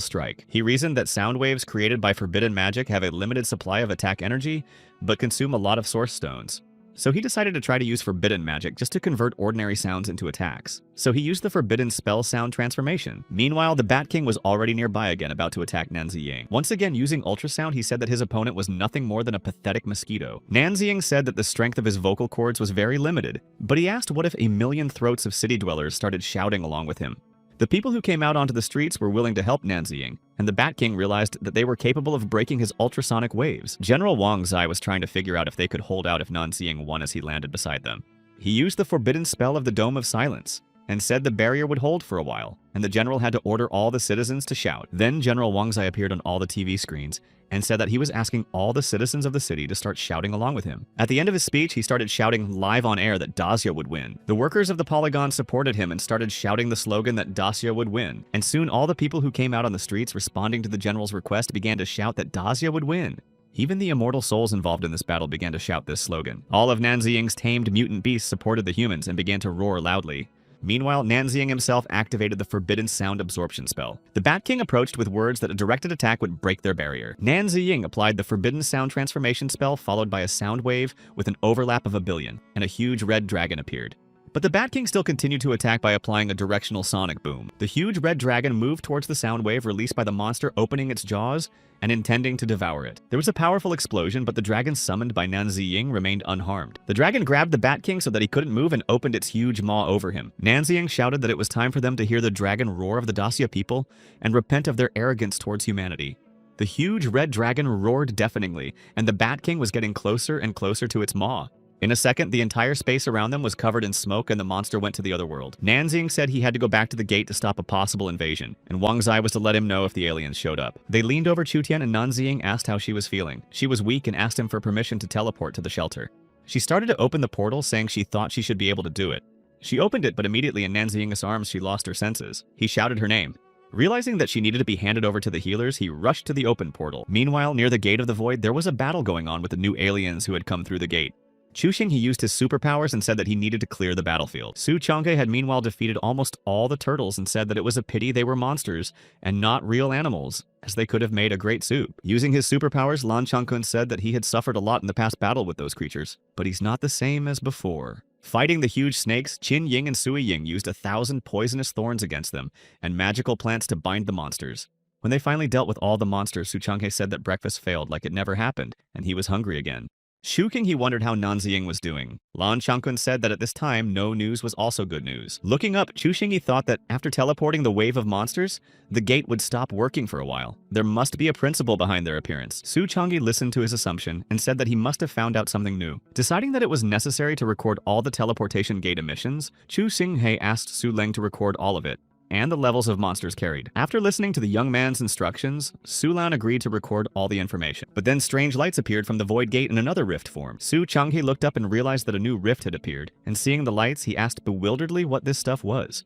Speaker 1: strike. He reasoned that sound waves created by forbidden magic have a limited supply of attack energy, but consume a lot of source stones. So he decided to try to use forbidden magic just to convert ordinary sounds into attacks. So he used the forbidden spell sound transformation. Meanwhile, the Bat King was already nearby again, about to attack Nanziying. Once again, using ultrasound, he said that his opponent was nothing more than a pathetic mosquito. Nanziying said that the strength of his vocal cords was very limited, but he asked what if 1,000,000 throats of city dwellers started shouting along with him. The people who came out onto the streets were willing to help Nanziying, and the Bat King realized that they were capable of breaking his ultrasonic waves. General Wang Zai was trying to figure out if they could hold out if Nanziying won as he landed beside them. He used the forbidden spell of the Dome of Silence, and said the barrier would hold for a while, and the general had to order all the citizens to shout. Then General Wang Zai appeared on all the TV screens, and said that he was asking all the citizens of the city to start shouting along with him. At the end of his speech, he started shouting live on air that Dacia would win. The workers of the polygon supported him and started shouting the slogan that Dacia would win. And soon all the people who came out on the streets responding to the general's request began to shout that Dacia would win. Even the immortal souls involved in this battle began to shout this slogan. All of Nanziying's tamed mutant beasts supported the humans and began to roar loudly. Meanwhile, Nanziying himself activated the forbidden sound absorption spell. The Bat King approached with words that a directed attack would break their barrier. Nanziying applied the forbidden sound transformation spell, followed by a sound wave with an overlap of 1,000,000,000, and a huge red dragon appeared. But the Bat King still continued to attack by applying a directional sonic boom. The huge red dragon moved towards the sound wave released by the monster, opening its jaws and intending to devour it. There was a powerful explosion, but the dragon summoned by Nanziying remained unharmed. The dragon grabbed the Bat King so that he couldn't move and opened its huge maw over him. Nanziying shouted that it was time for them to hear the dragon roar of the Dacia people and repent of their arrogance towards humanity. The huge red dragon roared deafeningly, and the Bat King was getting closer and closer to its maw. In a second, the entire space around them was covered in smoke, and the monster went to the other world. Nanziying said he had to go back to the gate to stop a possible invasion, and Wang Zai was to let him know if the aliens showed up. They leaned over Chu Tian, and Nanziying asked how she was feeling. She was weak and asked him for permission to teleport to the shelter. She started to open the portal, saying she thought she should be able to do it. She opened it, but immediately in Nanziying's arms she lost her senses. He shouted her name. Realizing that she needed to be handed over to the healers, he rushed to the open portal. Meanwhile, near the Gate of the Void, there was a battle going on with the new aliens who had come through the gate. Chuxing, he used his superpowers and said that he needed to clear the battlefield. Su Chang'e had meanwhile defeated almost all the turtles and said that it was a pity they were monsters and not real animals, as they could have made a great soup. Using his superpowers, Lan Changkun said that he had suffered a lot in the past battle with those creatures, but he's not the same as before. Fighting the huge snakes, Qin Ying and Sui Ying used 1,000 poisonous thorns against them and magical plants to bind the monsters. When they finally dealt with all the monsters, Su Chang'e said that breakfast failed like it never happened, and he was hungry again. Shuking, he wondered how Nanziying was doing. Lan Changkun said that at this time, no news was also good news. Looking up, Chuxing thought that after teleporting the wave of monsters, the gate would stop working for a while. There must be a principle behind their appearance. Su Chang'e listened to his assumption and said that he must have found out something new. Deciding that it was necessary to record all the teleportation gate emissions, Chu Xinghe asked Su Leng to record all of it. and the levels of monsters carried. After listening to the young man's instructions, Sulan agreed to record all the information. But then strange lights appeared from the void gate in another rift form. Su Changhe looked up and realized that a new rift had appeared, and seeing the lights, he asked bewilderedly what this stuff was.